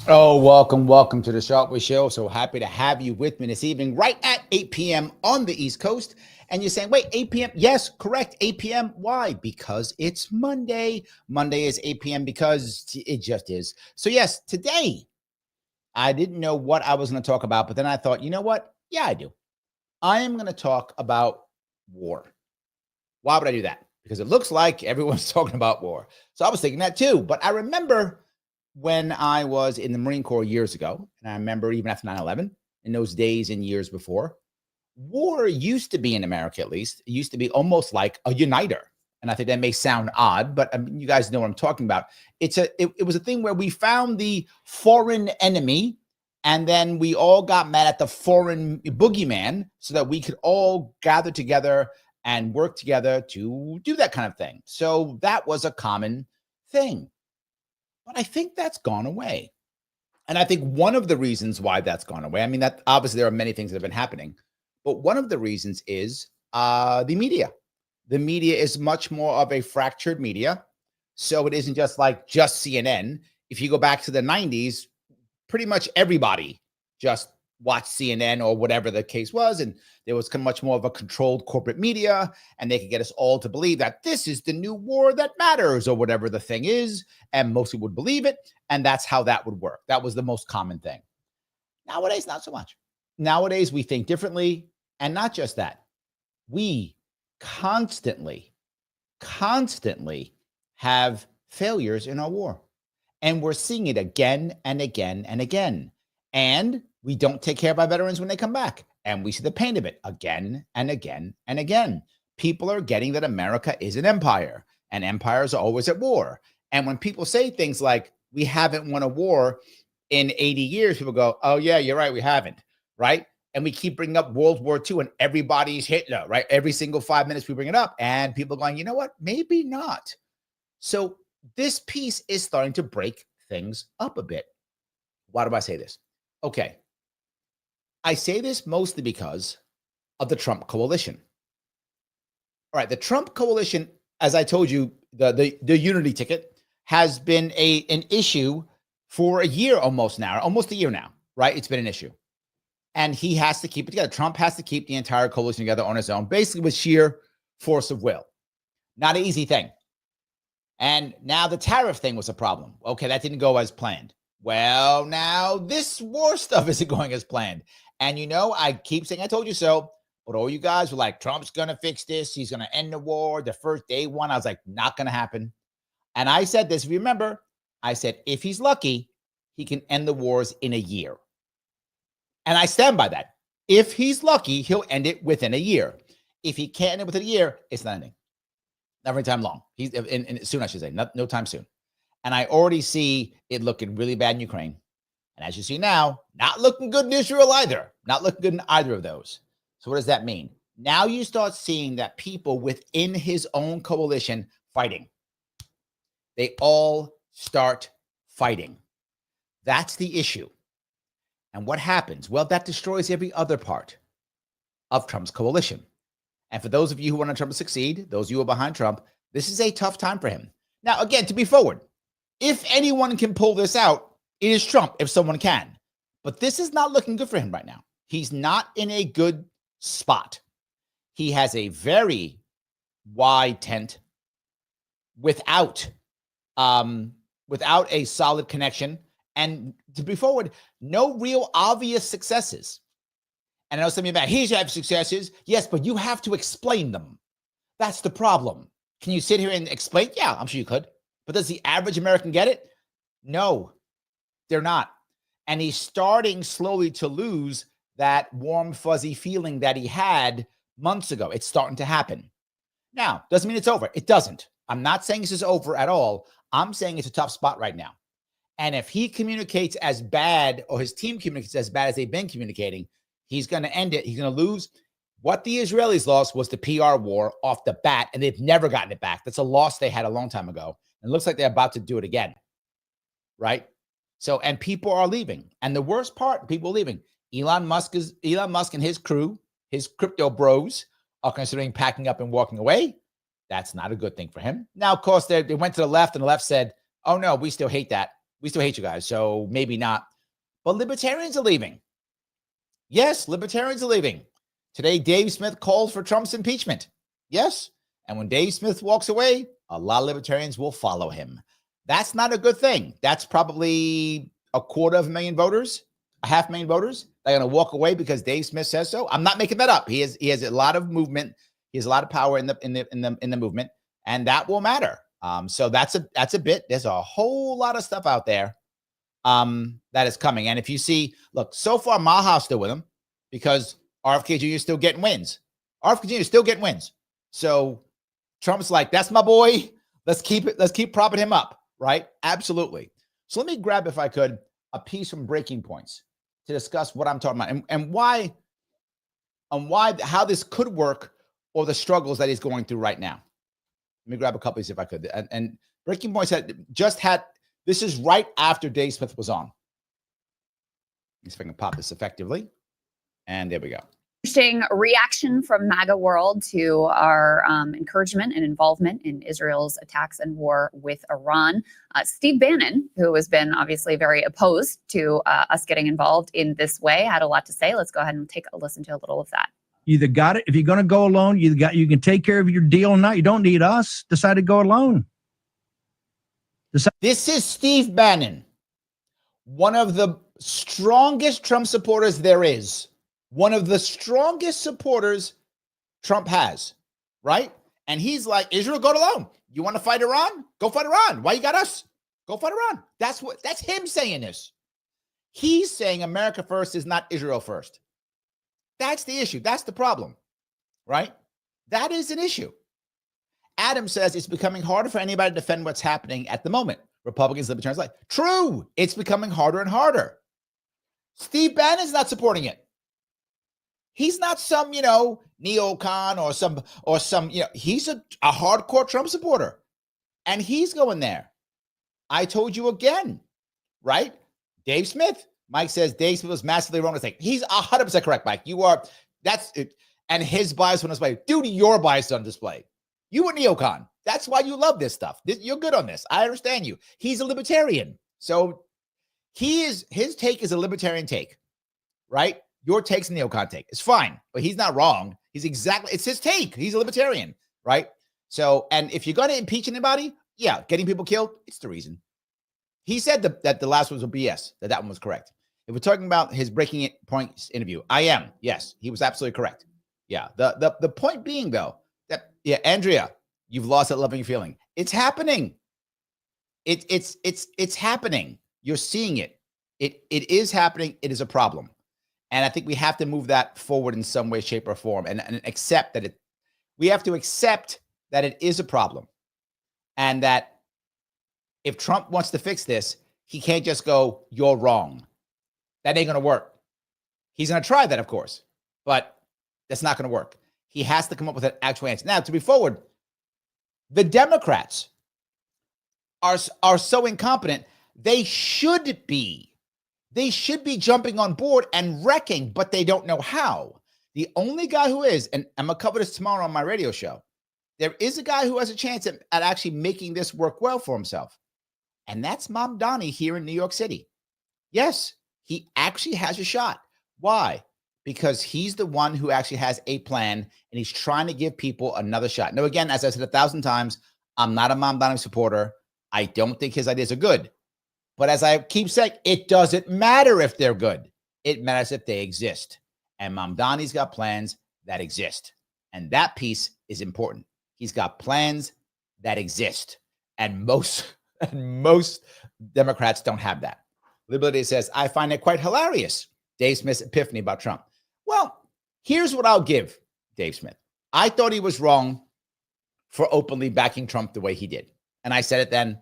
Oh, welcome to the Sharpe Show. So happy to have you with me this evening, right at 8 p.m. on the East Coast. And you're saying, wait, 8 p.m.? Yes, correct, 8 p.m. Why? Because it's Monday. Monday is 8 p.m. because it just is. So yes, today, I didn't know what I was going to talk about, but then I thought, you know what? Yeah, I do. I am going to talk about war. Why would I do that? Because it looks like everyone's talking about war. So I was thinking that too. But I remember when I was in the Marine Corps years ago, and I remember even after 9/11, in those days and years before, war used to be in America, at least, it used to be almost like a uniter. And I think that may sound odd, but I mean, you guys know what I'm talking about. It was a thing where we found the foreign enemy, and then we all got mad at the foreign boogeyman so that we could all gather together and work together to do that kind of thing. So that was a common thing. But I think that's gone away. And I think one of the reasons why that's gone away, I mean, that obviously there are many things that have been happening, but one of the reasons is the media. The media is much more of a fractured media. So it isn't just CNN. If you go back to the 90s, pretty much everybody just watched CNN or whatever the case was. And there was much more of a controlled corporate media, and they could get us all to believe that this is the new war that matters or whatever the thing is. And most people would believe it. And that's how that would work. That was the most common thing. Nowadays, not so much. Nowadays, we think differently. And not just that, we constantly have failures in our war. And we're seeing it again and again and again. And we don't take care of our veterans when they come back. And we see the pain of it again and again and again. People are getting that America is an empire, and empires are always at war. And when people say things like, we haven't won a war in 80 years, people go, oh yeah, you're right, we haven't, right? And we keep bringing up World War II and everybody's Hitler, right? Every single 5 minutes we bring it up, and people are going, you know what? Maybe not. So this piece is starting to break things up a bit. Why do I say this? Okay. I say this mostly because of the Trump coalition. All right, the Trump coalition, as I told you, the unity ticket has been an issue for a year almost a year now, right? It's been an issue. And he has to keep it together. Trump has to keep the entire coalition together on his own, basically with sheer force of will. Not an easy thing. And now the tariff thing was a problem. Okay, that didn't go as planned. Well, now this war stuff isn't going as planned. And you know, I keep saying, I told you so, but all you guys were like, Trump's going to fix this. He's going to end the war. The first day one, I was like, not going to happen. And I said this, if you remember, I said, if he's lucky, he can end the wars in a year. And I stand by that. If he's lucky, he'll end it within a year. If he can't end it within a year, it's not ending. Not very time long. He's soon, I should say, no time soon. And I already see it looking really bad in Ukraine. And as you see now, not looking good in Israel either. Not looking good in either of those. So what does that mean? Now you start seeing that people within his own coalition fighting. They all start fighting. That's the issue. And what happens? Well, that destroys every other part of Trump's coalition. And for those of you who want Trump to succeed, those of you who are behind Trump, this is a tough time for him. Now, again, to be forward, if anyone can pull this out, it is Trump, if someone can. But this is not looking good for him right now. He's not in a good spot. He has a very wide tent without a solid connection. And to be forward, no real obvious successes. And I know some of you about, he's have successes. Yes, but you have to explain them. That's the problem. Can you sit here and explain? Yeah, I'm sure you could. But does the average American get it? No, they're not. And he's starting slowly to lose that warm, fuzzy feeling that he had months ago. It's starting to happen. Now, doesn't mean it's over. It doesn't. I'm not saying this is over at all. I'm saying it's a tough spot right now. And if he communicates as bad, or his team communicates as bad as they've been communicating, he's going to end it. He's going to lose. What the Israelis lost was the PR war off the bat, and they've never gotten it back. That's a loss they had a long time ago. And it looks like they're about to do it again, right? So, and people are leaving. And the worst part, people are leaving. Elon Musk and his crew, his crypto bros, are considering packing up and walking away. That's not a good thing for him. Now, of course, they went to the left, and the left said, oh, no, we still hate that. We still hate you guys, so maybe not. But libertarians are leaving. Yes, libertarians are leaving. Today, Dave Smith calls for Trump's impeachment. Yes. And when Dave Smith walks away, a lot of libertarians will follow him. That's not a good thing. That's probably 250,000 voters, 500,000 voters. They're going to walk away because Dave Smith says so. I'm not making that up. He has a lot of movement. He has a lot of power in the movement, and that will matter. So that's a bit. There's a whole lot of stuff out there that is coming. And if you see, look, so far Maha's still with him because RFK Jr. is still getting wins. RFK Jr. is still getting wins. So Trump's like, that's my boy. Let's keep propping him up, right? Absolutely. So let me grab, if I could, a piece from Breaking Points to discuss what I'm talking about and why, how this could work or the struggles that he's going through right now. Let me grab a couple of these if I could. And Breaking Points this is right after Dave Smith was on. Let me see if I can pop this effectively. And there we go. Interesting reaction from MAGA world to our encouragement and involvement in Israel's attacks and war with Iran. Steve Bannon, who has been obviously very opposed to us getting involved in this way, had a lot to say. Let's go ahead and take a listen to a little of that. You either got it. If you're going to go alone, you can take care of your deal or not. You don't need us. Decide to go alone. This is Steve Bannon, one of the strongest Trump supporters there is. One of the strongest supporters Trump has, right? And he's like, Israel, go it alone. You want to fight Iran? Go fight Iran. Why you got us? Go fight Iran. That's him saying this. He's saying America first is not Israel first. That's the issue. That's the problem, right? That is an issue. Adam says it's becoming harder for anybody to defend what's happening at the moment. Republicans, libertarians, like, true. It's becoming harder and harder. Steve Bannon's not supporting it. He's not some, neocon or some, he's a hardcore Trump supporter. And he's going there. I told you again, right? Dave Smith. Mike says Dave Smith was massively wrong. It's like, he's 100% correct, Mike. That's it. And his bias on display. Dude, your bias on display. You a neocon. That's why you love this stuff. You're good on this. I understand you. He's a libertarian. So his take is a libertarian take, right? Your take's a neocon take. It's fine, but he's not wrong. It's his take. He's a libertarian, right? So, and if you're going to impeach anybody, yeah, getting people killed, it's the reason. He said that the last one was a BS, that one was correct. If we're talking about his Breaking Points interview, I am. Yes, he was absolutely correct. Yeah, the point being, though, that, yeah, Andrea, you've lost that loving feeling. It's happening. It's happening. You're seeing it. It is happening. It is a problem. And I think we have to move that forward in some way, shape, or form and accept that we have to accept that it is a problem. And that if Trump wants to fix this, he can't just go, you're wrong. That ain't going to work. He's going to try that, of course, but that's not going to work. He has to come up with an actual answer. Now, to be forward, the Democrats are so incompetent, they should be jumping on board and wrecking, but they don't know how. The only guy who is, and I'm going to cover this tomorrow on my radio show, there is a guy who has a chance at actually making this work well for himself. And that's Mamdani here in New York City. Yes, he actually has a shot. Why? Because he's the one who actually has a plan, and he's trying to give people another shot. Now, again, as I said 1,000 times, I'm not a Mamdani supporter. I don't think his ideas are good. But as I keep saying, it doesn't matter if they're good. It matters if they exist. And Mamdani's got plans that exist. And that piece is important. He's got plans that exist. And most Democrats don't have that. Liberty says, I find it quite hilarious. Dave Smith's epiphany about Trump. Well, here's what I'll give Dave Smith. I thought he was wrong for openly backing Trump the way he did. And I said it then.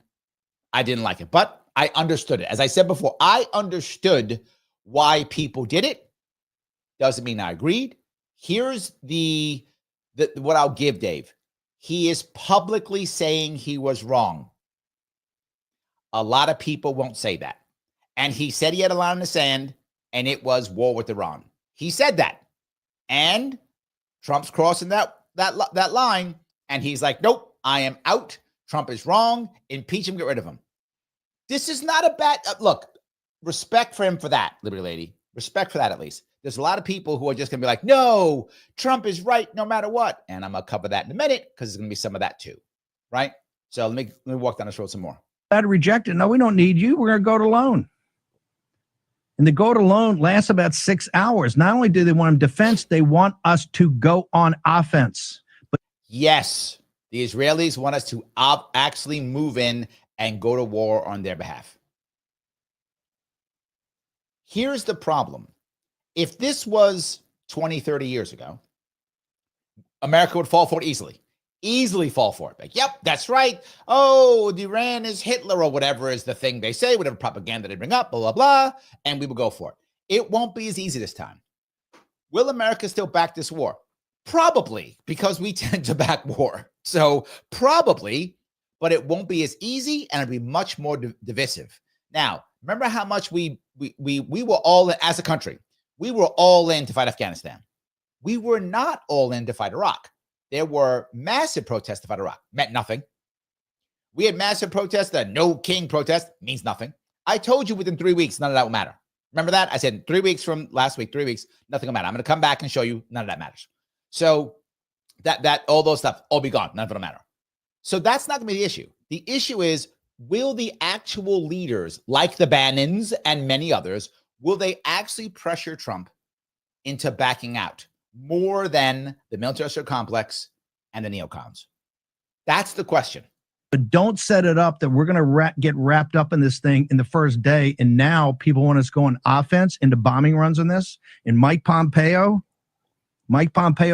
I didn't like it, but I understood it. As I said before, I understood why people did it. Doesn't mean I agreed. Here's the what I'll give Dave. He is publicly saying he was wrong. A lot of people won't say that. And he said he had a line in the sand, and it was war with Iran. He said that. And Trump's crossing that line, and he's like, nope, I am out. Trump is wrong. Impeach him, get rid of him. This is not a bad look. Respect for him for that, Liberty Lady. Respect for that, at least. There's a lot of people who are just going to be like, no, Trump is right no matter what. And I'm going to cover that in a minute because there's going to be some of that too, right? So let me walk down this road some more. I'd reject it. No, we don't need you. We're going to go it alone. And the go it alone lasts about 6 hours. Not only do they want him defense, they want us to go on offense. But yes, the Israelis want us to actually move in and go to war on their behalf. Here's the problem. If this was 20, 30 years ago, America would fall for it easily fall for it. Like, yep, that's right. Oh, Iran is Hitler or whatever is the thing they say, whatever propaganda they bring up, blah, blah, blah, and we will go for it. It won't be as easy this time. Will America still back this war? Probably, because we tend to back war. So probably, but it won't be as easy and it'll be much more divisive. Now, remember how much we were all in, as a country, we were all in to fight Afghanistan. We were not all in to fight Iraq. There were massive protests to fight Iraq. Meant nothing. We had massive protests. The no king protest means nothing. I told you within 3 weeks, none of that will matter. Remember that? I said 3 weeks from last week, 3 weeks, nothing will matter. I'm going to come back and show you none of that matters. So that all those stuff, all be gone. None of it will matter. So that's not going to be the issue. The issue is, will the actual leaders, like the Bannons and many others, will they actually pressure Trump into backing out more than the military-industrial complex and the neocons? That's the question. But don't set it up that we're going to get wrapped up in this thing in the first day. And now people want us going offense into bombing runs on this. And Mike Pompeo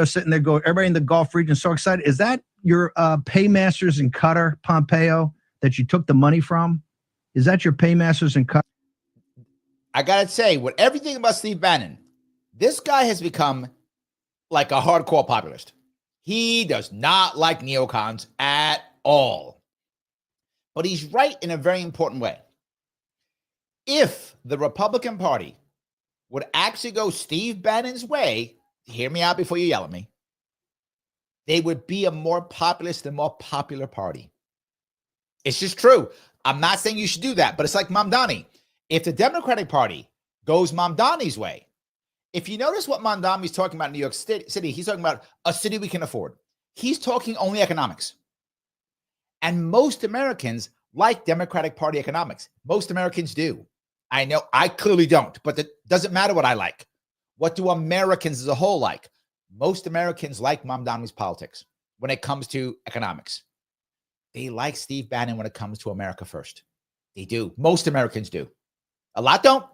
sitting there going, everybody in the Gulf region is so excited. Is that your paymasters in Qatar, Pompeo, that you took the money from? Is that your paymasters in Qatar? I got to say, with everything about Steve Bannon, this guy has become like a hardcore populist. He does not like neocons at all. But he's right in a very important way. If the Republican Party would actually go Steve Bannon's way, hear me out before you yell at me, they would be a more populist and more popular party. It's just true. I'm not saying you should do that, but it's like Mamdani. If the Democratic Party goes Mamdani's way, if you notice what Mamdani's talking about in New York City, he's talking about a city we can afford. He's talking only economics. And most Americans like Democratic Party economics. Most Americans do. I know I clearly don't, but it doesn't matter what I like. What do Americans as a whole like? Most Americans like Mamdani's politics when it comes to economics. They like Steve Bannon when it comes to America first. They do. Most Americans do. A lot don't.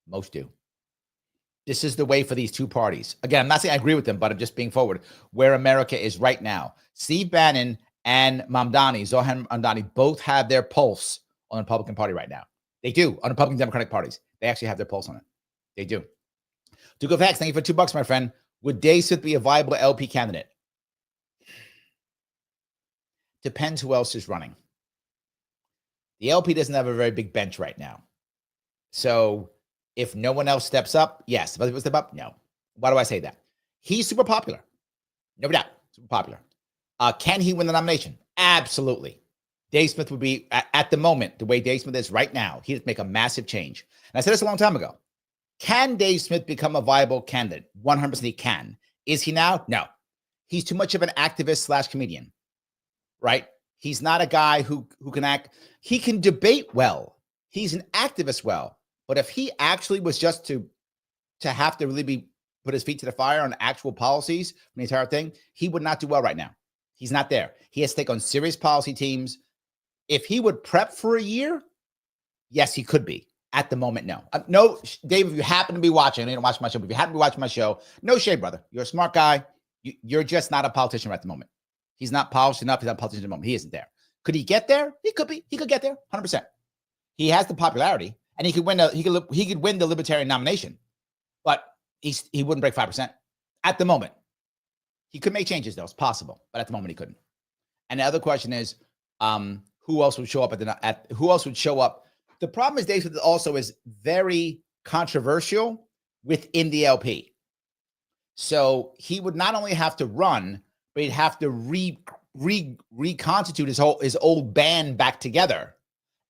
Most do. This is the way for these two parties. Again, I'm not saying I agree with them, but I'm just being forward. Where America is right now. Steve Bannon and Mamdani, Zohar Mamdani, both have their pulse on the Republican Party right now. They do. On the Republican Democratic parties. They actually have their pulse on it. They do. Duke Facts, thank you for $2, my friend. Would Dave Smith be a viable LP candidate? Depends who else is running. The LP doesn't have a very big bench right now. So if no one else steps up, yes. If other people step up, no. Why do I say that? He's super popular. No doubt. Super popular. Can he win the nomination? Absolutely. Dave Smith would be, at the moment, the way Dave Smith is right now, he'd make a massive change. And I said this a long time ago. Can Dave Smith become a viable candidate? 100% he can. Is he now? No. He's too much of an activist / comedian, right? He's not a guy who can act. He can debate well. He's an activist well. But if he actually was just to have to really put his feet to the fire on actual policies, the entire thing, he would not do well right now. He's not there. He has to take on serious policy teams. If he would prep for a year, yes, he could be. At the moment, no. No, Dave, if you happen to be watching, you don't watch my show, but if you happen to be watching my show, no shade, brother. You're a smart guy. You're just not a politician right at the moment. He's not polished enough. He's not a politician at the moment. He isn't there. Could he get there? He could be. He could get there, 100%. He has the popularity, and he could win. He could win the Libertarian nomination, but he wouldn't break 5%. At the moment. He could make changes, though. It's possible. But at the moment, he couldn't. And the other question is, who else would show up who else would show up? The problem is Dave also is very controversial within the LP. So he would not only have to run, but he'd have to reconstitute his old band back together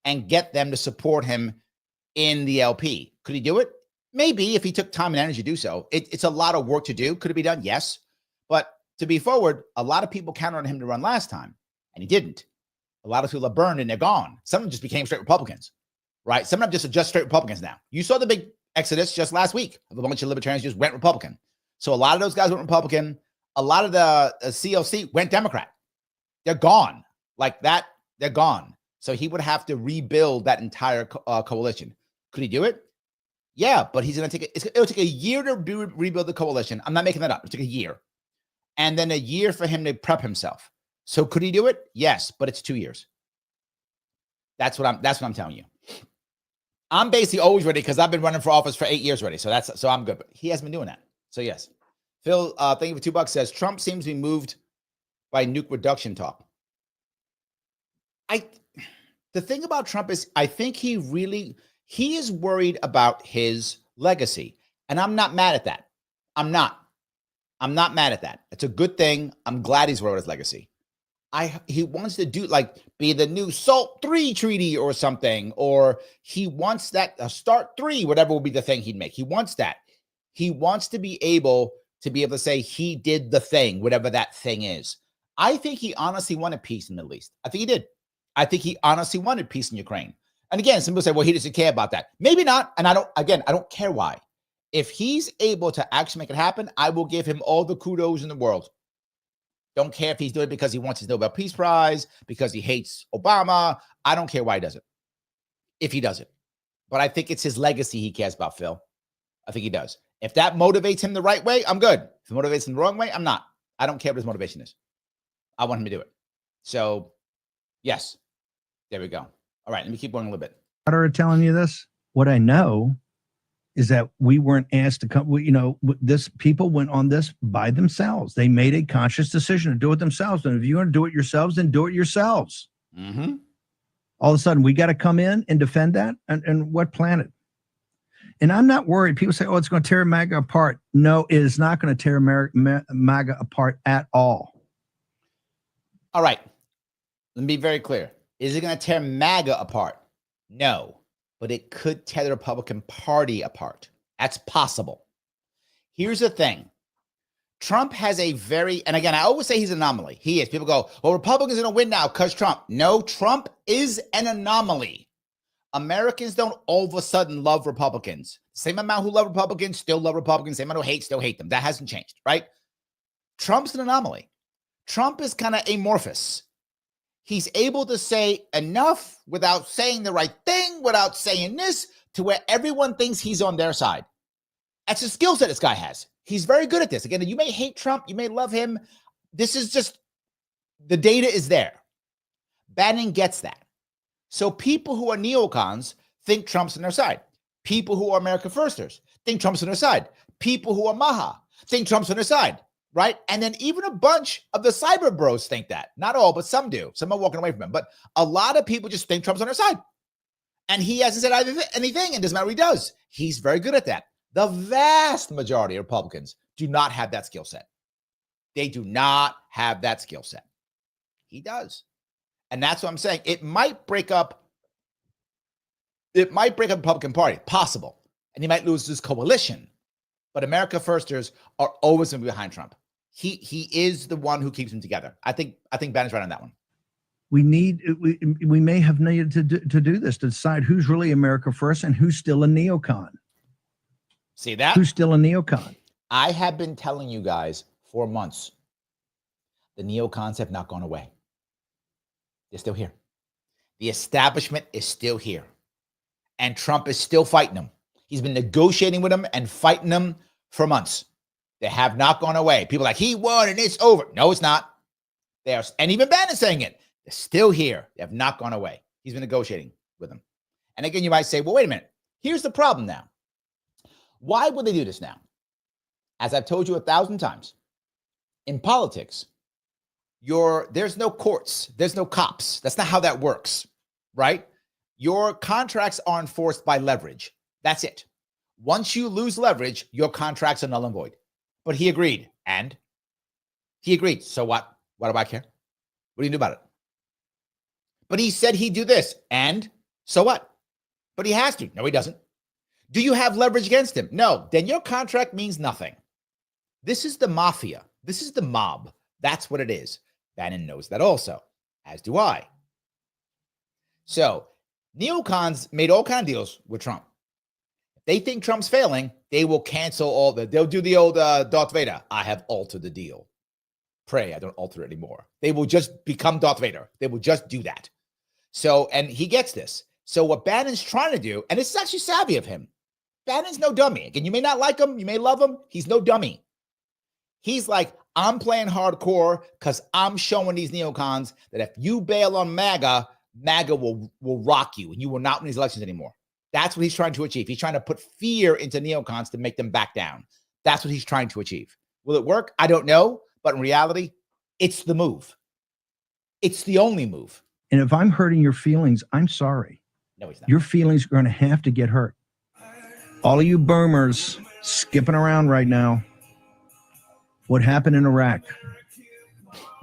and get them to support him in the LP. Could he do it? Maybe, if he took time and energy to do so. It's a lot of work to do. Could it be done? Yes. But to be forward, a lot of people counted on him to run last time, and he didn't. A lot of people are burned and they're gone. Some of them just became straight Republicans, right? Some of them just straight Republicans now. You saw the big exodus just last week of a bunch of libertarians just went Republican. So a lot of those guys went Republican. A lot of the CLC went Democrat. They're gone. Like that, they're gone. So he would have to rebuild that entire coalition. Could he do it? Yeah, but he's going to it'll take a year to rebuild the coalition. I'm not making that up. It'll take a year. And then a year for him to prep himself. So could he do it? Yes, but it's 2 years. That's what I'm telling you. I'm basically always ready because I've been running for office for 8 years already. So I'm good. But he hasn't been doing that. So yes. Phil, thank you for $2. Says Trump seems to be moved by nuke reduction talk. The thing about Trump is I think he is worried about his legacy. And I'm not mad at that. I'm not mad at that. It's a good thing. I'm glad he's worried about his legacy. He wants to do be the new SALT III treaty or something, or he wants that START 3, whatever will be the thing he'd make. He wants that. He wants to be able to say he did the thing, whatever that thing is. I think he honestly wanted peace in the Middle East. I think he did. I think he honestly wanted peace in Ukraine. And again, some people say, well, he doesn't care about that. Maybe not. And I don't care why. If he's able to actually make it happen, I will give him all the kudos in the world. Don't care if he's doing it because he wants his Nobel Peace Prize, because he hates Obama. I don't care why he does it, if he does it. But I think it's his legacy he cares about, Phil. I think he does. If that motivates him the right way, I'm good. If it motivates him the wrong way, I'm not. I don't care what his motivation is. I want him to do it. So, yes. There we go. All right, let me keep going a little bit. Are telling you this? What I know is that we weren't asked to come. This people went on this by themselves. They made a conscious decision to do it themselves. And if you want to do it yourselves, then do it yourselves. Mm-hmm. All of a sudden, we got to come in and defend that. And what planet? And I'm not worried. People say, oh, it's going to tear MAGA apart. No, it is not going to tear MAGA apart at all. All right. Let me be very clear. Is it going to tear MAGA apart? No, but it could tear the Republican Party apart. That's possible. Here's the thing. Trump has a and again, I always say he's an anomaly. He is. People go, well, Republicans are going to win now because Trump. No, Trump is an anomaly. Americans don't all of a sudden love Republicans. Same amount who love Republicans still love Republicans. Same amount who hate still hate them. That hasn't changed, right? Trump's an anomaly. Trump is kind of amorphous. He's able to say enough without saying the right thing, without saying this, to where everyone thinks he's on their side. That's a skill set this guy has. He's very good at this. Again, you may hate Trump, you may love him. This is just, the data is there. Bannon gets that. So people who are neocons think Trump's on their side. People who are America Firsters think Trump's on their side. People who are Maha think Trump's on their side. Right? And then even a bunch of the cyber bros think that. Not all, but some do. Some are walking away from him. But a lot of people just think Trump's on their side. And he hasn't said anything, and doesn't matter what he does. He's very good at that. The vast majority of Republicans do not have that skill set. They do not have that skill set. He does. And that's what I'm saying. It might break up the Republican Party. Possible. And he might lose his coalition. But America Firsters are always going to be behind Trump. He is the one who keeps them together. I think Bannon's right on that one. We may have needed to do this to decide who's really America First and who's still a neocon. See that? Who's still a neocon? I have been telling you guys for months, the neocons have not gone away. They're still here. The establishment is still here. And Trump is still fighting them. He's been negotiating with them and fighting them for months. They have not gone away. People are like, he won and it's over. No, it's not. They are, and even Bannon saying it. They're still here. They have not gone away. He's been negotiating with them. And again, you might say, well, wait a minute. Here's the problem now. Why would they do this now? As I've told you 1,000 times, in politics, there's no courts, there's no cops. That's not how that works, right? Your contracts are enforced by leverage. That's it. Once you lose leverage, your contracts are null and void. But he agreed, and he agreed. So what? What do I care? What do you do about it? But he said he'd do this, and so what? But he has to. No, he doesn't. Do you have leverage against him? No. Then your contract means nothing. This is the mafia. This is the mob. That's what it is. Bannon knows that also, as do I. So neocons made all kinds of deals with Trump. If they think Trump's failing, they will cancel they'll do the old Darth Vader. I have altered the deal. Pray I don't alter it anymore. They will just become Darth Vader. They will just do that. So, and he gets this. So what Bannon's trying to do, and this is actually savvy of him. Bannon's no dummy. Again, you may not like him. You may love him. He's no dummy. He's like, I'm playing hardcore because I'm showing these neocons that if you bail on MAGA, MAGA will rock you and you will not win these elections anymore. That's what he's trying to achieve. He's trying to put fear into neocons to make them back down. That's what he's trying to achieve. Will it work? I don't know. But in reality, it's the move. It's the only move. And if I'm hurting your feelings, I'm sorry. No, he's not. Your feelings are going to have to get hurt. All of you boomers skipping around right now. What happened in Iraq?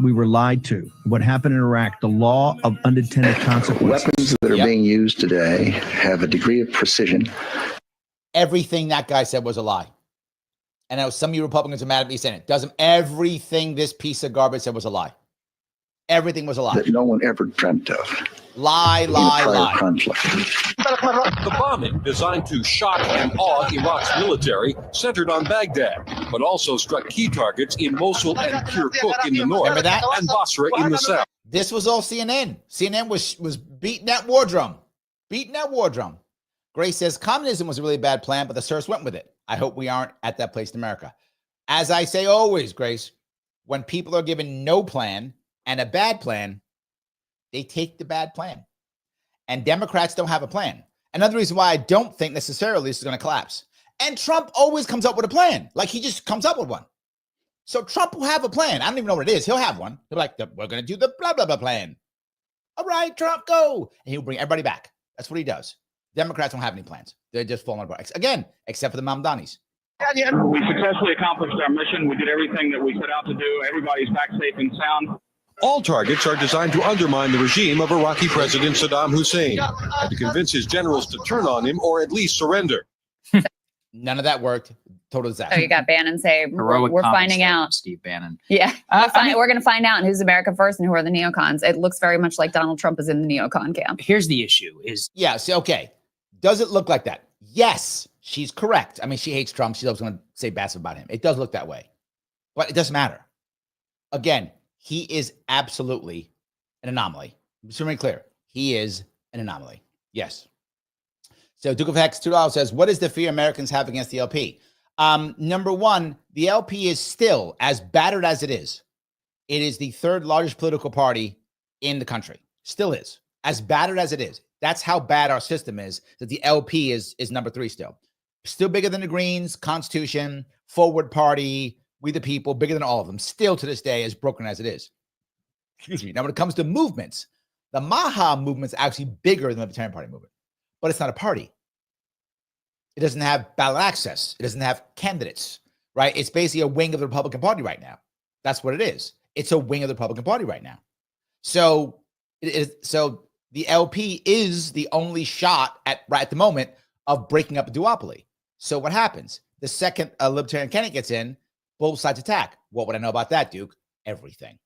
We were lied to. What happened in Iraq? The law of unintended consequences. Weapons that are being used today have a degree of precision. Everything that guy said was a lie. And I know some of you Republicans are mad at me saying it. Everything this piece of garbage said was a lie. Everything was a lie. That no one ever dreamt of. Lie. Conflict. The bombing, designed to shock and awe Iraq's military, centered on Baghdad, but also struck key targets in Mosul and Kirkuk in the north, Remember that? and Basra in the south. This was all CNN. CNN was beating that war drum. Grace says communism was a really bad plan, but the Sirs went with it. I hope we aren't at that place in America. As I say always, Grace, when people are given no plan and a bad plan, they take the bad plan. And Democrats don't have a plan. Another reason why I don't think necessarily this is going to collapse. And Trump always comes up with a plan. Like he just comes up with one. So Trump will have a plan. I don't even know what it is. He'll have one. He'll be like, we're going to do the blah, blah, blah plan. All right, Trump, go. And he'll bring everybody back. That's what he does. Democrats don't have any plans. They're just falling apart. Again, except for the Mamdanis. We successfully accomplished our mission. We did everything that we set out to do. Everybody's back safe and sound. All targets are designed to undermine the regime of Iraqi President Saddam Hussein and to convince his generals to turn on him or at least surrender. None of that worked. Total disaster. So you got Bannon say, we're finding out. Steve Bannon. Yeah, we're going to find out who's America first and who are the neocons. It looks very much like Donald Trump is in the neocon camp. Here's the issue is. Yeah, so, okay. Does it look like that? Yes, she's correct. I mean, she hates Trump. She's always going to say bad stuff about him. It does look that way. But it doesn't matter. Again, he is absolutely an anomaly. It's very clear. He is an anomaly. Yes. So Duke of Hex, $2 says, what is the fear Americans have against the LP? Number one, the LP is still, as battered as it is the third largest political party in the country. Still is. As battered as it is. That's how bad our system is, that the LP is number 3 still. Still bigger than the Greens, Constitution, Forward Party, We the People, bigger than all of them. Still to this day, as broken as it is. Excuse me. Now, when it comes to movements, the Maha movement is actually bigger than the Libertarian Party movement. But it's not a party. It doesn't have ballot access. It doesn't have candidates, right? It's basically a wing of the Republican Party right now. That's what it is. It's a wing of the Republican Party right now. So the LP is the only shot right at the moment of breaking up a duopoly. So what happens? The second a Libertarian candidate gets in, both sides attack. What would I know about that, Duke? Everything.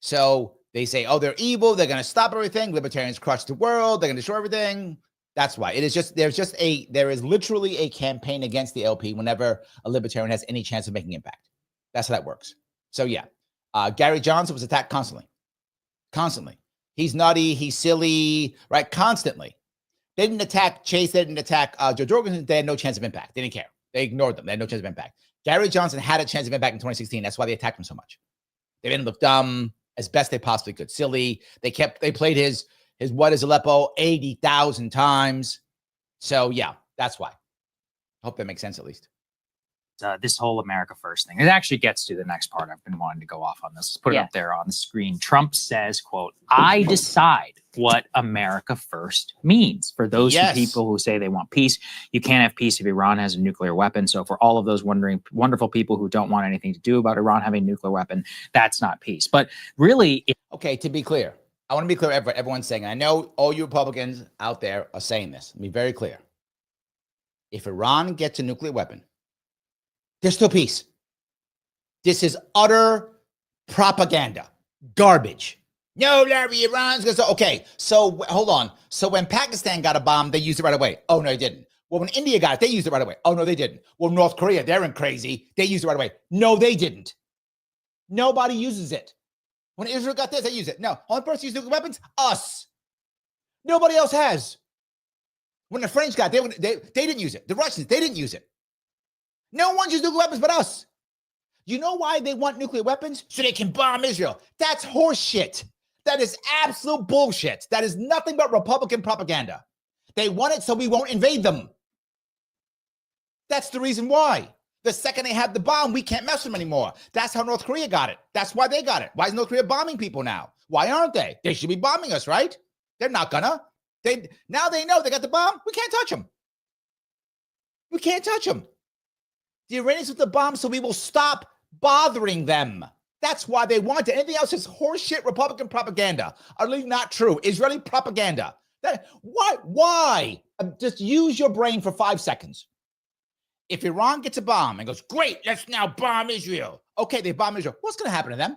So they say, oh, they're evil. They're going to stop everything. Libertarians crush the world. They're going to destroy everything. That's why. There is literally a campaign against the LP whenever a Libertarian has any chance of making impact. That's how that works. So yeah, Gary Johnson was attacked constantly. He's nutty. He's silly, right? Constantly. They didn't attack Chase. They didn't attack Joe Jorgensen. They had no chance of impact. They didn't care. They ignored them. They had no chance of impact. Gary Johnson had a chance of impact in 2016. That's why they attacked him so much. They made him look dumb as best they possibly could. Silly. They played his What is Aleppo 80,000 times. So yeah, that's why. I hope that makes sense at least. this whole America First thing. It actually gets to the next part. I've been wanting to go off on this. Let's put it up there on the screen. Trump says, quote, "I decide what America First means." For those people who say they want peace, you can't have peace if Iran has a nuclear weapon. So for all of those wonderful people who don't want anything to do about Iran having a nuclear weapon, that's not peace. But really, okay, to be clear, I want to be clear. Everyone's saying, I know all you Republicans out there are saying this. Let me be very clear. If Iran gets a nuclear weapon, there's still peace. This is utter propaganda, garbage. No, Larry, Iran's going to... Okay, so hold on. So when Pakistan got a bomb, they used it right away. Oh, no, they didn't. Well, when India got it, they used it right away. Oh, no, they didn't. Well, North Korea, they're crazy. They used it right away. No, they didn't. Nobody uses it. When Israel got this, they use it. No, only person used nuclear weapons? Us. Nobody else has. When the French got it, they didn't use it. The Russians, they didn't use it. No one used nuclear weapons but us. You know why they want nuclear weapons? So they can bomb Israel. That's horse shit. That is absolute bullshit. That is nothing but Republican propaganda. They want it so we won't invade them. That's the reason why. The second they have the bomb, we can't mess with them anymore. That's how North Korea got it. That's why they got it. Why is North Korea bombing people now? Why aren't they? They should be bombing us, right? They're not gonna. Now they know they got the bomb. We can't touch them. We can't touch them. The Iranians with the bomb, so we will stop bothering them. That's why they want it. Anything else is horseshit Republican propaganda. Utterly not true. Israeli propaganda. Why? Just use your brain for 5 seconds. If Iran gets a bomb and goes, great, let's now bomb Israel. Okay, they bomb Israel. What's going to happen to them?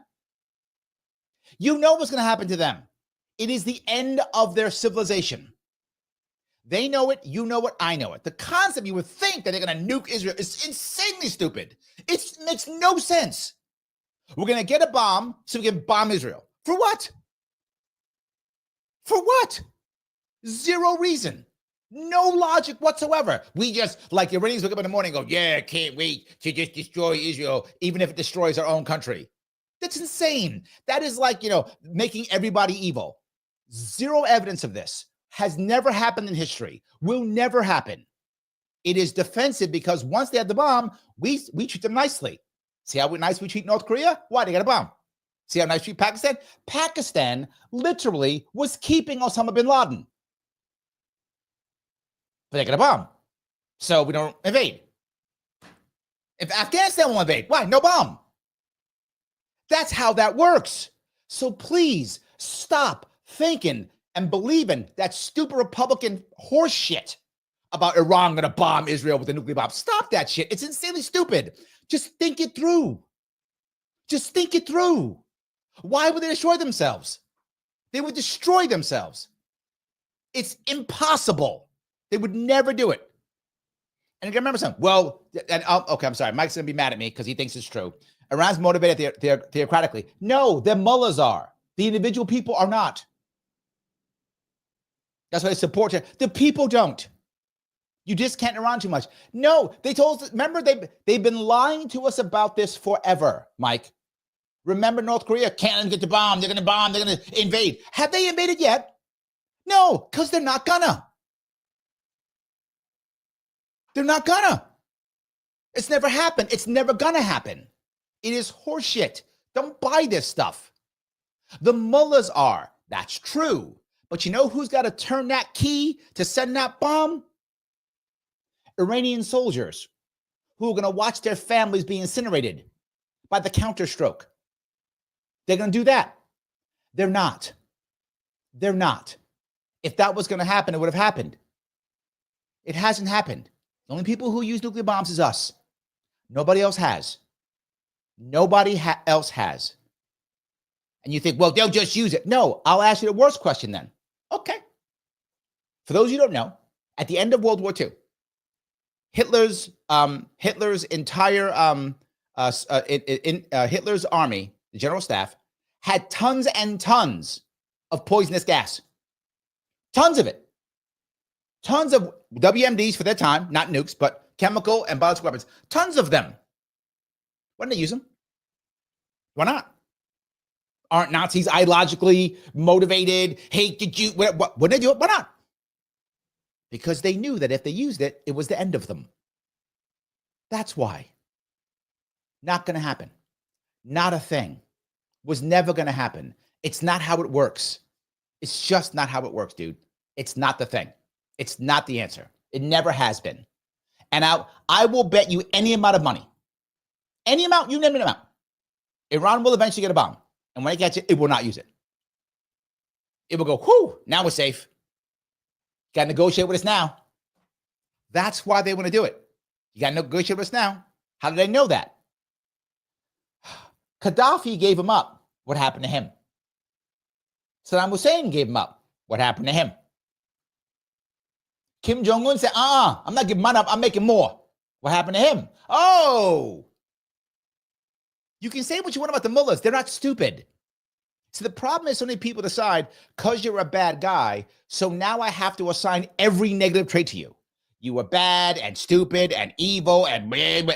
You know what's going to happen to them. It is the end of their civilization. They know it, you know it, I know it. The concept you would think that they're going to nuke Israel is insanely stupid. It makes no sense. We're going to get a bomb so we can bomb Israel. For what? For what? Zero reason. No logic whatsoever. We just, like the Iranians wake up in the morning and go, yeah, can't wait to just destroy Israel, even if it destroys our own country. That's insane. That is like, making everybody evil. Zero evidence of this. Has never happened in history. Will never happen. It is defensive because once they have the bomb, we treat them nicely. See how nice we treat North Korea? Why? They got a bomb. See how nice we treat Pakistan? Pakistan literally was keeping Osama bin Laden. But they got a bomb. So we don't invade. If Afghanistan won't invade, why? No bomb. That's how that works. So please stop thinking and believing that stupid Republican horse shit about Iran going to bomb Israel with a nuclear bomb. Stop that shit. It's insanely stupid. Just think it through. Just think it through. Why would they destroy themselves? They would destroy themselves. It's impossible. They would never do it. And I can remember something. Well, okay, I'm sorry. Mike's going to be mad at me because he thinks it's true. Iran's motivated theocratically. No, their mullahs are. The individual people are not. That's why they support it. The people don't. You discount Iran too much. No, they told us, remember, they've been lying to us about this forever, Mike. Remember North Korea can't get the bomb. They're going to bomb. They're going to invade. Have they invaded yet? No, because they're not gonna. They're not gonna. It's never happened. It's never gonna happen. It is horseshit. Don't buy this stuff. The mullahs are. That's true. But you know who's got to turn that key to send that bomb? Iranian soldiers who are going to watch their families be incinerated by the counterstroke. They're going to do that. They're not. They're not. If that was going to happen, it would have happened. It hasn't happened. The only people who use nuclear bombs is us. Nobody else has. Nobody else has. And you think, well, they'll just use it. No, I'll ask you the worst question then. Okay. For those you don't know, at the end of World War II, Hitler's entire Hitler's army, the general staff, had tons and tons of poisonous gas. Tons of it. Tons of WMDs for their time, not nukes, but chemical and biological weapons. Tons of them. Why didn't they use them? Why not? Aren't Nazis ideologically motivated? Hate the Jew? What wouldn't they do it? Why not? Because they knew that if they used it, it was the end of them. That's why. Not going to happen. Not a thing. Was never going to happen. It's not how it works. It's just not how it works, dude. It's not the thing. It's not the answer. It never has been. And I will bet you any amount of money, any amount, you name an amount, Iran will eventually get a bomb. And when it gets it, it will not use it. It will go, whew, now we're safe. Got to negotiate with us now. That's why they want to do it. You got to negotiate with us now. How do they know that? Gaddafi gave him up. What happened to him? Saddam Hussein gave him up. What happened to him? Kim Jong-un said, I'm not giving mine up. I'm making more. What happened to him? Oh, you can say what you want about the mullahs. They're not stupid. So the problem is so many people decide, because you're a bad guy, so now I have to assign every negative trait to you. You are bad and stupid and evil and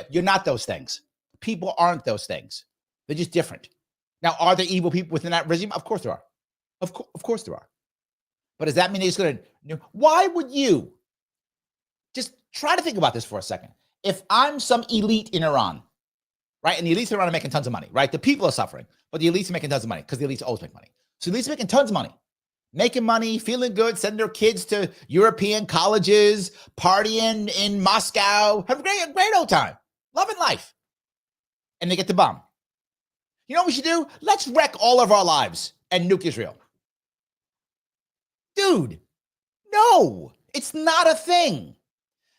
you're not those things. People aren't those things. They're just different. Now, are there evil people within that regime? Of course there are. Of course there are. But does that mean they're just going to? Why would you? Just try to think about this for a second. If I'm some elite in Iran, right? And the elites in Iran are making tons of money, right? The people are suffering, but the elites are making tons of money because the elites always make money. So the elites are making tons of money, making money, feeling good, sending their kids to European colleges, partying in Moscow, have a great old time, loving life. And they get the bomb. You know what we should do? Let's wreck all of our lives and nuke Israel. Dude, no, it's not a thing.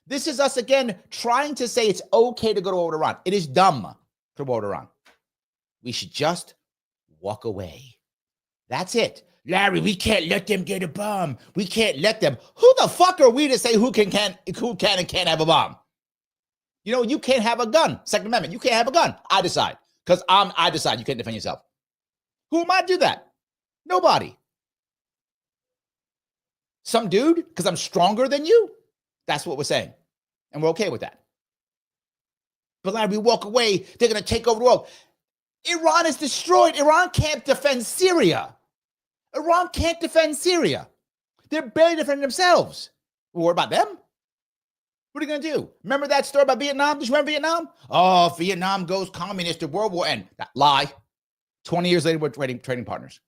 This is us again trying to say it's okay to go to war with Iran. It is dumb to war with Iran. We should just walk away. That's it. Larry, we can't let them get a bomb. We can't let them. Who the fuck are we to say who can and can't have a bomb? You know, you can't have a gun. Second Amendment. You can't have a gun. I decide. Because I decide you can't defend yourself. Who am I to do that? Nobody. Some dude, because I'm stronger than you? That's what we're saying. And we're okay with that. But Larry, we walk away, they're going to take over the world. Iran is destroyed. Iran can't defend Syria. Iran can't defend Syria. They're barely defending themselves. What about them? What are you going to do? Remember that story about Vietnam? Did you remember Vietnam? Oh, if Vietnam goes communist, the world will end. That lie. 20 years later, we're trading partners.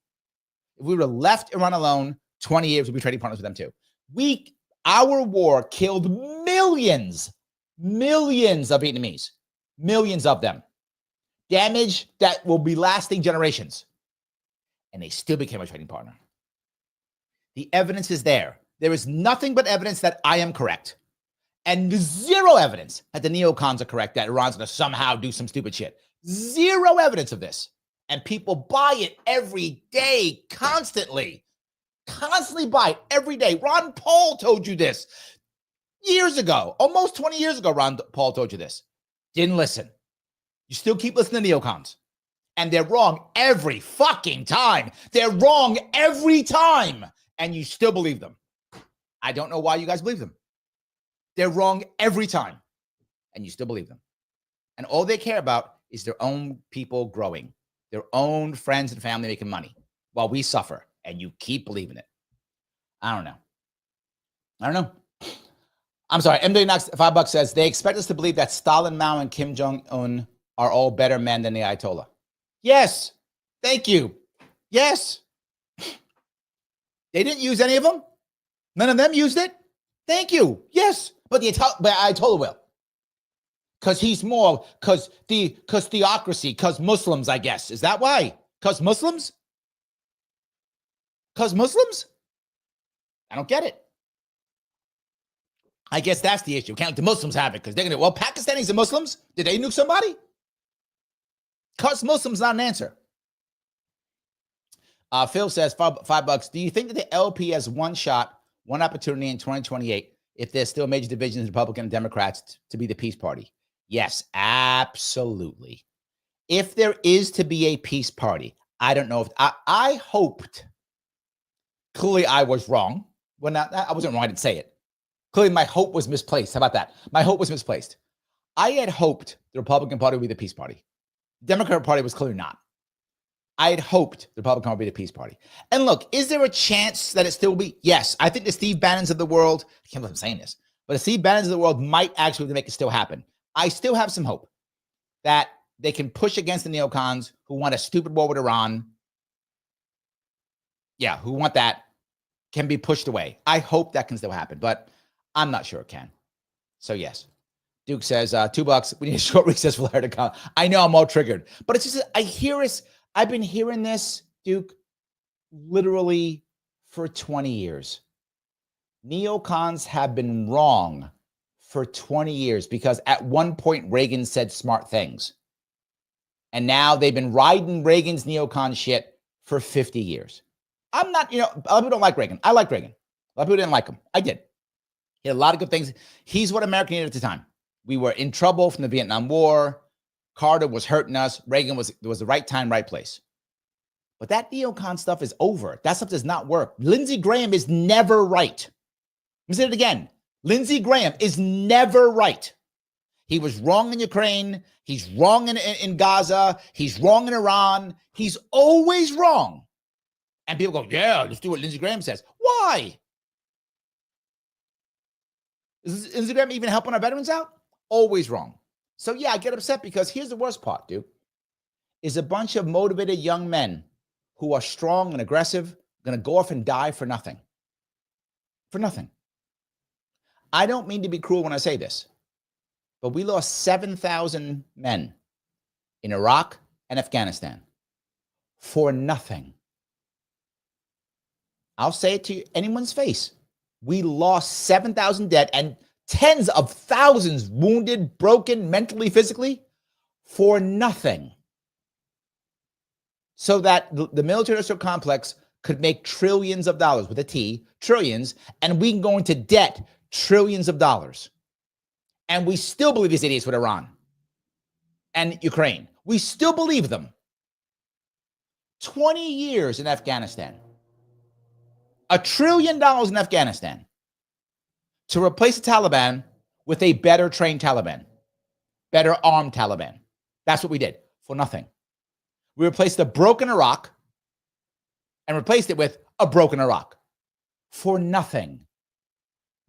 If we would have left Iran alone, 20 years, we'd be trading partners with them too. Our war killed millions of Vietnamese, millions of them. Damage that will be lasting generations. And they still became a trading partner. The evidence is there. There is nothing but evidence that I am correct. And zero evidence that the neocons are correct, that Iran's going to somehow do some stupid shit. Zero evidence of this. And people buy it every day, constantly buy it every day. Ron Paul told you this years ago, almost 20 years ago. Ron Paul told you this. Didn't listen. You still keep listening to neocons. And they're wrong every fucking time. They're wrong every time. And you still believe them. I don't know why you guys believe them. They're wrong every time. And you still believe them. And all they care about is their own people growing, their own friends and family making money while we suffer. And you keep believing it. I don't know. I'm sorry. MW Knox $5 says they expect us to believe that Stalin, Mao, and Kim Jong-un are all better men than the Ayatollah. Yes. Thank you. Yes. They didn't use any of them. None of them used it. Thank you. Yes. But the Ayatollah will. Because he's more, because theocracy, because Muslims, I guess. Is that why? Because Muslims? Because Muslims? I don't get it. I guess that's the issue. Can't let the Muslims have it because they're going to, well, Pakistanis and Muslims, did they nuke somebody? Because Muslims not an answer. Phil says, $5. Do you think that the LP has one shot, one opportunity in 2028 if there's still major divisions in Republican and Democrats to be the peace party? Yes, absolutely. If there is to be a peace party, I don't know if I hoped. Clearly, I was wrong. Well, I wasn't wrong. I didn't say it. Clearly, my hope was misplaced. How about that? My hope was misplaced. I had hoped the Republican Party would be the peace party. The Democratic Party was clearly not. I had hoped the Republican would be the peace party. And look, is there a chance that it still will be? Yes. I think the Steve Bannons of the world, I can't believe I'm saying this, but the Steve Bannons of the world might actually make it still happen. I still have some hope that they can push against the neocons who want a stupid war with Iran. Yeah, who want that can be pushed away. I hope that can still happen, but I'm not sure it can. So yes. Duke says, $2. We need a short recess for Larry to come. I know I'm all triggered, but it's just, I've been hearing this, Duke, literally for 20 years. Neocons have been wrong for 20 years because at one point Reagan said smart things. And now they've been riding Reagan's neocon shit for 50 years. I'm not, a lot of people don't like Reagan. I like Reagan. A lot of people didn't like him. I did. He had a lot of good things. He's what America needed at the time. We were in trouble from the Vietnam War. Carter was hurting us. Reagan was the right time, right place. But that neocon stuff is over. That stuff does not work. Lindsey Graham is never right. Let me say it again. Lindsey Graham is never right. He was wrong in Ukraine. He's wrong in Gaza. He's wrong in Iran. He's always wrong. And people go, yeah, let's do what Lindsey Graham says. Why? Is Lindsey Graham even helping our veterans out? Always wrong. So yeah, I get upset because here's the worst part, dude, is a bunch of motivated young men who are strong and aggressive going to go off and die for nothing. For nothing. I don't mean to be cruel when I say this, but we lost 7,000 men in Iraq and Afghanistan for nothing. I'll say it to anyone's face. We lost 7,000 dead and tens of thousands wounded, broken, mentally, physically, for nothing. So that the military industrial complex could make trillions of dollars with a T, trillions, and we can go into debt trillions of dollars. And we still believe these idiots with Iran and Ukraine. We still believe them. 20 years in Afghanistan. $1 trillion in Afghanistan to replace the Taliban with a better trained Taliban, better armed Taliban. That's what we did for nothing. We replaced a broken Iraq and replaced it with a broken Iraq for nothing.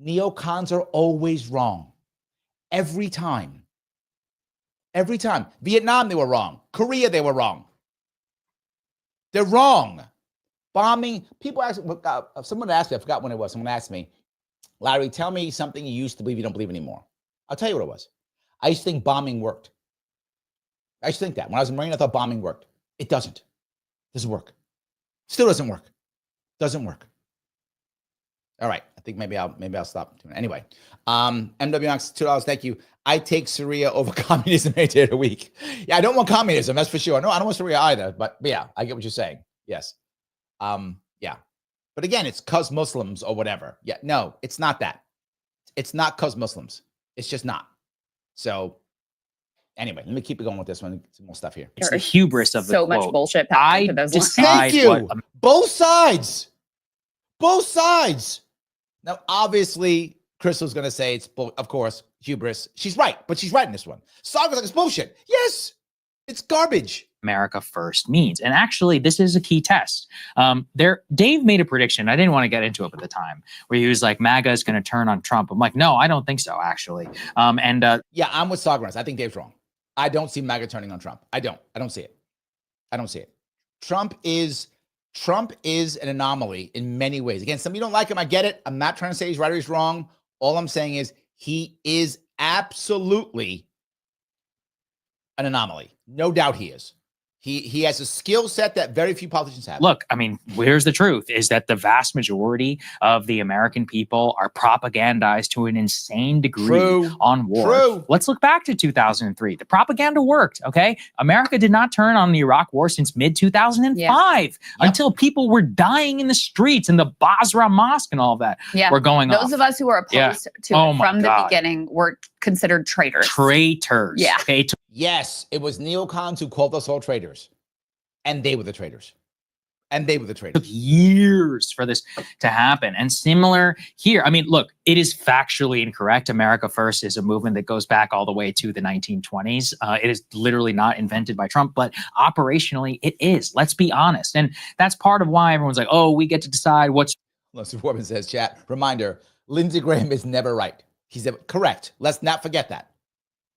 Neocons are always wrong. Every time. Every time. Vietnam, they were wrong. Korea, they were wrong. They're wrong. Bombing. People ask, someone asked me, I forgot when it was. Someone asked me, Larry, tell me something you used to believe you don't believe anymore. I'll tell you what it was. I used to think bombing worked. I used to think that. When I was a Marine, I thought bombing worked. It doesn't. It doesn't work. Still doesn't work. Doesn't work. All right. I think maybe I'll stop. Anyway, MWX, $2. Thank you. I take Syria over communism any day of the week. Yeah, I don't want communism. That's for sure. No, I don't want Syria either. But yeah, I get what you're saying. Yes. Yeah. But again, it's cause Muslims or whatever. Yeah, no, it's not that. It's not cause Muslims. It's just not. So anyway, let me keep it going with this one. Some more stuff here. It's the hubris of the so quote. much bullshit. I decide Thank you. what Both sides. Both sides. Now, obviously, Crystal's going to say it's, of course, hubris. She's right, but she's right in this one. Saga's like, it's bullshit. Yes, it's garbage. America first means. And actually, this is a key test. Dave made a prediction. I didn't want to get into it at the time, where he was like, MAGA is going to turn on Trump. I'm like, no, I don't think so, actually. Yeah, I'm with Sagaras. I think Dave's wrong. I don't see MAGA turning on Trump. I don't see it. I don't see it. Trump is an anomaly in many ways. Again, some of you don't like him. I get it. I'm not trying to say he's right or he's wrong. All I'm saying is he is absolutely an anomaly. No doubt he is. He has a skill set that very few politicians have. Look, I mean, here's the truth, is that the vast majority of the American people are propagandized to an insane degree on war. True. Let's look back to 2003. The propaganda worked, okay? America did not turn on the Iraq war since mid-2005 until people were dying in the streets and the Basra Mosque and all of that were going on. Those of us who were opposed to it from the beginning were considered traitors. Traitors. Yeah. Okay? Yes, it was neocons who called us all traitors. And they were the traitors. It took years for this to happen. And similar here. I mean, look, it is factually incorrect. America First is a movement that goes back all the way to the 1920s. It is literally not invented by Trump, but operationally it is. Let's be honest. And that's part of why everyone's like, oh, we get to decide what's. Leslie Foreman says, chat, reminder, Lindsey Graham is never right. He's correct. Let's not forget that.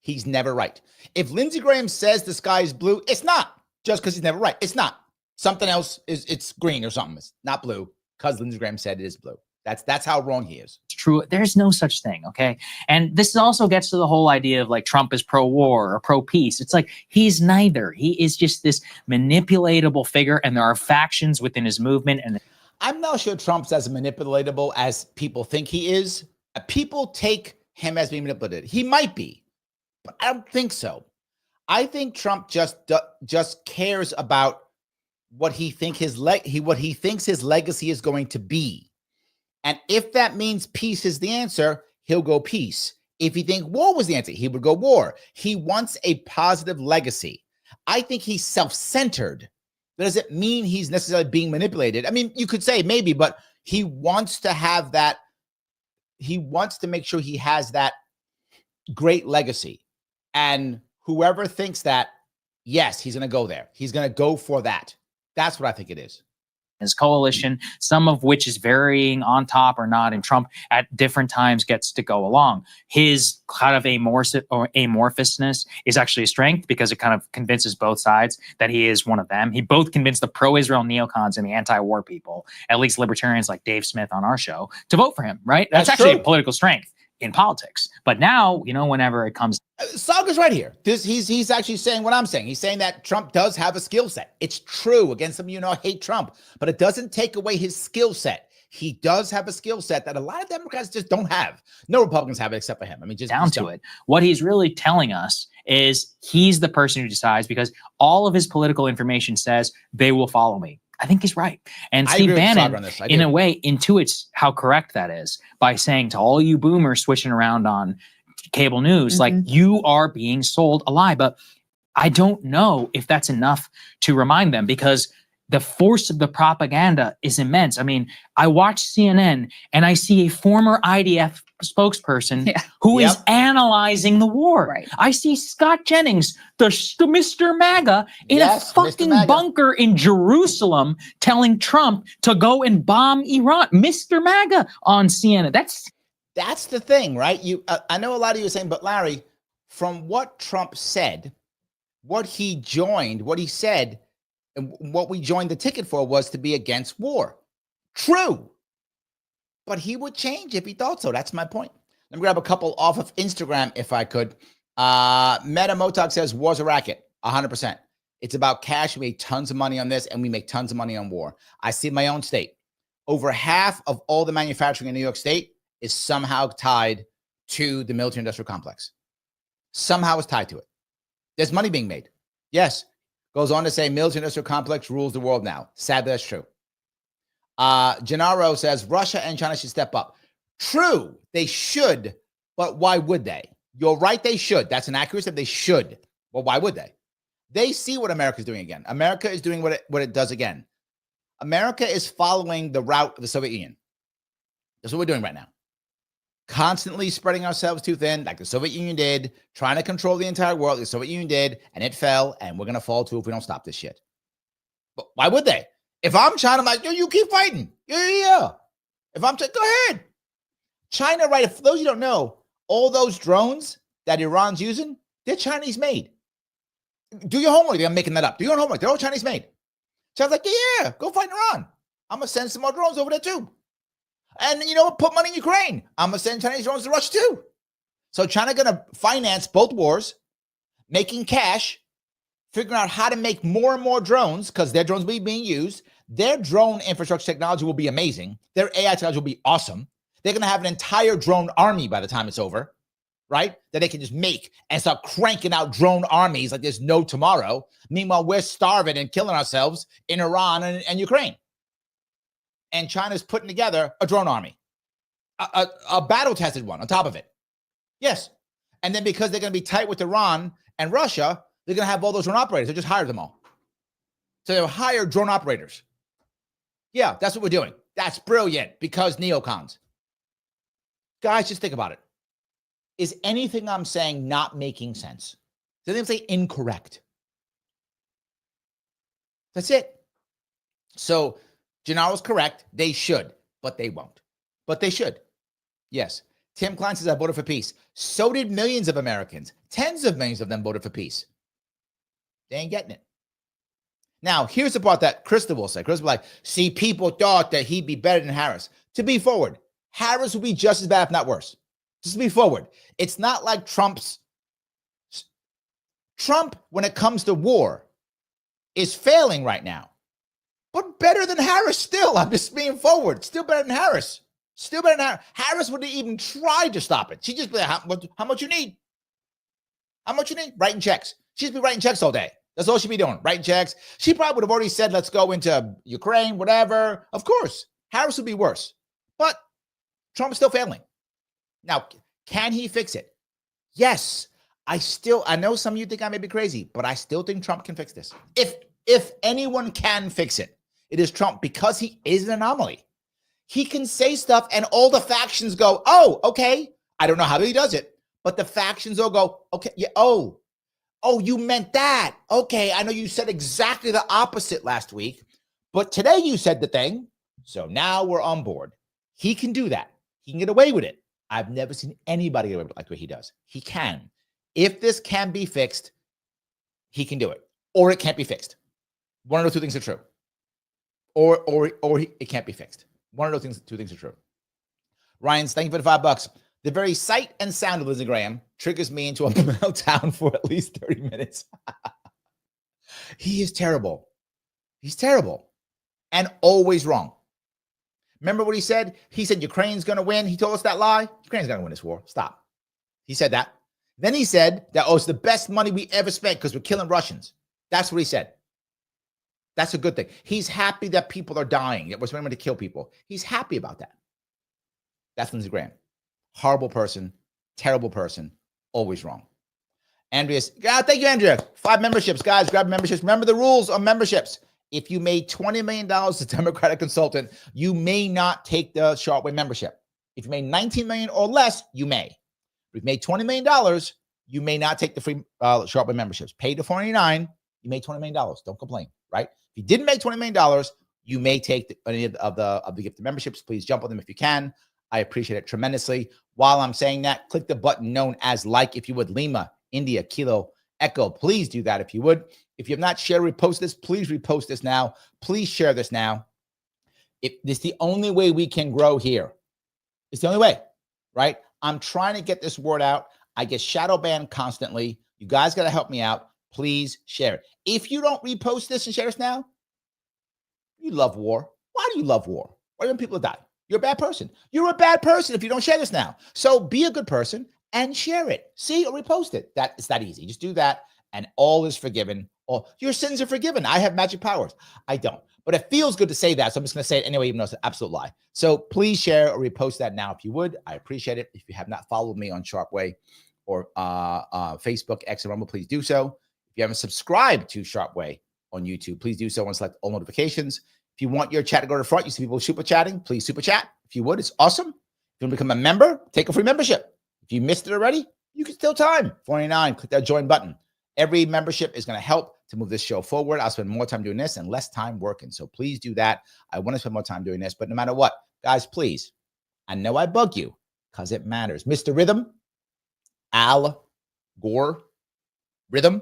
He's never right. If Lindsey Graham says the sky is blue, it's not just because he's never right. It's not. Something else it's green or something. It's not blue because Lindsey Graham said it is blue. That's how wrong he is. It's true. There's no such thing. Okay. And this also gets to the whole idea of like Trump is pro-war or pro-peace. It's like he's neither. He is just this manipulatable figure, and there are factions within his movement. And I'm not sure Trump's as manipulatable as people think he is. People take him as being manipulated. He might be, but I don't think so. I think Trump just cares about what he thinks his legacy is going to be. And if that means peace is the answer, he'll go peace. If he thinks war was the answer, he would go war. He wants a positive legacy. I think he's self-centered. That doesn't mean he's necessarily being manipulated. I mean, you could say maybe, but he wants to have that. He wants to make sure he has that great legacy. And whoever thinks that, yes, he's going to go there. He's going to go for that. That's what I think it is. His coalition, some of which is varying on top or not, and Trump at different times gets to go along. His kind of amorphousness is actually a strength because it kind of convinces both sides that he is one of them. He both convinced the pro-Israel neocons and the anti-war people, at least libertarians like Dave Smith on our show, to vote for him, right? That's actually a political strength in politics. But now, whenever it comes, Saga's right here. He's actually saying what I'm saying. He's saying that Trump does have a skill set. It's true. Again, some of you hate Trump, but it doesn't take away his skill set. He does have a skill set that a lot of Democrats just don't have. No Republicans have it except for him. I mean, just down to it. What he's really telling us is he's the person who decides, because all of his political information says they will follow me. I think he's right. And Steve Bannon, in a way, intuits how correct that is by saying to all you boomers switching around on cable news, like, you are being sold a lie. But I don't know if that's enough to remind them, because the force of the propaganda is immense. I mean, I watch CNN and I see a former IDF spokesperson who is analyzing the war. Right. I see Scott Jennings, the Mr. MAGA, in a fucking bunker in Jerusalem telling Trump to go and bomb Iran. Mr. MAGA on CNN. That's the thing, right? I know a lot of you are saying, but Larry, from what Trump said, what he said, and what we joined the ticket for was to be against war. True. But he would change if he thought so. That's my point. Let me grab a couple off of Instagram if I could. Meta Motog says war's a racket. 100%. It's about cash. We make tons of money on this, and we make tons of money on war. I see my own state. Over half of all the manufacturing in New York State is somehow tied to the military industrial complex. Somehow it's tied to it. There's money being made. Yes. Goes on to say military industrial complex rules the world now. Sadly, that's true. Gennaro says Russia and China should step up. True, they should, but why would they? You're right, they should. That's an accuracy. They should. Well, why would they? They see what America's doing again. America is doing what it does again. America is following the route of the Soviet Union. That's what we're doing right now. Constantly spreading ourselves too thin, like the Soviet Union did, trying to control the entire world. The Soviet Union did, and it fell, and we're going to fall too if we don't stop this shit. But why would they? If I'm China, I'm like, yo, you keep fighting. Yeah. If I'm China, go ahead. China, right? For those of you who don't know, all those drones that Iran's using, they're Chinese made. Do your homework. I'm making that up. Do your homework. They're all Chinese made. China's like, yeah, go fight in Iran. I'm going to send some more drones over there too. And you know what? Put money in Ukraine. I'm going to send Chinese drones to Russia too. So China going to finance both wars, making cash, figuring out how to make more and more drones because their drones will be being used. Their drone infrastructure technology will be amazing. Their AI technology will be awesome. They're going to have an entire drone army by the time it's over, right? That they can just make and start cranking out drone armies like there's no tomorrow. Meanwhile, we're starving and killing ourselves in Iran and Ukraine. And China's putting together a drone army, a battle-tested one on top of it. Yes. And then because they're going to be tight with Iran and Russia, they're going to have all those drone operators. They just hired them all. So they'll hire drone operators. Yeah, that's what we're doing. That's brilliant because neocons. Guys, just think about it. Is anything I'm saying not making sense? Does anything say incorrect? That's it. So Gennaro's correct. They should, but they won't. But they should. Yes. Tim Klein says, I voted for peace. So did millions of Americans. Tens of millions of them voted for peace. They ain't getting it. Now, here's the part that Krista will say. Krista will be like, see, people thought that he'd be better than Harris. To be forward, Harris will be just as bad, if not worse. Just to be forward. It's not like Trump, when it comes to war, is failing right now. But better than Harris still. I'm just being forward. Still better than Harris. Still better than Harris. Harris wouldn't even try to stop it. She'd just be like, how much you need? How much you need? Writing checks. She'd be writing checks all day. That's all she'd be doing, writing checks. She probably would have already said, let's go into Ukraine, whatever. Of course, Harris would be worse. But Trump's still failing. Now, can he fix it? Yes. I know some of you think I may be crazy, but I still think Trump can fix this. If anyone can fix it, it is Trump, because he is an anomaly. He can say stuff and all the factions go, oh, okay. I don't know how he does it, but the factions all go, okay, yeah, oh, you meant that. Okay, I know you said exactly the opposite last week, but today you said the thing, so now we're on board. He can do that. He can get away with it. I've never seen anybody get away with it like what he does. He can. If this can be fixed, he can do it. Or it can't be fixed. One of those two things are true. Or it can't be fixed. One of those two things are true. Ryan's, thank you for the $5. The very sight and sound of Lindsey Graham triggers me into a meltdown for at least 30 minutes. He is terrible. He's terrible. And always wrong. Remember what he said? He said Ukraine's going to win. He told us that lie. Ukraine's going to win this war. Stop. He said that. Then he said that, it's the best money we ever spent because we're killing Russians. That's what he said. That's a good thing. He's happy that people are dying, that we're spending money to kill people. He's happy about that. That's Lindsey Graham. Horrible person, terrible person, always wrong. Andreas, thank you, Andrea. 5 memberships, guys. Grab memberships. Remember the rules on memberships. If you made $20 million as a Democratic consultant, you may not take the Sharpe membership. If you made $19 million or less, you may. If you've made $20 million, you may not take the free Sharpe memberships. Pay the $49, you made $20 million. Don't complain, right? If you didn't make $20 million, you may take any of the gifted memberships. Please jump on them if you can. I appreciate it tremendously. While I'm saying that, click the button known as like, if you would. Lima, India, Kilo, Echo. Please do that if you would. If you have not shared, repost this. Please repost this now. Please share this now. This is the only way we can grow here. It's the only way, right? I'm trying to get this word out. I get shadow banned constantly. You guys got to help me out. Please share it. If you don't repost this and share this now, you love war. Why do you love war? Why do people die? You're a bad person. You're a bad person if you don't share this now. So be a good person and share it. See, or repost it. It's that easy. Just do that and all is forgiven. All your sins are forgiven. I have magic powers. I don't. But it feels good to say that. So I'm just going to say it anyway, even though it's an absolute lie. So please share or repost that now if you would. I appreciate it. If you have not followed me on Sharpe or Facebook, X, and Rumble, please do so. If you haven't subscribed to Sharpe on YouTube, please do so and select all notifications. If you want your chat to go to the front, you see people super chatting, please super chat. If you would, it's awesome. If you want to become a member, take a free membership. If you missed it already, you can still time. $49, click that join button. Every membership is going to help to move this show forward. I'll spend more time doing this and less time working. So please do that. I want to spend more time doing this, but no matter what, guys, please, I know I bug you because it matters. Mr. Rhythm, Al Gore, Rhythm,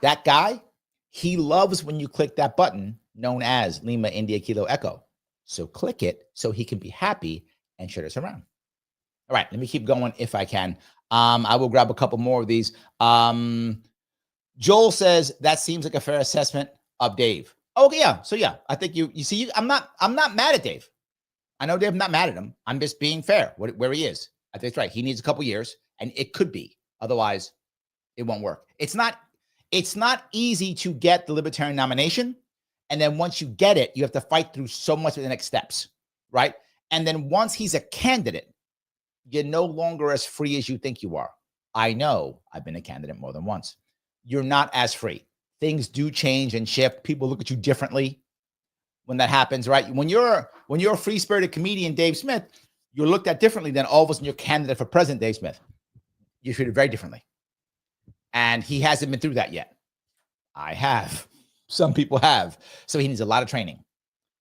that guy, he loves when you click that button known as Lima, India, Kilo, Echo. So click it so he can be happy and share this around. All right, let me keep going if I can. I will grab a couple more of these. Joel says that seems like a fair assessment of Dave. Okay, yeah. So yeah, I think you see, I'm not mad at Dave. I know Dave, I'm not mad at him. I'm just being fair where he is. I think it's right. He needs a couple years, and it could be. Otherwise, it won't work. It's not easy to get the Libertarian nomination. And then once you get it, you have to fight through so much of the next steps, right? And then once he's a candidate, you're no longer as free as you think you are. I know. I've been a candidate more than once. You're not as free. Things do change and shift. People look at you differently when that happens, right? When you're a free-spirited comedian, Dave Smith, you're looked at differently than all of a sudden you're candidate for president, Dave Smith. You're treated very differently. And he hasn't been through that yet. I have. Some people have. So he needs a lot of training.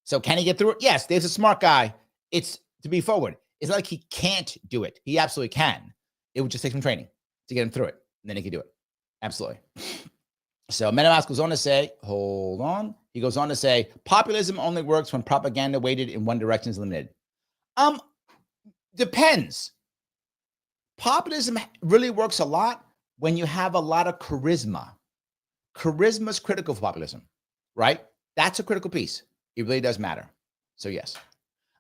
So can he get through it? Yes, Dave's a smart guy. It's to be forward. It's not like he can't do it. He absolutely can. It would just take some training to get him through it, and then he could do it. Absolutely. So MetaMask goes on to say, hold on. He goes on to say, populism only works when propaganda weighted in one direction is limited. Depends. Populism really works a lot when you have a lot of charisma. Charisma is critical for populism, right? That's a critical piece. It really does matter. So yes.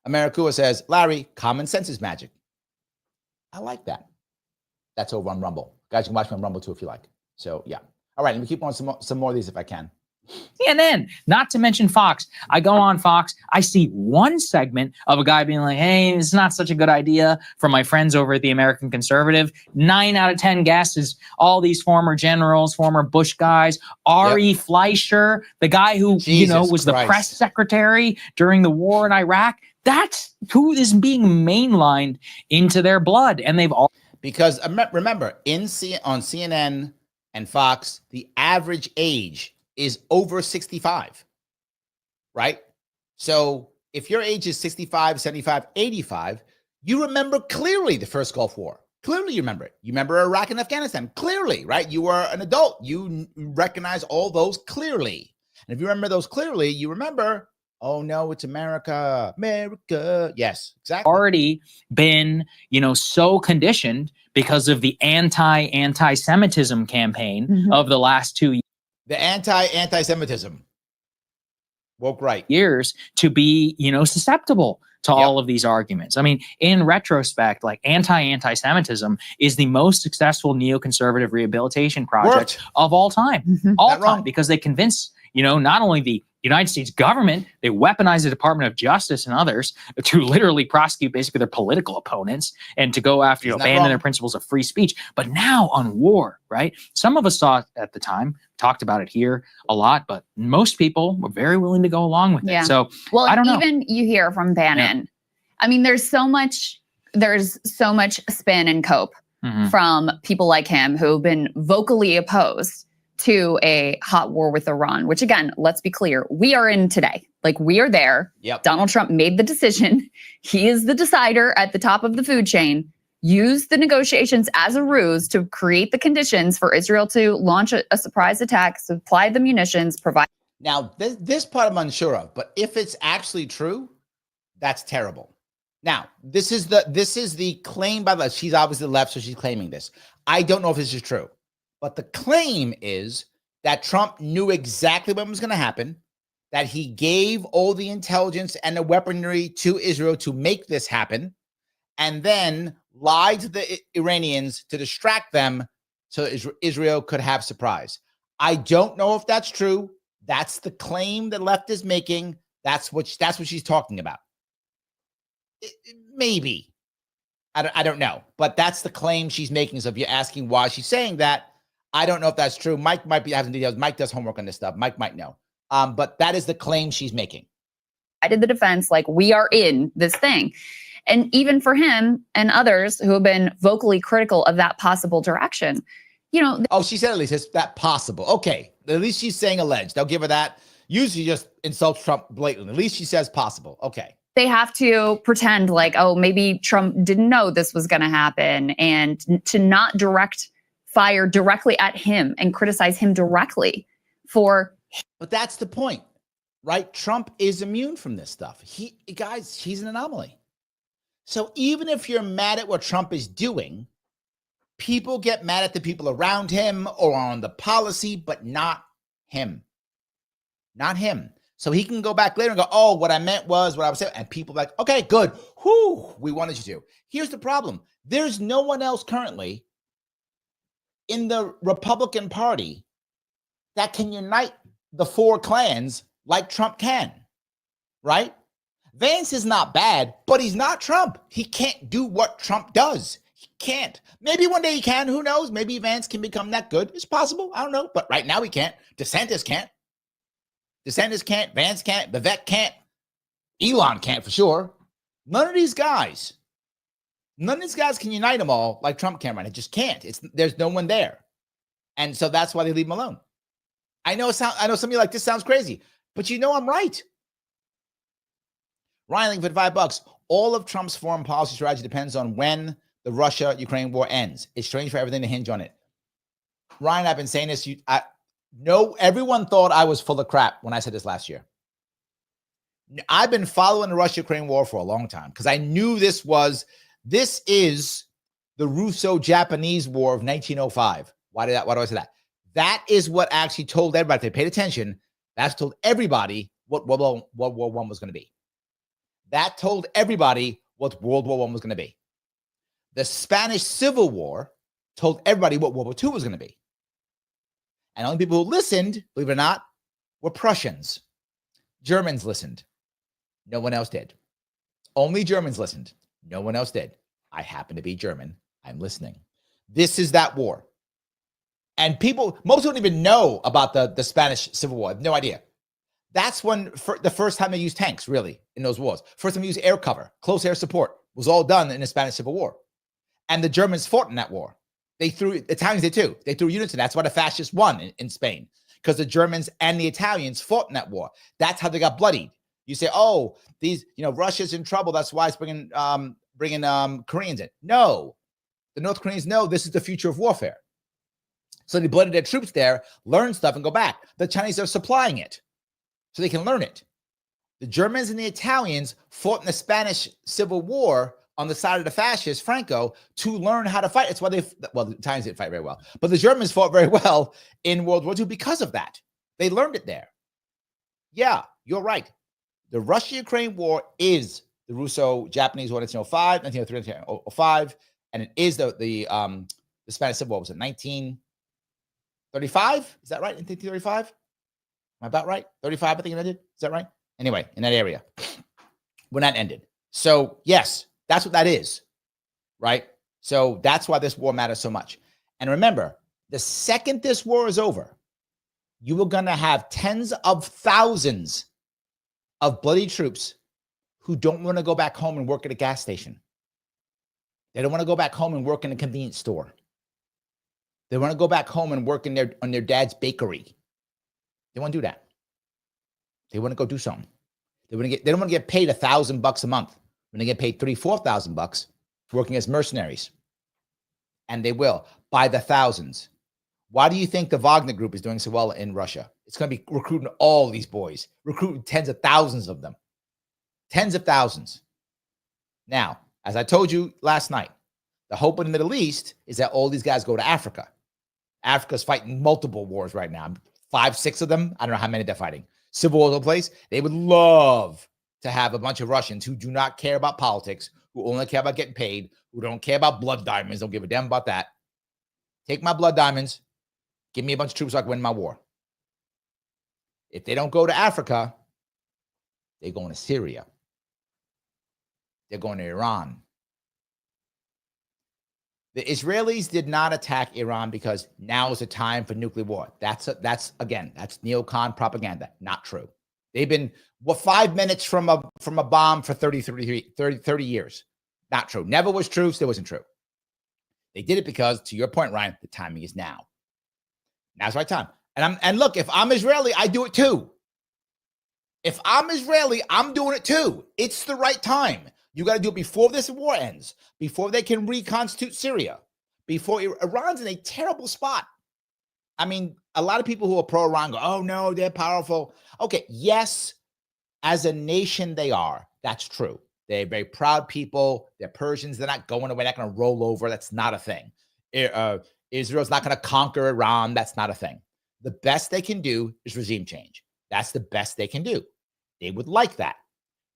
Americua says, Larry, common sense is magic. I like that. That's over on Rumble. Guys, you can watch me on Rumble too if you like. So yeah. All right, let me keep on some more of these if I can. CNN, not to mention Fox. I go on Fox, I see one segment of a guy being like, hey, it's not such a good idea, from my friends over at the American Conservative. 9 out of 10 guesses, all these former generals, former Bush guys, Ari Fleischer, the guy who, was the press secretary during the war in Iraq. That's who is being mainlined into their blood. And they've all. Because remember, on CNN and Fox, the average age is over 65, right? So if your age is 65, 75, 85, you remember clearly the first Gulf War. Clearly you remember it. You remember Iraq and Afghanistan. Clearly, right? You were an adult. You recognize all those clearly. And if you remember those clearly, you remember, oh no, it's America. America. Yes, exactly. Already been, so conditioned because of the anti-Semitism campaign of the last 2 years. The anti-Semitism. Woke right. Years to be, susceptible to all of these arguments. I mean, in retrospect, like anti-Semitism is the most successful neoconservative rehabilitation project of all time. All time, because they convince, not only the United States government, they weaponize the Department of Justice and others to literally prosecute basically their political opponents and to go after, abandon their principles of free speech. But now on war, right? Some of us saw it at the time, talked about it here a lot, but most people were very willing to go along with it. So, I don't know. Even you hear from Bannon, I mean, there's so much spin and cope from people like him who've been vocally opposed to a hot war with Iran, which again, let's be clear, we are in today. Like, we are there. Donald Trump made the decision. He is the decider at the top of the food chain. Use the negotiations as a ruse to create the conditions for Israel to launch a surprise attack, supply the munitions, provide. Now, this part I'm unsure of, but if it's actually true, that's terrible. Now, this is the claim by the, she's obviously left, so she's claiming this. I don't know if this is true. But the claim is that Trump knew exactly what was going to happen, that he gave all the intelligence and the weaponry to Israel to make this happen, and then lied to the Iranians to distract them so Israel could have surprise. I don't know if that's true. That's the claim that left is making. That's what she's talking about. Maybe. I don't know. But that's the claim she's making. So if you're asking why she's saying that, I don't know if that's true. Mike might be having details. Mike does homework on this stuff. Mike might know. But that is the claim she's making. I did the defense, like, we are in this thing. And even for him and others who have been vocally critical of that possible direction, Oh, she said at least it's that possible. Okay. At least she's saying alleged. I'll give her that. Usually just insults Trump blatantly. At least she says possible. Okay. They have to pretend like, oh, maybe Trump didn't know this was going to happen, and to not fire directly at him and criticize him directly for. But that's the point, right? Trump is immune from this stuff. He's an anomaly. So even if you're mad at what Trump is doing, people get mad at the people around him or on the policy, but not him. Not him. So he can go back later and go, oh, what I meant was what I was saying. And people are like, okay, good. Whew, we wanted you to. Here's the problem. There's no one else currently in the Republican Party that can unite the four clans like Trump can, right? Vance is not bad, but he's not Trump. He can't do what Trump does. He can't. Maybe one day he can. Who knows? Maybe Vance can become that good. It's possible. I don't know. But right now he can't. DeSantis can't. DeSantis can't. Vance can't. Vivek can't. Elon can't for sure. None of these guys can unite them all like Trump can right now. It just can't. There's no one there. And so that's why they leave him alone. I know some of you like, this sounds crazy, but I'm right. Ryan, for $5. All of Trump's foreign policy strategy depends on when the Russia-Ukraine war ends. It's strange for everything to hinge on it. Ryan, I've been saying this. Everyone thought I was full of crap when I said this last year. I've been following the Russia-Ukraine war for a long time because I knew this is the Russo-Japanese War of 1905. Why do I say that? That is what actually told everybody, if they paid attention, that's told everybody what World War I was going to be. That told everybody what World War I was going to be. The Spanish Civil War told everybody what World War II was going to be. And the only people who listened, believe it or not, were Prussians. Germans listened. No one else did. Only Germans listened. No one else did. I happen to be German. I'm listening. This is that war. And most don't even know about the Spanish Civil War. I have no idea. That's when the first time they used tanks, really, in those wars. First time they used air cover, close air support was all done in the Spanish Civil War. And the Germans fought in that war. The Italians did too. They threw units in. That's why the fascists won in Spain, because the Germans and the Italians fought in that war. That's how they got bloodied. You say, oh, Russia's in trouble. That's why it's bringing Koreans in. No, the North Koreans know this is the future of warfare. So they blooded their troops there, learn stuff, and go back. The Chinese are supplying it so they can learn it. The Germans and the Italians fought in the Spanish Civil War on the side of the fascists, Franco, to learn how to fight. It's why the Italians didn't fight very well, but the Germans fought very well in World War II because of that. They learned it there. Yeah, you're right. The Russia-Ukraine war is the Russo-Japanese War 1905, 1903, 1905, and it is the Spanish Civil War. Was it 1935? Is that right? 1935? Am I about right? 35, I think it ended. Is that right? Anyway, in that area. When that ended. So, yes, that's what that is, right? So that's why this war matters so much. And remember, the second this war is over, you are going to have tens of thousands of bloody troops who don't want to go back home and work at a gas station. They don't want to go back home and work in a convenience store. They want to go back home and work on their dad's bakery. They want to do that. They want to go do something. They don't want to get paid $1,000 a month when they get paid $3,000-$4,000 working as mercenaries. And they will, by the thousands. Why do you think the Wagner Group is doing so well in Russia? It's going to be recruiting all these boys, recruiting tens of thousands of them. Tens of thousands. Now, as I told you last night, the hope in the Middle East is that all these guys go to Africa. Africa's fighting multiple wars right now. 5, 6 of them. I don't know how many they're fighting. Civil wars in place. They would love to have a bunch of Russians who do not care about politics, who only care about getting paid, who don't care about blood diamonds, don't give a damn about that. Take my blood diamonds. Give me a bunch of troops so I can win my war. If they don't go to Africa, they're going to Syria. They're going to Iran. The Israelis did not attack Iran because now is the time for nuclear war. That's neocon propaganda. Not true. They've been 5 minutes from a bomb for 30 years. Not true. Never was true. Still wasn't true. They did it because, to your point, Ryan, the timing is now. Now's the right time. And look, if I'm Israeli, I do it too. If I'm Israeli, I'm doing it too. It's the right time. You got to do it before this war ends, before they can reconstitute Syria, before Iran's in a terrible spot. I mean, a lot of people who are pro-Iran go, oh, no, they're powerful. Okay, yes, as a nation, they are. That's true. They're very proud people. They're Persians. They're not going away. They're not going to roll over. That's not a thing. Israel's not going to conquer Iran. That's not a thing. The best they can do is regime change. That's the best they can do. They would like that.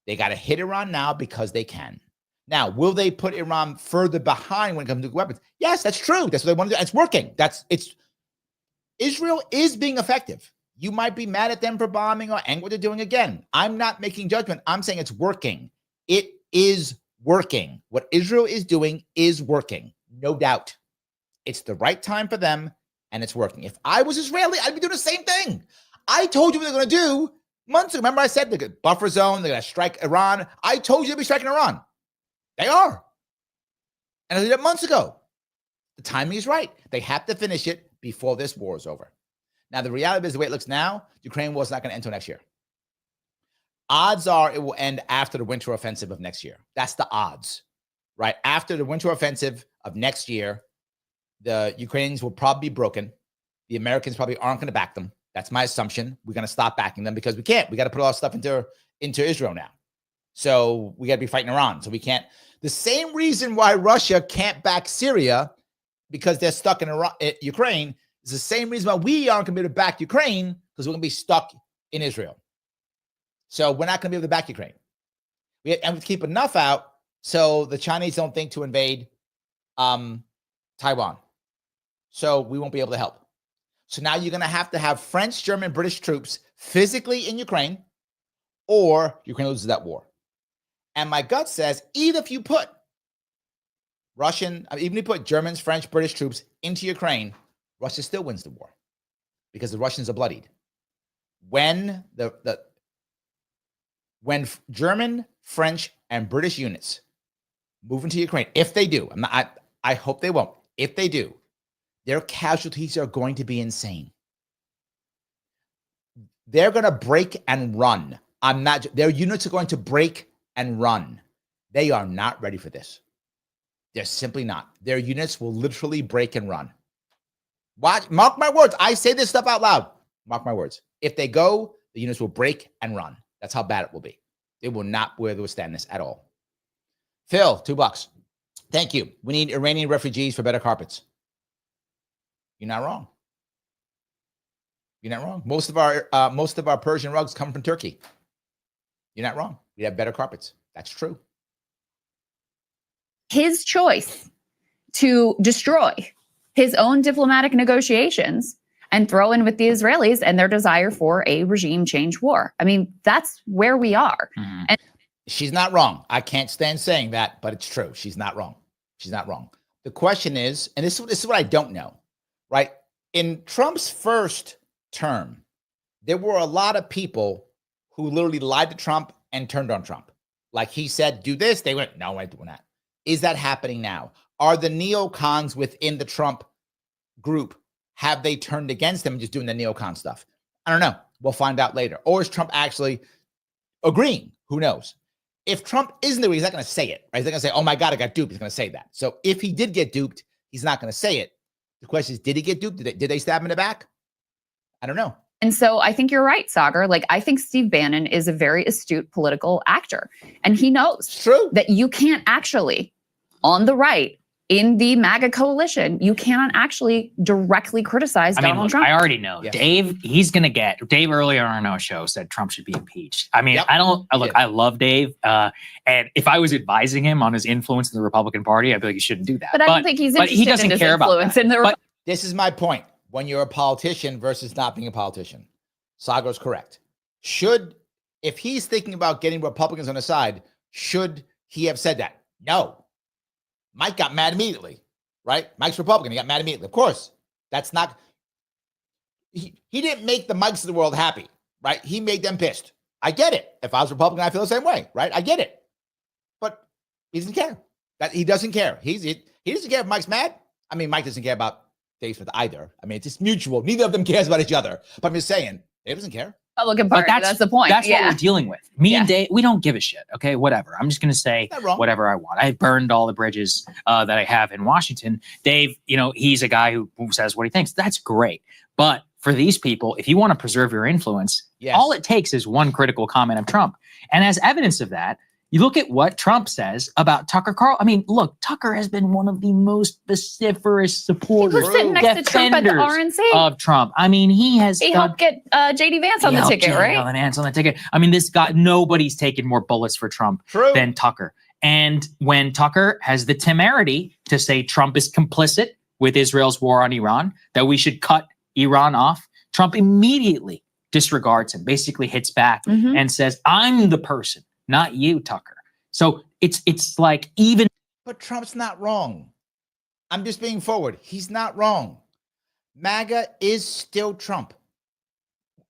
They got to hit Iran now because they can. Now, will they put Iran further behind when it comes to weapons? Yes, that's true. That's what they want to do. It's working. Israel is being effective. You might be mad at them for bombing or angry what they're doing again. I'm not making judgment. I'm saying it's working. It is working. What Israel is doing is working. No doubt. It's the right time for them, and it's working. If I was Israeli, I'd be doing the same thing. I told you what they're going to do months ago. Remember I said they're going to buffer zone, they're going to strike Iran. I told you they'd be striking Iran. They are. And I did it months ago. The timing is right. They have to finish it before this war is over. Now, the reality is the way it looks now, Ukraine war is not going to end until next year. Odds are it will end after the winter offensive of next year. That's the odds, right? After the winter offensive of next year, the Ukrainians will probably be broken. The Americans probably aren't going to back them. That's my assumption. We're going to stop backing them because we can't. We got to put all our stuff into Israel now. So we got to be fighting Iran. So we can't. The same reason why Russia can't back Syria because they're stuck in Ukraine is the same reason why we aren't going to be able to back Ukraine because we're going to be stuck in Israel. So we're not going to be able to back Ukraine. We have to keep enough out so the Chinese don't think to invade Taiwan. So we won't be able to help. So now you're going to have French, German, British troops physically in Ukraine, or Ukraine loses that war. And my gut says, even if you put even if you put Germans, French, British troops into Ukraine, Russia still wins the war because the Russians are bloodied. When when German, French, and British units move into Ukraine, if they do, I hope they won't. If they do, their casualties are going to be insane. They're going to break and run. Their units are going to break and run. They are not ready for this. They're simply not. Their units will literally break and run. Mark my words. I say this stuff out loud. Mark my words. If they go, the units will break and run. That's how bad it will be. They will not be able to withstand this at all. Phil, $2. Thank you. We need Iranian refugees for better carpets. You're not wrong. You're not wrong. Most of our Persian rugs come from Turkey. You're not wrong. We have better carpets. That's true. His choice to destroy his own diplomatic negotiations and throw in with the Israelis and their desire for a regime change war. I mean, that's where we are. Mm-hmm. And she's not wrong. I can't stand saying that, but it's true. She's not wrong. She's not wrong. The question is, and this is what I don't know, right? In Trump's first term, there were a lot of people who literally lied to Trump and turned on Trump. Like he said, do this. They went, no, I'm doing that. Is that happening now? Are the neocons within the Trump group, have they turned against him and just doing the neocon stuff? I don't know. We'll find out later. Or is Trump actually agreeing? Who knows? If Trump isn't there, he's not going to say it, right? He's not going to say, oh my God, I got duped. He's going to say that. So if he did get duped, he's not going to say it. The question is, did he get duped? Did they stab him in the back? I don't know. And so I think you're right, Sagar. Like, I think Steve Bannon is a very astute political actor. And he knows that you can't actually, on the right, in the MAGA coalition, you cannot actually directly criticize Donald Trump. I already know. Yes. Dave earlier on our show said Trump should be impeached. I mean, I love Dave. And if I was advising him on his influence in the Republican Party, I'd be like, you shouldn't do that. But I don't think he's interested in his influence in the This is my point. When you're a politician versus not being a politician, Sagar's correct. If he's thinking about getting Republicans on his side, should he have said that? No. Mike got mad immediately, right? Mike's Republican. He got mad immediately. Of course, that's not. He didn't make the Mikes of the world happy, right? He made them pissed. I get it. If I was Republican, I feel the same way, right? I get it. But he doesn't care. He doesn't care. He doesn't care if Mike's mad. I mean, Mike doesn't care about Dave Smith either. I mean, it's just mutual. Neither of them cares about each other. But I'm just saying, Dave doesn't care. Republican Party. That's the point. That's what we're dealing with. Me and Dave, we don't give a shit. Okay, whatever. I'm just going to say whatever I want. I burned all the bridges that I have in Washington. Dave, he's a guy who says what he thinks. That's great. But for these people, if you want to preserve your influence, all it takes is one critical comment of Trump. And as evidence of that, you look at what Trump says about Tucker Carlson. I mean, look, Tucker has been one of the most vociferous supporters, he was sitting next to Trump at the RNC of Trump. I mean, he helped get JD Vance on the ticket, right? Vance on the ticket. I mean, nobody's taken more bullets for Trump than Tucker. And when Tucker has the temerity to say Trump is complicit with Israel's war on Iran, that we should cut Iran off, Trump immediately disregards him, basically hits back and says, I'm the person, not you, Tucker. So it's like even. But Trump's not wrong. I'm just being forward. He's not wrong. MAGA is still Trump.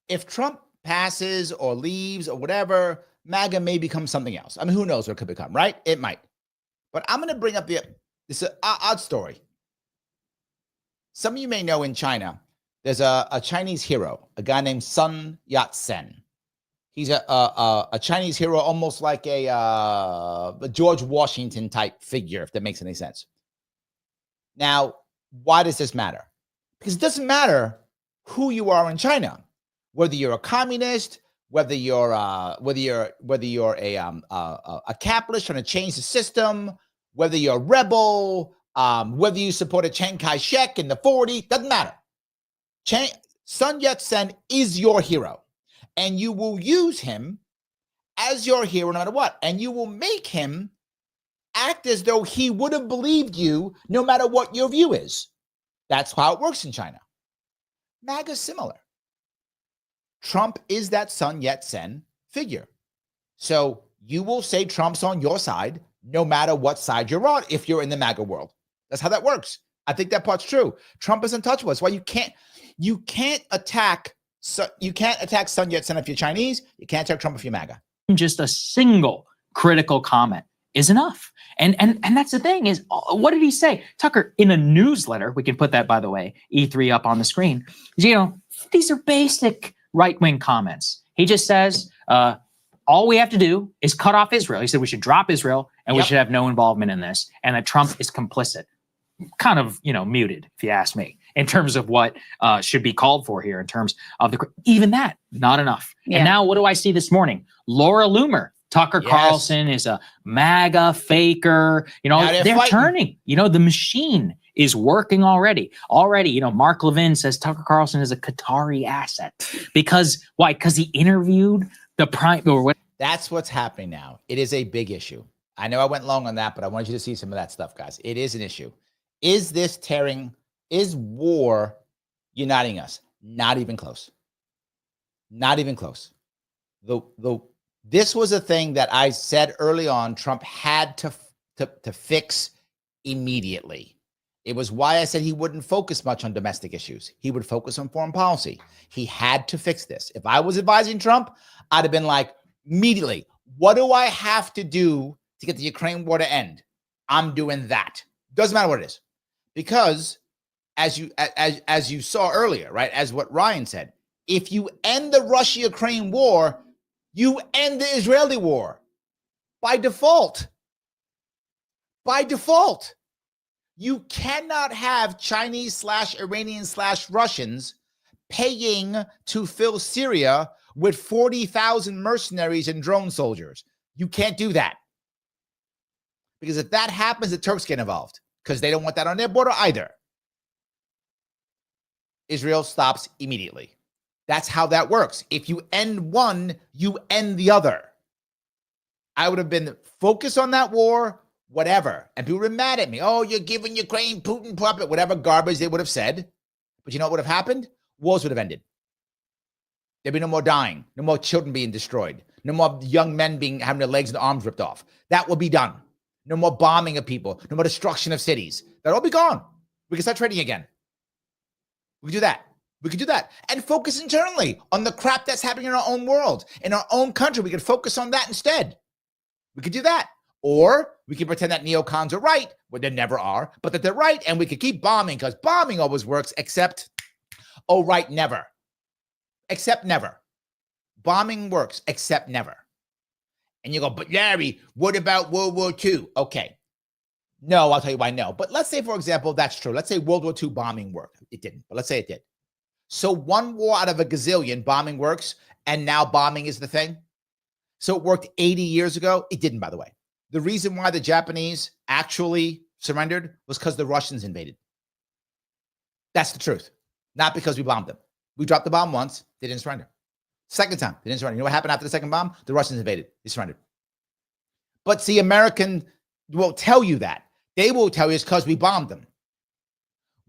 If Trump passes or leaves or whatever, MAGA may become something else. I mean, who knows what it could become, right? It might. But I'm going to bring up this odd story. Some of you may know in China, there's a Chinese hero, a guy named Sun Yat-sen. He's a Chinese hero, almost like a George Washington type figure, if that makes any sense. Now, why does this matter? Because it doesn't matter who you are in China, whether you're a communist, whether you're a capitalist trying to change the system, whether you're a rebel, whether you support a Chiang Kai-shek in the 40s, doesn't matter. Sun Yat-sen is your hero, and you will use him as your hero no matter what, and you will make him act as though he would have believed you no matter what your view is. That's how it works in China. MAGA is similar. Trump is that Sun Yat-sen figure. So you will say Trump's on your side no matter what side you're on if you're in the MAGA world. That's how that works. I think that part's true. Trump is untouchable. That's why you can't attack Sun Yat-sen if you're Chinese. You can't attack Trump if you're MAGA. Just a single critical comment is enough. And that's the thing is, what did he say? Tucker, in a newsletter, we can put that, by the way, E3 up on the screen. These are basic right-wing comments. He just says, all we have to do is cut off Israel. He said we should drop Israel and we should have no involvement in this, and that Trump is complicit. Kind of, muted, if you ask me, in terms of what should be called for here in terms of even that, not enough. Yeah. And now what do I see this morning? Laura Loomer. Tucker Carlson is a MAGA faker. They're turning. The machine is working already. Mark Levin says Tucker Carlson is a Qatari asset. Because why? Because he interviewed the prime or what? That's what's happening now. It is a big issue. I know I went long on that, but I wanted you to see some of that stuff, guys. It is an issue. Is war uniting us? Not even close. Not even close. This was a thing that I said early on Trump had to fix immediately. It was why I said he wouldn't focus much on domestic issues. He would focus on foreign policy. He had to fix this. If I was advising Trump, I'd have been like, immediately, what do I have to do to get the Ukraine war to end? I'm doing that. Doesn't matter what it is. Because as you saw earlier, right, as what Ryan said, if you end the Russia-Ukraine war, you end the Israeli war by default. By default. You cannot have Chinese/Iranian/Russians paying to fill Syria with 40,000 mercenaries and drone soldiers. You can't do that. Because if that happens, the Turks get involved because they don't want that on their border either. Israel stops immediately. That's how that works. If you end one, you end the other. I would have been focused on that war, whatever. And people were mad at me. Oh, you're giving Ukraine Putin puppet, whatever garbage they would have said. But you know what would have happened? Wars would have ended. There'd be no more dying, no more children being destroyed, no more young men having their legs and arms ripped off. That will be done. No more bombing of people, no more destruction of cities. That'll all be gone. We can start trading again. We can do that. We could do that and focus internally on the crap that's happening in our own world, in our own country. We could focus on that instead. We could do that. Or we could pretend that neocons are right, well, they never are, but that they're right, and we could keep bombing because bombing always works, except, never. Except never. Bombing works, except never. And you go, but Larry, what about World War II? Okay. No, I'll tell you why no. But let's say, for example, that's true. Let's say World War II bombing worked. It didn't, but let's say it did. So one war out of a gazillion, bombing works, and now bombing is the thing. So it worked 80 years ago. It didn't, by the way. The reason why the Japanese actually surrendered was because the Russians invaded. That's the truth. Not because we bombed them. We dropped the bomb once. They didn't surrender. Second time, they didn't surrender. You know what happened after the second bomb? The Russians invaded. They surrendered. But see, American will tell you that. They will tell you it's because we bombed them.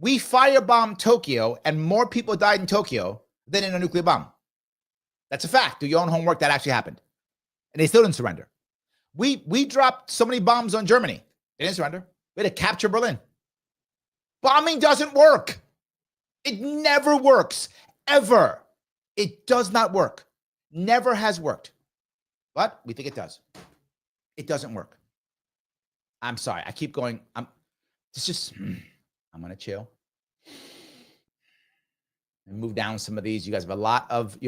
We firebombed Tokyo, and more people died in Tokyo than in a nuclear bomb. That's a fact. Do your own homework. That actually happened. And they still didn't surrender. We dropped so many bombs on Germany. They didn't surrender. We had to capture Berlin. Bombing doesn't work. It never works, ever. It does not work. Never has worked. But we think it does. It doesn't work. I'm sorry. I keep going. I'm going to chill and move down some of these. You guys have a lot of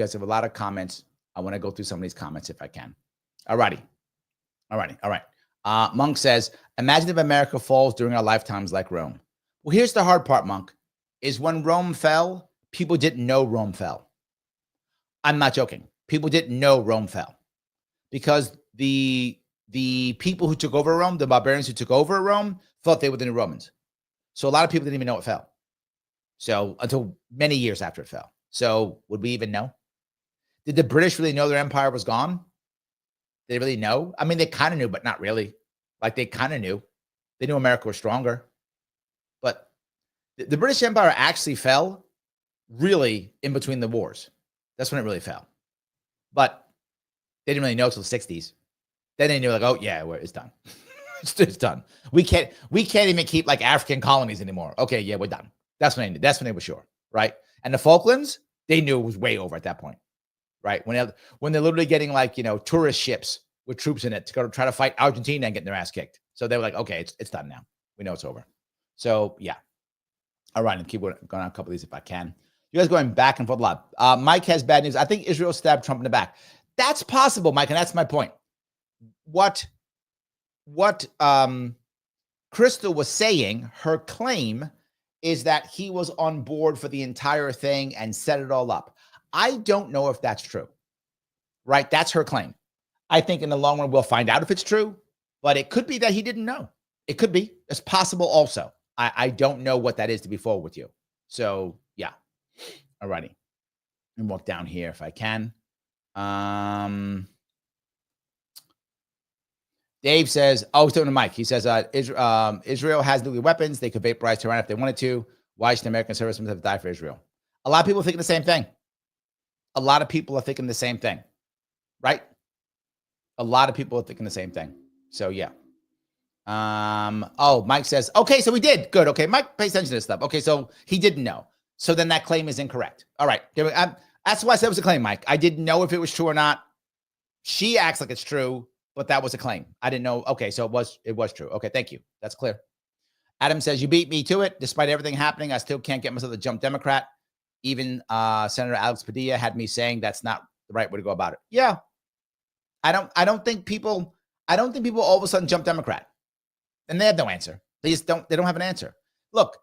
comments. I want to go through some of these comments if I can. All right. Monk says, imagine if America falls during our lifetimes like Rome. Well, here's the hard part, Monk, is when Rome fell, people didn't know Rome fell. I'm not joking. People didn't know Rome fell because the people who took over Rome, the barbarians who took over Rome, thought they were the new Romans. So a lot of people didn't even know it fell. So until many years after it fell. So would we even know? Did the British really know their empire was gone? Did they really know? I mean, they kind of knew, but not really. Like they kind of knew. They knew America was stronger. But the British Empire actually fell really in between the wars. That's when it really fell. But they didn't really know until the 60s. Then they knew, like, oh yeah, it's done. it's done. We can't even keep like African colonies anymore. Okay, yeah, we're done. That's when they knew. That's when they were sure, right? And the Falklands, they knew it was way over at that point, right? When they're literally getting like, tourist ships with troops in it to go to try to fight Argentina and getting their ass kicked. So they were like, okay, it's done now. We know it's over. So yeah. All right, and keep going on a couple of these if I can. You guys going back and forth a lot. Mike has bad news. I think Israel stabbed Trump in the back. That's possible, Mike, and that's my point. What Crystal was saying, her claim is that he was on board for the entire thing and set it all up. I don't know if that's true, right? That's her claim. I think in the long run, we'll find out if it's true, but it could be that he didn't know. It could be. It's possible also. I don't know what that is, to be forward with you. So yeah. All righty. Let me walk down here if I can. Dave says, he's talking to Mike. He says, Israel has nuclear weapons. They could vaporize Tehran if they wanted to. Why should American servicemen have to die for Israel? A lot of people are thinking the same thing. A lot of people are thinking the same thing, right? A lot of people are thinking the same thing. So yeah. Mike says, okay, so we did. Good. Okay, Mike pays attention to this stuff. Okay, so he didn't know. So then that claim is incorrect. All right. That's why I said it was a claim, Mike. I didn't know if it was true or not. She acts like it's true, but that was a claim. I didn't know. Okay, so it was true. Okay, thank you. That's clear. Adam says, you beat me to it. Despite everything happening, I still can't get myself to jump Democrat. Even Senator Alex Padilla had me saying that's not the right way to go about it. Yeah. I don't think people all of a sudden jump Democrat. And they have no answer. They don't have an answer. Look,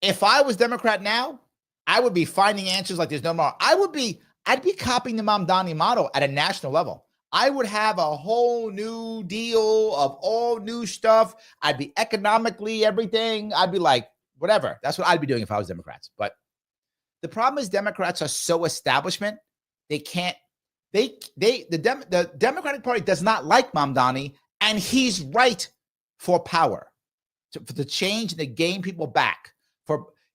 if I was Democrat now, I would be finding answers like there's no more. I'd be copying the Mamdani model at a national level. I would have a whole new deal of all new stuff. I'd be economically everything. I'd be like, whatever. That's what I'd be doing if I was Democrats. But the problem is Democrats are so establishment. They can't, the Democratic Party does not like Mamdani, and he's right for power, for the change and to gain people back.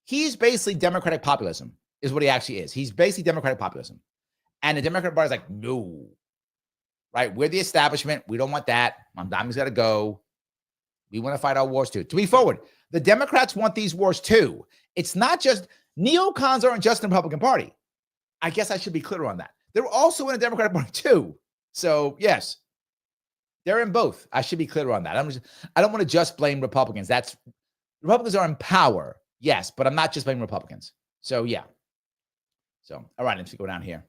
He's basically Democratic populism is what he actually is. He's basically Democratic populism. And the Democratic Party is like, no, right? We're the establishment. We don't want that. Mamdani's got to go. We want to fight our wars too. To be forward, the Democrats want these wars too. It's not just, neocons aren't just in the Republican Party. I guess I should be clear on that. They're also in the Democratic Party too. So yes, they're in both. I should be clear on that. I don't want to just blame Republicans. Republicans are in power. Yes, but I'm not just blaming Republicans. So yeah. So, all right, let's go down here.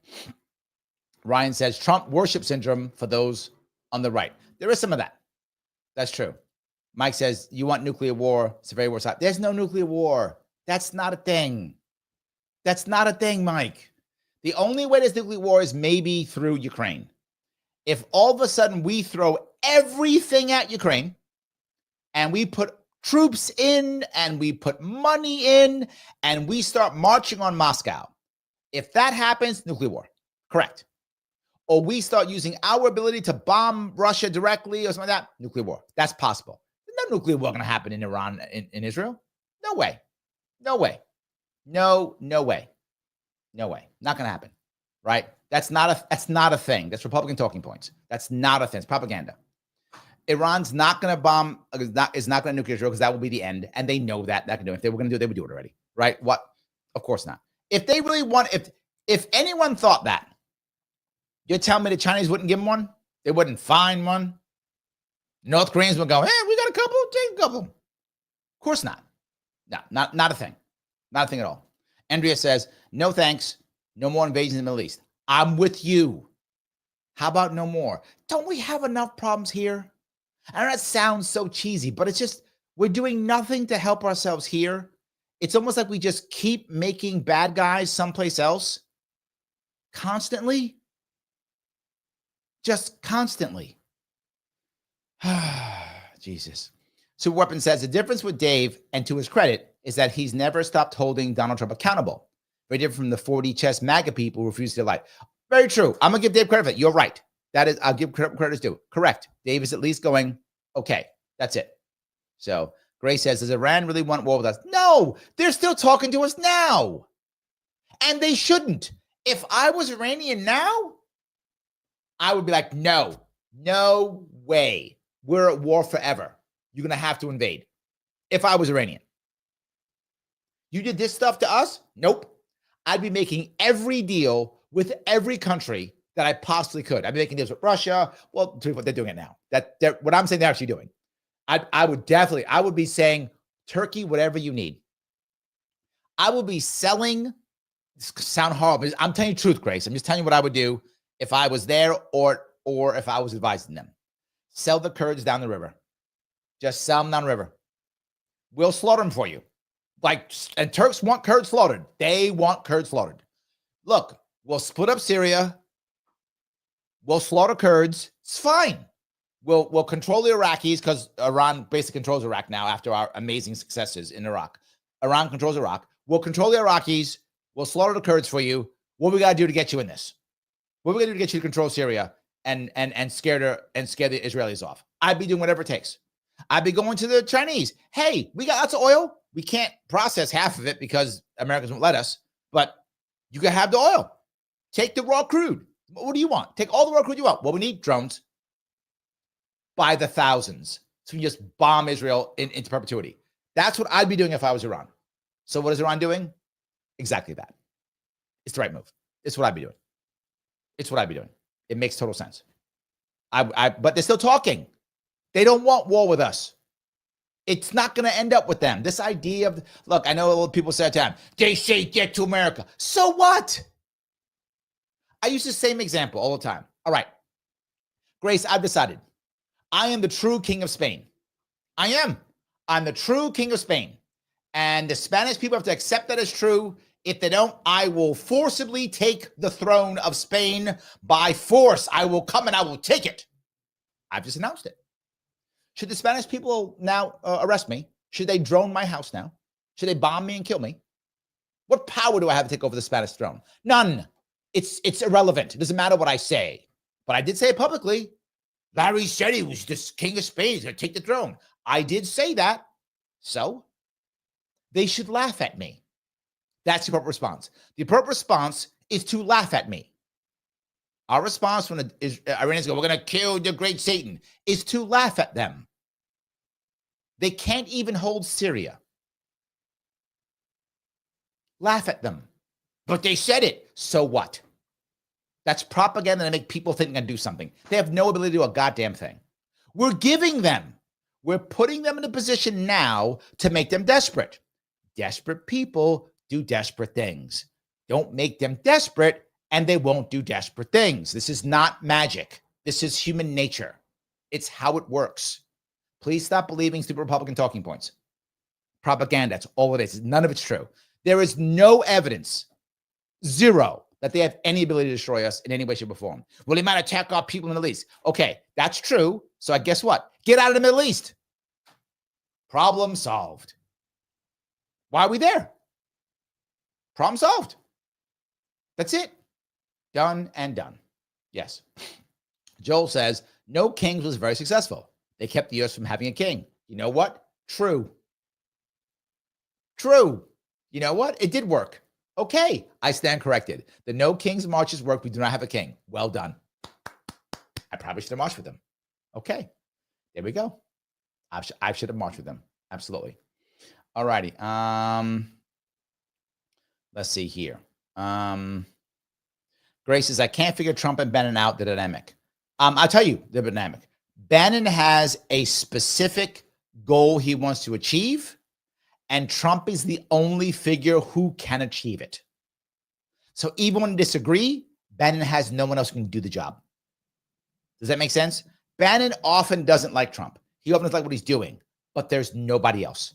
Ryan says, Trump worship syndrome for those on the right. There is some of that. That's true. Mike says, you want nuclear war. It's a very worse. There's no nuclear war. That's not a thing. That's not a thing, Mike. The only way there's nuclear war is maybe through Ukraine. If all of a sudden we throw everything at Ukraine and we put troops in and we put money in and we start marching on Moscow, if that happens, nuclear war. Correct. Or we start using our ability to bomb Russia directly or something like that, nuclear war. That's possible. There's no nuclear war going to happen in Iran, in Israel. No way. No way. No way. No way. Not going to happen. Right? That's not a thing. That's Republican talking points. That's not a thing. It's propaganda. Iran's not going to bomb, is not going to nuclear Israel because that will be the end. And they know that. That can do it. If they were going to do it, they would do it already. Right? What? Of course not. If they really want, if anyone thought that, you're telling me the Chinese wouldn't give them one? They wouldn't find one? North Koreans would go, hey, we got a couple, take a couple. Of course not. No, not a thing. Not a thing at all. Andrea says, no thanks. No more invasions in the Middle East. I'm with you. How about no more? Don't we have enough problems here? I know that sounds so cheesy, but it's just, we're doing nothing to help ourselves here. It's almost like we just keep making bad guys someplace else constantly. Just constantly. Jesus. Super Weapon says the difference with Dave, and to his credit, is that he's never stopped holding Donald Trump accountable. Very different from the 4D chess MAGA people who refuse to lie. Very true. I'm going to give Dave credit for it. You're right. That is, I'll give credit due. Correct. Dave is at least going, okay, that's it. So Gray says, does Iran really want war with us? No, they're still talking to us now. And they shouldn't. If I was Iranian now, I would be like, no way. We're at war forever. You're going to have to invade. If I was Iranian. You did this stuff to us? Nope. I'd be making every deal with every country that I possibly could. I'd be making deals with Russia. Well, they're doing it now. What I'm saying they're actually doing. I would be saying, Turkey, whatever you need. I will be selling, this sound horrible. I'm telling you the truth, Grace. I'm just telling you what I would do if I was there or if I was advising them. Sell the Kurds down the river. Just sell them down the river. We'll slaughter them for you. And Turks want Kurds slaughtered. They want Kurds slaughtered. Look, we'll split up Syria. We'll slaughter Kurds. It's fine. We'll control the Iraqis because Iran basically controls Iraq now after our amazing successes in Iraq. Iran controls Iraq. We'll control the Iraqis. We'll slaughter the Kurds for you. What we got to do to get you in this? What we got to do to get you to control Syria and scare the Israelis off? I'd be doing whatever it takes. I'd be going to the Chinese. Hey, we got lots of oil. We can't process half of it because Americans won't let us, but you can have the oil. Take the raw crude. What do you want? Take all the raw crude you want. Well, we need drones by the thousands. So we just bomb Israel into perpetuity. That's what I'd be doing if I was Iran. So what is Iran doing? Exactly that. It's the right move. It's what I'd be doing. It's what I'd be doing. It makes total sense. But they're still talking. They don't want war with us. It's not going to end up with them. This idea of, look, I know a lot of people say at the time, they say get to America. So what? I use the same example all the time. All right. Grace, I've decided. I am the true king of Spain. I am. I'm the true king of Spain. And the Spanish people have to accept that as true. If they don't, I will forcibly take the throne of Spain by force. I will come and I will take it. I've just announced it. Should the Spanish people now arrest me? Should they drone my house now? Should they bomb me and kill me? What power do I have to take over the Spanish throne? None. It's irrelevant. It doesn't matter what I say. But I did say it publicly. Larry said he was the king of Spain. He's going to take the throne. I did say that. So they should laugh at me. That's the appropriate response. The appropriate response is to laugh at me. Our response when the Iranians go, we're going to kill the great Satan, is to laugh at them. They can't even hold Syria. Laugh at them. But they said it. So what? That's propaganda to make people think they're going to do something. They have no ability to do a goddamn thing. We're giving them. We're putting them in a position now to make them desperate. Desperate people do desperate things. Don't make them desperate, and they won't do desperate things. This is not magic. This is human nature. It's how it works. Please stop believing stupid Republican talking points. Propaganda, that's all it is. None of it's true. There is no evidence, zero, that they have any ability to destroy us in any way, shape, or form. Well, they might attack our people in the Middle East. Okay, that's true. So I guess what? Get out of the Middle East. Problem solved. Why are we there? Problem solved. That's it. Done and done. Yes. Joel says, no kings was very successful. They kept the U.S. from having a king. You know what? True. True. You know what? It did work. Okay. I stand corrected. The no kings marches work. We do not have a king. Well done. I probably should have marched with them. Okay. There we go. I should have marched with them. Absolutely. All righty. Let's see here. Grace says, I can't figure Trump and Bannon out the dynamic. I'll tell you the dynamic. Bannon has a specific goal he wants to achieve, and Trump is the only figure who can achieve it. So even when they disagree, Bannon has no one else who can do the job. Does that make sense? Bannon often doesn't like Trump. He often doesn't like what he's doing, but there's nobody else.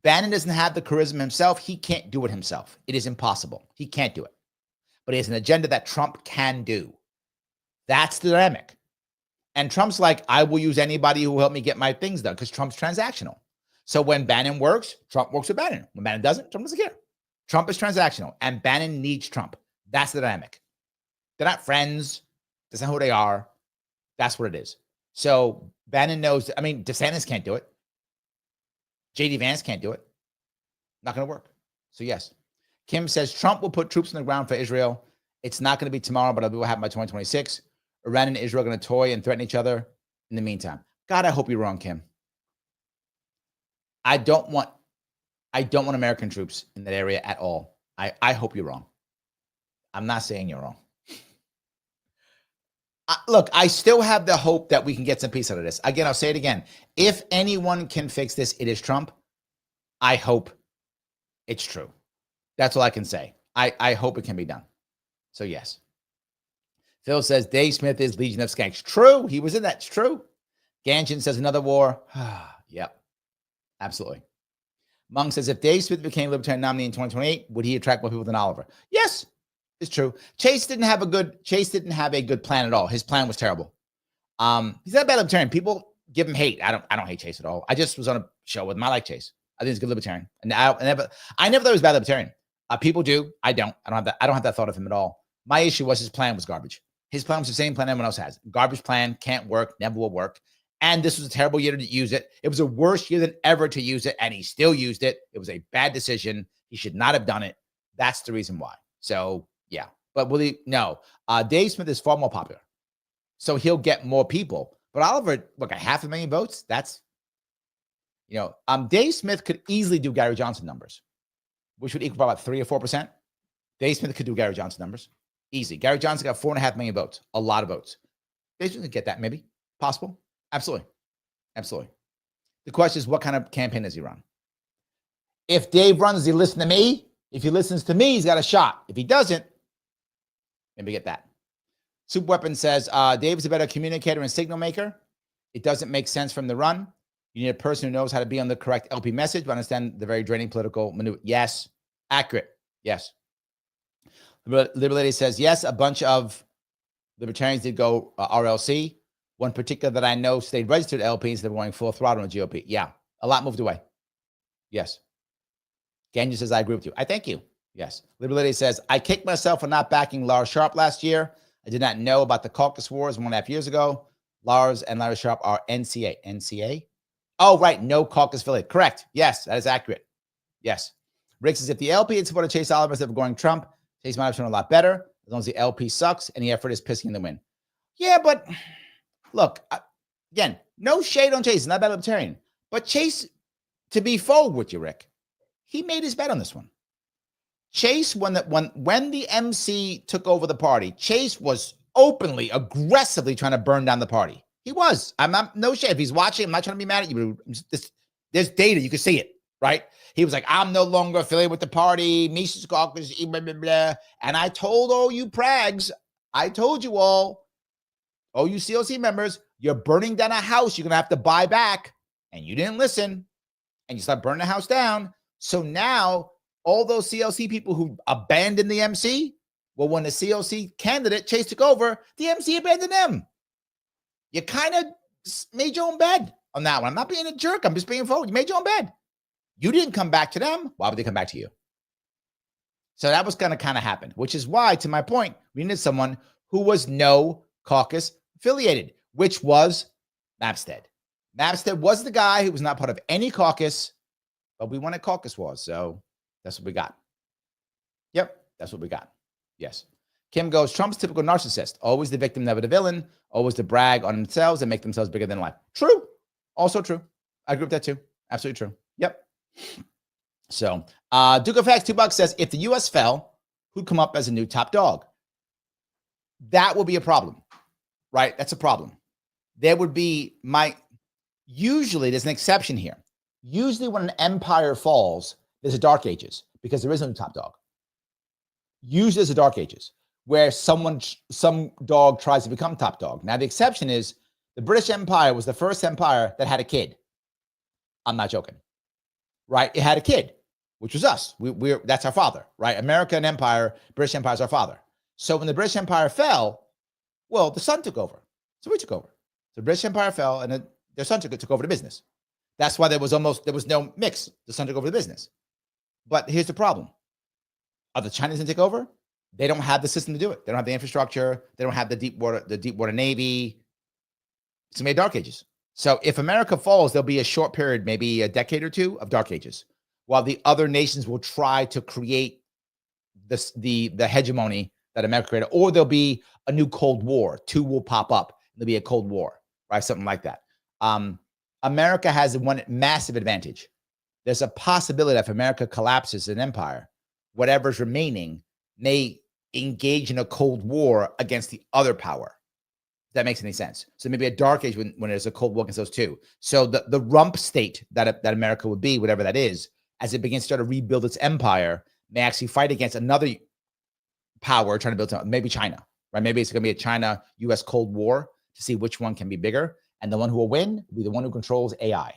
Bannon doesn't have the charisma himself. He can't do it himself. It is impossible. He can't do it. But he has an agenda that Trump can do. That's the dynamic. And Trump's like, I will use anybody who will help me get my things done, because Trump's transactional. So when Bannon works, Trump works with Bannon. When Bannon doesn't, Trump doesn't care. Trump is transactional, and Bannon needs Trump. That's the dynamic. They're not friends. That's not who they are. That's what it is. So Bannon knows. I mean, DeSantis can't do it. J.D. Vance can't do it. Not going to work. So yes. Kim says Trump will put troops on the ground for Israel. It's not going to be tomorrow, but it'll happen by 2026. Iran and Israel are going to toy and threaten each other in the meantime. God, I hope you're wrong, Kim. I don't want American troops in that area at all. I hope you're wrong. I'm not saying you're wrong. Look, I still have the hope that we can get some peace out of this. Again, I'll say it again. If anyone can fix this, it is Trump. I hope it's true. That's all I can say. I hope it can be done. So yes. Phil says Dave Smith is Legion of Skanks. True. He was in that. It's true. Ganshin says another war. Yep. Absolutely. Mung says if Dave Smith became Libertarian nominee in 2028, would he attract more people than Oliver? Yes, it's true. Chase didn't have a good plan at all. His plan was terrible. He's not a bad Libertarian. People give him hate. I don't hate Chase at all. I just was on a show with him. I like Chase. I think he's a good Libertarian. And I never thought he was a bad Libertarian. People do. I don't. I don't have that thought of him at all. My issue was his plan was garbage. His plan was the same plan everyone else has. Garbage plan, can't work, never will work. And this was a terrible year to use it. It was a worse year than ever to use it, and he still used it. It was a bad decision. He should not have done it. That's the reason why. So, yeah. But will he? No. Dave Smith is far more popular. So he'll get more people. But Oliver, look, 500,000 votes, that's, Dave Smith could easily do Gary Johnson numbers, which would equal about 3 or 4%. Dave Smith could do Gary Johnson numbers. Easy. Gary Johnson got 4.5 million votes. A lot of votes. Dave Smith could get that, maybe. Possible. Absolutely. Absolutely. The question is, what kind of campaign does he run? If Dave runs, does he listen to me? If he listens to me, he's got a shot. If he doesn't, maybe get that. Super Weapon says, Dave is a better communicator and signal maker. It doesn't make sense from the run. You need a person who knows how to be on the correct LP message, but understand the very draining political maneuver. Yes. Accurate. Yes. Liberty says, yes, a bunch of Libertarians did go RLC. One particular that I know stayed registered LPs that were going full throttle on the GOP. Yeah. A lot moved away. Yes. Ganyu says, I agree with you. I thank you. Yes. Liberty says, I kicked myself for not backing Lars Sharpe last year. I did not know about the caucus wars 1.5 years ago. Lars and Larry Sharpe are NCA. NCA? Oh, right. No caucus affiliate. Correct. Yes, that is accurate. Yes. Rick says, if the LP had supported Chase Oliver instead of going Trump, Chase might have shown a lot better, as long as the LP sucks and the effort is pissing the win. Yeah, but look, again, no shade on Chase. He's not a bad Libertarian. But Chase, to be forward with you, Rick, he made his bet on this one. Chase, when the MC took over the party, Chase was openly, aggressively trying to burn down the party. He was. I'm not, no shade. If he's watching, I'm not trying to be mad at you. There's data. You can see it, right? He was like, I'm no longer affiliated with the party. Mises caucus, blah, blah, blah. And I told all you prags, I told you all you COC members, you're burning down a house you're going to have to buy back. And you didn't listen. And you start burning the house down. So now all those CLC people who abandoned the MC, well, when the CLC candidate Chase took over, the MC abandoned them. You kind of made your own bed on that one. I'm not being a jerk. I'm just being forward. You made your own bed. You didn't come back to them. Why would they come back to you? So that was going to kind of happen, which is why, to my point, we needed someone who was no caucus affiliated, which was Mapstead. Mapstead was the guy who was not part of any caucus, but we wanted caucus wars. So that's what we got. Yep, that's what we got. Yes. Kim goes, Trump's typical narcissist. Always the victim, never the villain. Always to brag on themselves and make themselves bigger than life. True. Also true. I agree with that too. Absolutely true. Yep. So Duke of Facts, $2 says, if the U.S. fell, who'd come up as a new top dog? That would be a problem, right? That's a problem. There would be usually there's an exception here. Usually when an empire falls, there's a dark ages because there is no top dog. Usually there's a dark ages. where some dog tries to become top dog. Now, the exception is the British Empire was the first empire that had a kid. I'm not joking, right? It had a kid, which was us. That's our father, right? American Empire, British Empire is our father. So when the British Empire fell, well, the son took over. So we took over. The British Empire fell, and their son took over the business. That's why there was no mix. The son took over the business. But here's the problem. Are the Chinese going to take over? They don't have the system to do it. They don't have the infrastructure. They don't have the deep water Navy. It's going to be dark ages. So if America falls, there'll be a short period, maybe a decade or two of dark ages, while the other nations will try to create the hegemony that America created, or there'll be a new Cold War. Two will pop up. There'll be a Cold War, right? Something like that. America has one massive advantage. There's a possibility that if America collapses as an empire, whatever's remaining may engage in a Cold War against the other power. If that makes any sense. So maybe a dark age when there's a Cold War against those two. So the rump state that America would be, whatever that is, as it begins to start to rebuild its empire, may actually fight against another power trying to build something, maybe China, right? Maybe it's going to be a China-US Cold War to see which one can be bigger. And the one who will win will be the one who controls AI.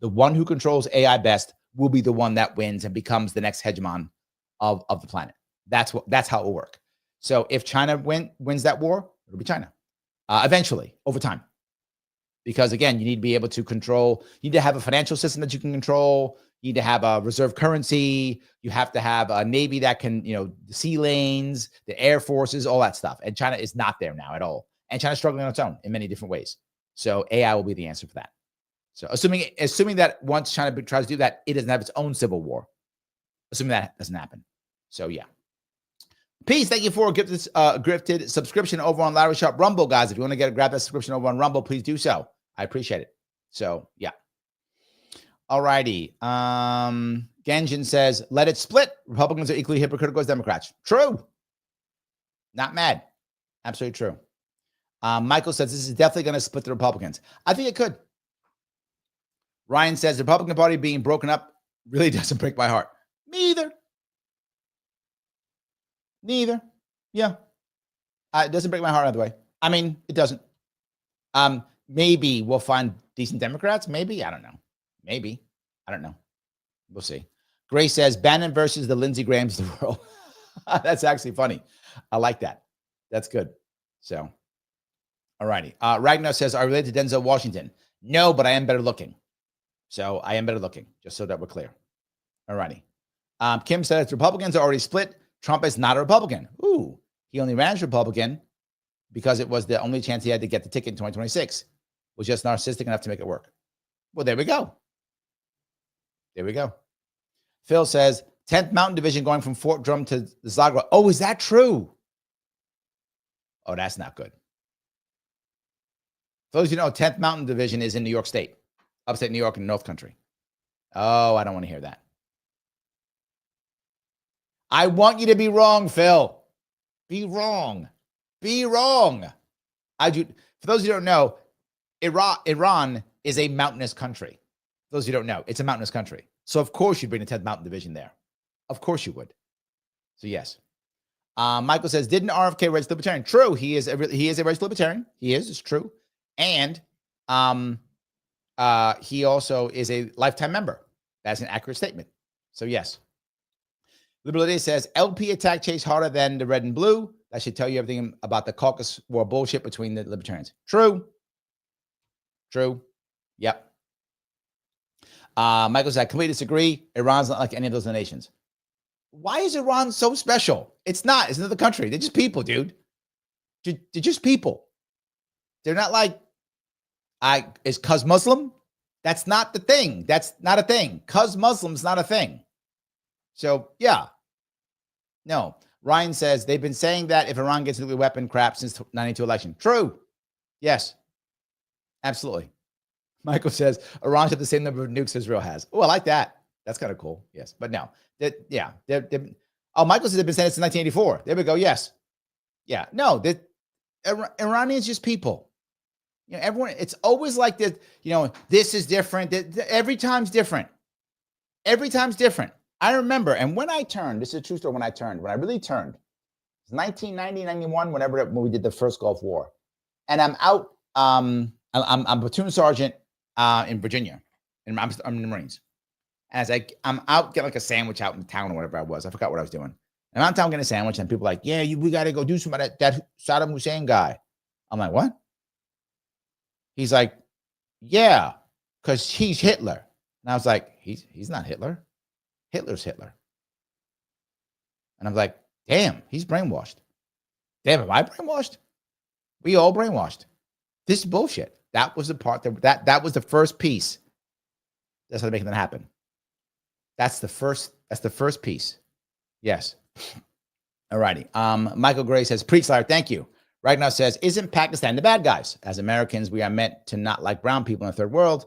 The one who controls AI best will be the one that wins and becomes the next hegemon of the planet. That's how it will work. So if China wins that war, it'll be China eventually over time. Because again, you need to be able to control, you need to have a financial system that you can control. You need to have a reserve currency. You have to have a Navy that can, the sea lanes, the air forces, all that stuff. And China is not there now at all. And China's struggling on its own in many different ways. So AI will be the answer for that. So assuming that once China tries to do that, it doesn't have its own civil war. Assuming that doesn't happen. So yeah. Peace. Thank you for gifted subscription over on Larry Sharpe Rumble, guys. If you want to grab that subscription over on Rumble, please do so. I appreciate it. So yeah. All righty. Ganjin says, let it split. Republicans are equally hypocritical as Democrats. True. Not mad. Absolutely true. Michael says, this is definitely going to split the Republicans. I think it could. Ryan says, the Republican Party being broken up really doesn't break my heart. Me either. Neither. Yeah. It doesn't break my heart either way. I mean, it doesn't. Maybe we'll find decent Democrats. Maybe. I don't know. Maybe. I don't know. We'll see. Gray says, Bannon versus the Lindsey Grahams of the world. That's actually funny. I like that. That's good. So, all righty. Ragnar says, are you related to Denzel Washington? No, but I am better looking. So I am better looking, just so that we're clear. All righty. Kim says, Republicans are already split. Trump is not a Republican. Ooh, he only ran as Republican because it was the only chance he had to get the ticket in 2026. Was just narcissistic enough to make it work. Well, there we go. There we go. Phil says, 10th Mountain Division going from Fort Drum to the Zagra. Oh, is that true? Oh, that's not good. For those of you know, 10th Mountain Division is in New York State, upstate New York and North Country. Oh, I don't want to hear that. I want you to be wrong, Phil. Be wrong. Be wrong. For those who don't know, Iran is a mountainous country. For those who don't know, it's a mountainous country. So of course you'd bring the 10th Mountain Division there. Of course you would. So yes. Michael says, didn't RFK register libertarian? True. He is a registered libertarian. He is. It's true. And he also is a lifetime member. That's an accurate statement. So yes. Liberty says, LP attacked Chase harder than the red and blue. That should tell you everything about the caucus war bullshit between the libertarians. True. True. Yep. Michael says, I completely disagree. Iran's not like any of those nations. Why is Iran so special? It's not. It's another country. They're just people, dude. They're just people. They're not like, is cuz Muslim? That's not the thing. That's not a thing. Cuz Muslim's not a thing. So, yeah. No. Ryan says, they've been saying that if Iran gets a nuclear weapon crap since 92 election. True. Yes. Absolutely. Michael says, Iran has the same number of nukes Israel has. Oh, I like that. That's kind of cool. Yes. But no. Michael says they've been saying it since 1984. There we go. Yes. Yeah. No. Iranians just people. Everyone, it's always like this, this is different. Every time's different. Every time's different. I remember, and when I turned, this is a true story, when I really turned, It was 1990, 91, when we did the first Gulf War. And I'm out, I'm platoon sergeant in Virginia, and I'm in the Marines. And I'm out getting like a sandwich out in town or whatever I was. I forgot what I was doing. And I'm out town getting a sandwich, and people are like, yeah, we got to go do something about that Saddam Hussein guy. I'm like, what? He's like, yeah, because he's Hitler. And I was like, he's not Hitler. Hitler's Hitler. And I'm like, damn, he's brainwashed. Damn, am I brainwashed? We all brainwashed. This is bullshit. That was the part that was the first piece. That's how they're making that happen. That's the first piece. Yes. All righty. Michael Gray says, preach, liar. Thank you. Right now says, isn't Pakistan the bad guys? As Americans, we are meant to not like brown people in the third world.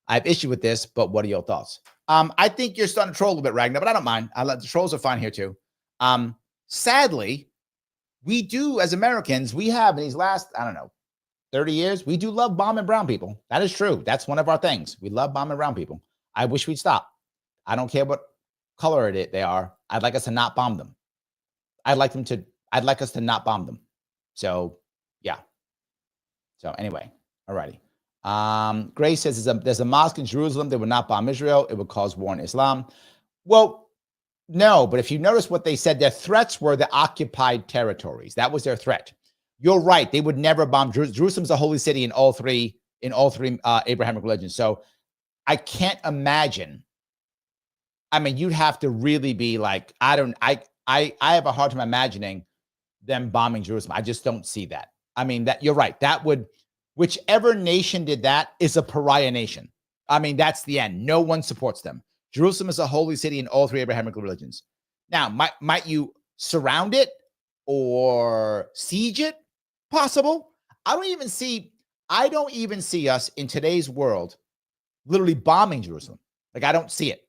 I have issue with this, but what are your thoughts? I think you're starting to troll a little bit, Ragnar, but I don't mind. The trolls are fine here too. Sadly, we do, as Americans, we have in these last, 30 years, we do love bombing brown people. That is true. That's one of our things. We love bombing brown people. I wish we'd stop. I don't care what color they are. I'd like us to not bomb them. I'd like us to not bomb them. So, yeah. So anyway, all righty. Grace says there's a mosque in Jerusalem that would not bomb Israel. It would cause war in Islam. Well, no, but if you notice what they said, their threats were the occupied territories. That was their threat. You're right. They would never bomb Jerusalem. Jerusalem's a holy city in all three Abrahamic religions. So I can't imagine. I mean, you'd have to really be like, I have a hard time imagining them bombing Jerusalem. I just don't see that. I mean, that you're right. That would, whichever nation did that is a pariah nation. I mean, that's the end. No one supports them. Jerusalem is a holy city in all three Abrahamic religions. Now, might you surround it or siege it? Possible. I don't even see us in today's world literally bombing Jerusalem. Like, I don't see it.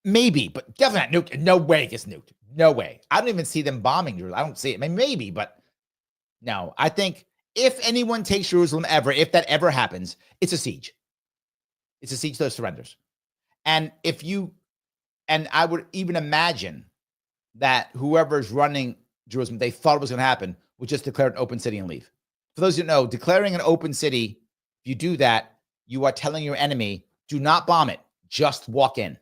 Maybe, but definitely not nuked. No way it gets nuked. No way. I don't even see them bombing Jerusalem. I don't see it. I mean, maybe, but no. I think if anyone takes Jerusalem ever, if that ever happens, it's a siege. It's a siege to surrenders. And I would even imagine that whoever's running Jerusalem, they thought it was going to happen, would just declare an open city and leave. For those who know, declaring an open city, if you do that, you are telling your enemy, do not bomb it, just walk in.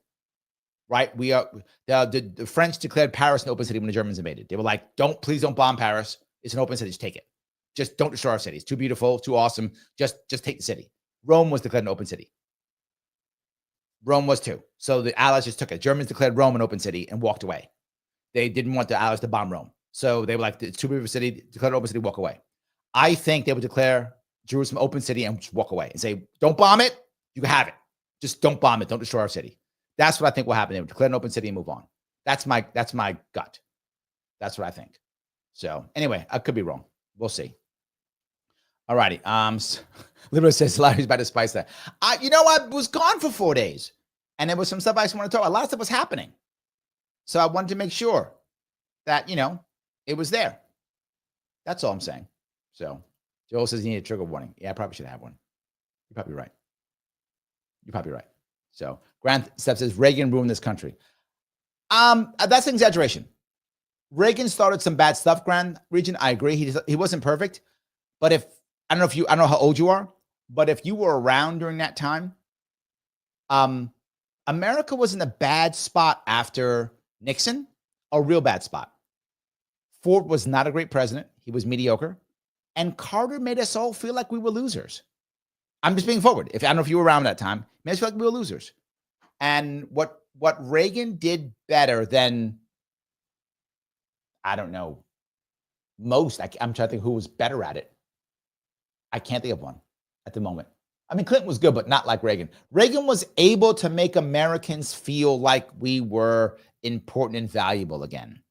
Right? The French declared Paris an open city when the Germans invaded. They were like, please don't bomb Paris. It's an open city, just take it. Just don't destroy our city. It's too beautiful, too awesome. Just take the city. Rome was declared an open city. Rome was too. So the Allies just took it. Germans declared Rome an open city and walked away. They didn't want the Allies to bomb Rome. So they were like, it's too big of a city, declared an open city, walk away. I think they would declare Jerusalem open city and just walk away and say, don't bomb it. You can have it. Just don't bomb it. Don't destroy our city. That's what I think will happen. They would declare an open city and move on. That's my gut. That's what I think. So anyway, I could be wrong. We'll see. All righty. Liberal says Larry's about to spice that. I was gone for 4 days, and there was some stuff I just want to talk about. A lot of stuff was happening. So I wanted to make sure that, it was there. That's all I'm saying. So Joel says you need a trigger warning. Yeah, I probably should have one. You're probably right. So Grant Steph says Reagan ruined this country. That's an exaggeration. Reagan started some bad stuff, Grand Region. I agree. He wasn't perfect. But I don't know how old you are, but if you were around during that time, America was in a bad spot after Nixon, a real bad spot. Ford was not a great president. He was mediocre. And Carter made us all feel like we were losers. I'm just being forward. I don't know if you were around that time, made us feel like we were losers. And what Reagan did better than, I don't know, most, I'm trying to think who was better at it. I can't think of one at the moment. I mean, Clinton was good, but not like Reagan. Reagan was able to make Americans feel like we were important and valuable again.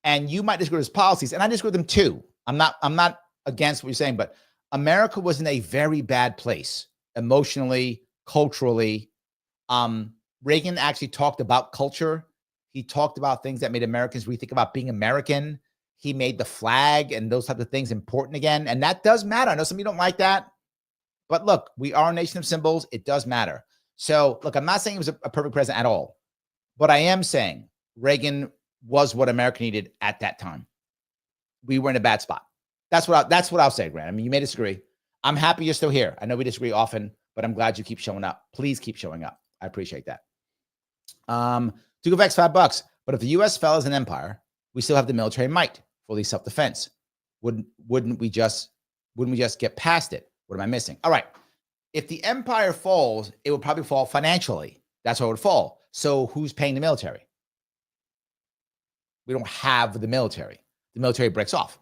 And you might disagree with his policies, and I disagree with them too. I'm not against what you're saying, but America was in a very bad place emotionally, culturally. Reagan actually talked about culture. He talked about things that made Americans rethink about being American. He made the flag and those types of things important again. And that does matter. I know some of you don't like that, but look, we are a nation of symbols. It does matter. So look, I'm not saying he was a perfect president at all, but I am saying Reagan was what America needed at that time. We were in a bad spot. That's what I'll say, Grant. I mean, you may disagree. I'm happy you're still here. I know we disagree often, but I'm glad you keep showing up. Please keep showing up. I appreciate that. To go back $5. But if the U.S. fell as an empire, we still have the military might for the self-defense. Wouldn't we just get past it? What am I missing? All right. If the empire falls, it would probably fall financially. That's where it would fall. So who's paying the military? We don't have the military. The military breaks off.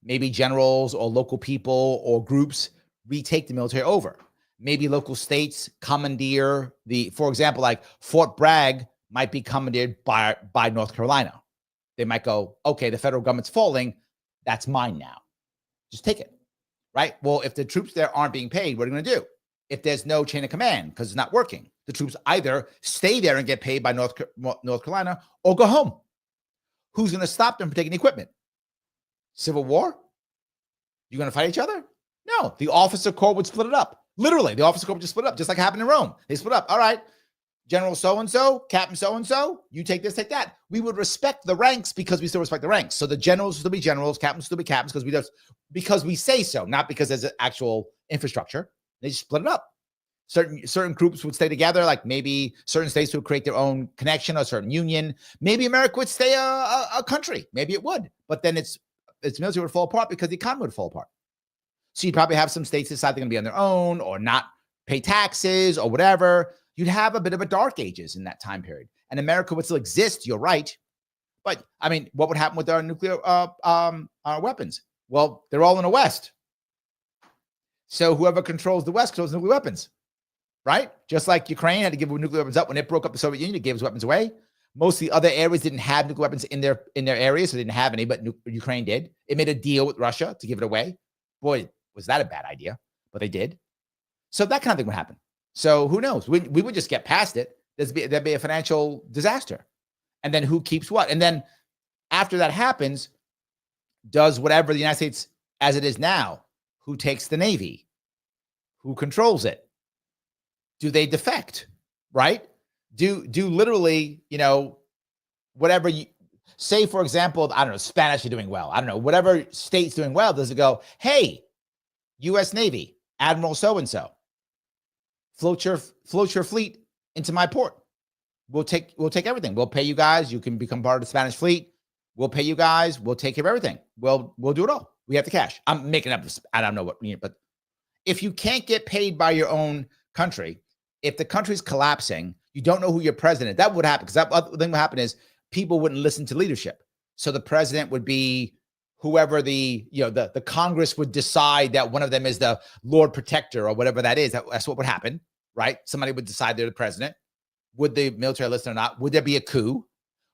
Maybe generals or local people or groups retake the military over. Maybe local states commandeer for example, like Fort Bragg might be commandeered by North Carolina. They might go, okay, the federal government's falling. That's mine now. Just take it, right? Well, if the troops there aren't being paid, what are you going to do? If there's no chain of command because it's not working, the troops either stay there and get paid by North Carolina or go home. Who's going to stop them from taking equipment? Civil war? You're going to fight each other? No. The officer corps would split it up. Literally, the officer corps would just split up, just like happened in Rome. They split up. All right, General so-and-so, Captain so-and-so, you take this, take that. We would respect the ranks because we still respect the ranks. So the generals will still be generals, captains will still be captains because we say so, not because there's an actual infrastructure. They just split it up. Certain groups would stay together, like maybe certain states would create their own connection, a certain union. Maybe America would stay a country. Maybe it would. But then its military would fall apart because the economy would fall apart. So you'd probably have some states decide they're going to be on their own or not pay taxes or whatever. You'd have a bit of a dark ages in that time period. And America would still exist, you're right. But, I mean, what would happen with our nuclear weapons? Well, they're all in the West. So whoever controls the West controls nuclear weapons, right? Just like Ukraine had to give nuclear weapons up when it broke up the Soviet Union, it gave its weapons away. Most of the other areas didn't have nuclear weapons in their areas, so they didn't have any, but Ukraine did. It made a deal with Russia to give it away. Boy, was that a bad idea, but they did. So that kind of thing would happen. So who knows? We would just get past it. There'd be a financial disaster. And then who keeps what? And then after that happens, does whatever the United States as it is now, who takes the Navy? Who controls it? Do they defect? Right? Do literally, whatever you say, for example, I don't know, Spanish are doing well. I don't know, whatever state's doing well, does it go, hey, U.S. Navy, Admiral so-and-so, float your fleet into my port. We'll take everything. We'll pay you guys. You can become part of the Spanish fleet. We'll pay you guys. We'll take care of everything. We'll do it all. We have the cash. I'm making up this. I don't know what, but if you can't get paid by your own country, if the country's collapsing, you don't know who your president is. That would happen because that other thing would happen is people wouldn't listen to leadership. So the president would be whoever the Congress would decide that one of them is the Lord Protector or whatever that is. That's what would happen, right? Somebody would decide they're the president. Would the military listen or not? Would there be a coup?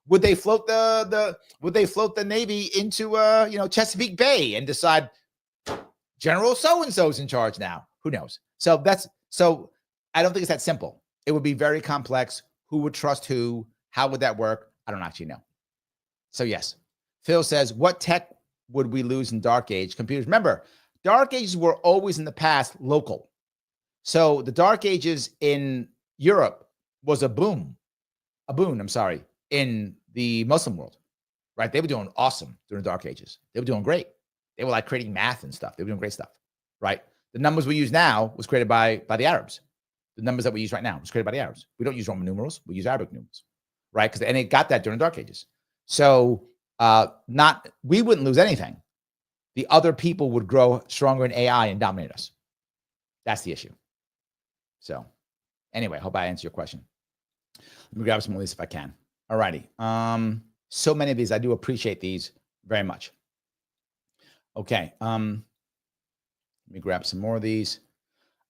Would they float the Navy into Chesapeake Bay and decide General so-and-so's in charge now? Who knows? So I don't think it's that simple. It would be very complex. Who would trust who? How would that work? I don't actually know. So yes, Phil says, what tech would we lose in Dark Age? Computers. Remember, Dark Ages were always in the past local. So the Dark Ages in Europe was a boon, in the Muslim world, right? They were doing awesome during the Dark Ages. They were doing great. They were like creating math and stuff. They were doing great stuff, right? The numbers we use now was created by the Arabs. The numbers that we use right now was created by the Arabs. We don't use Roman numerals. We use Arabic numerals, right? And it got that during the Dark Ages. So we wouldn't lose anything. The other people would grow stronger in AI and dominate us. That's the issue. So anyway, hope I answered your question. Let me grab some of these if I can. All righty. So many of these. I do appreciate these very much. Okay. Let me grab some more of these.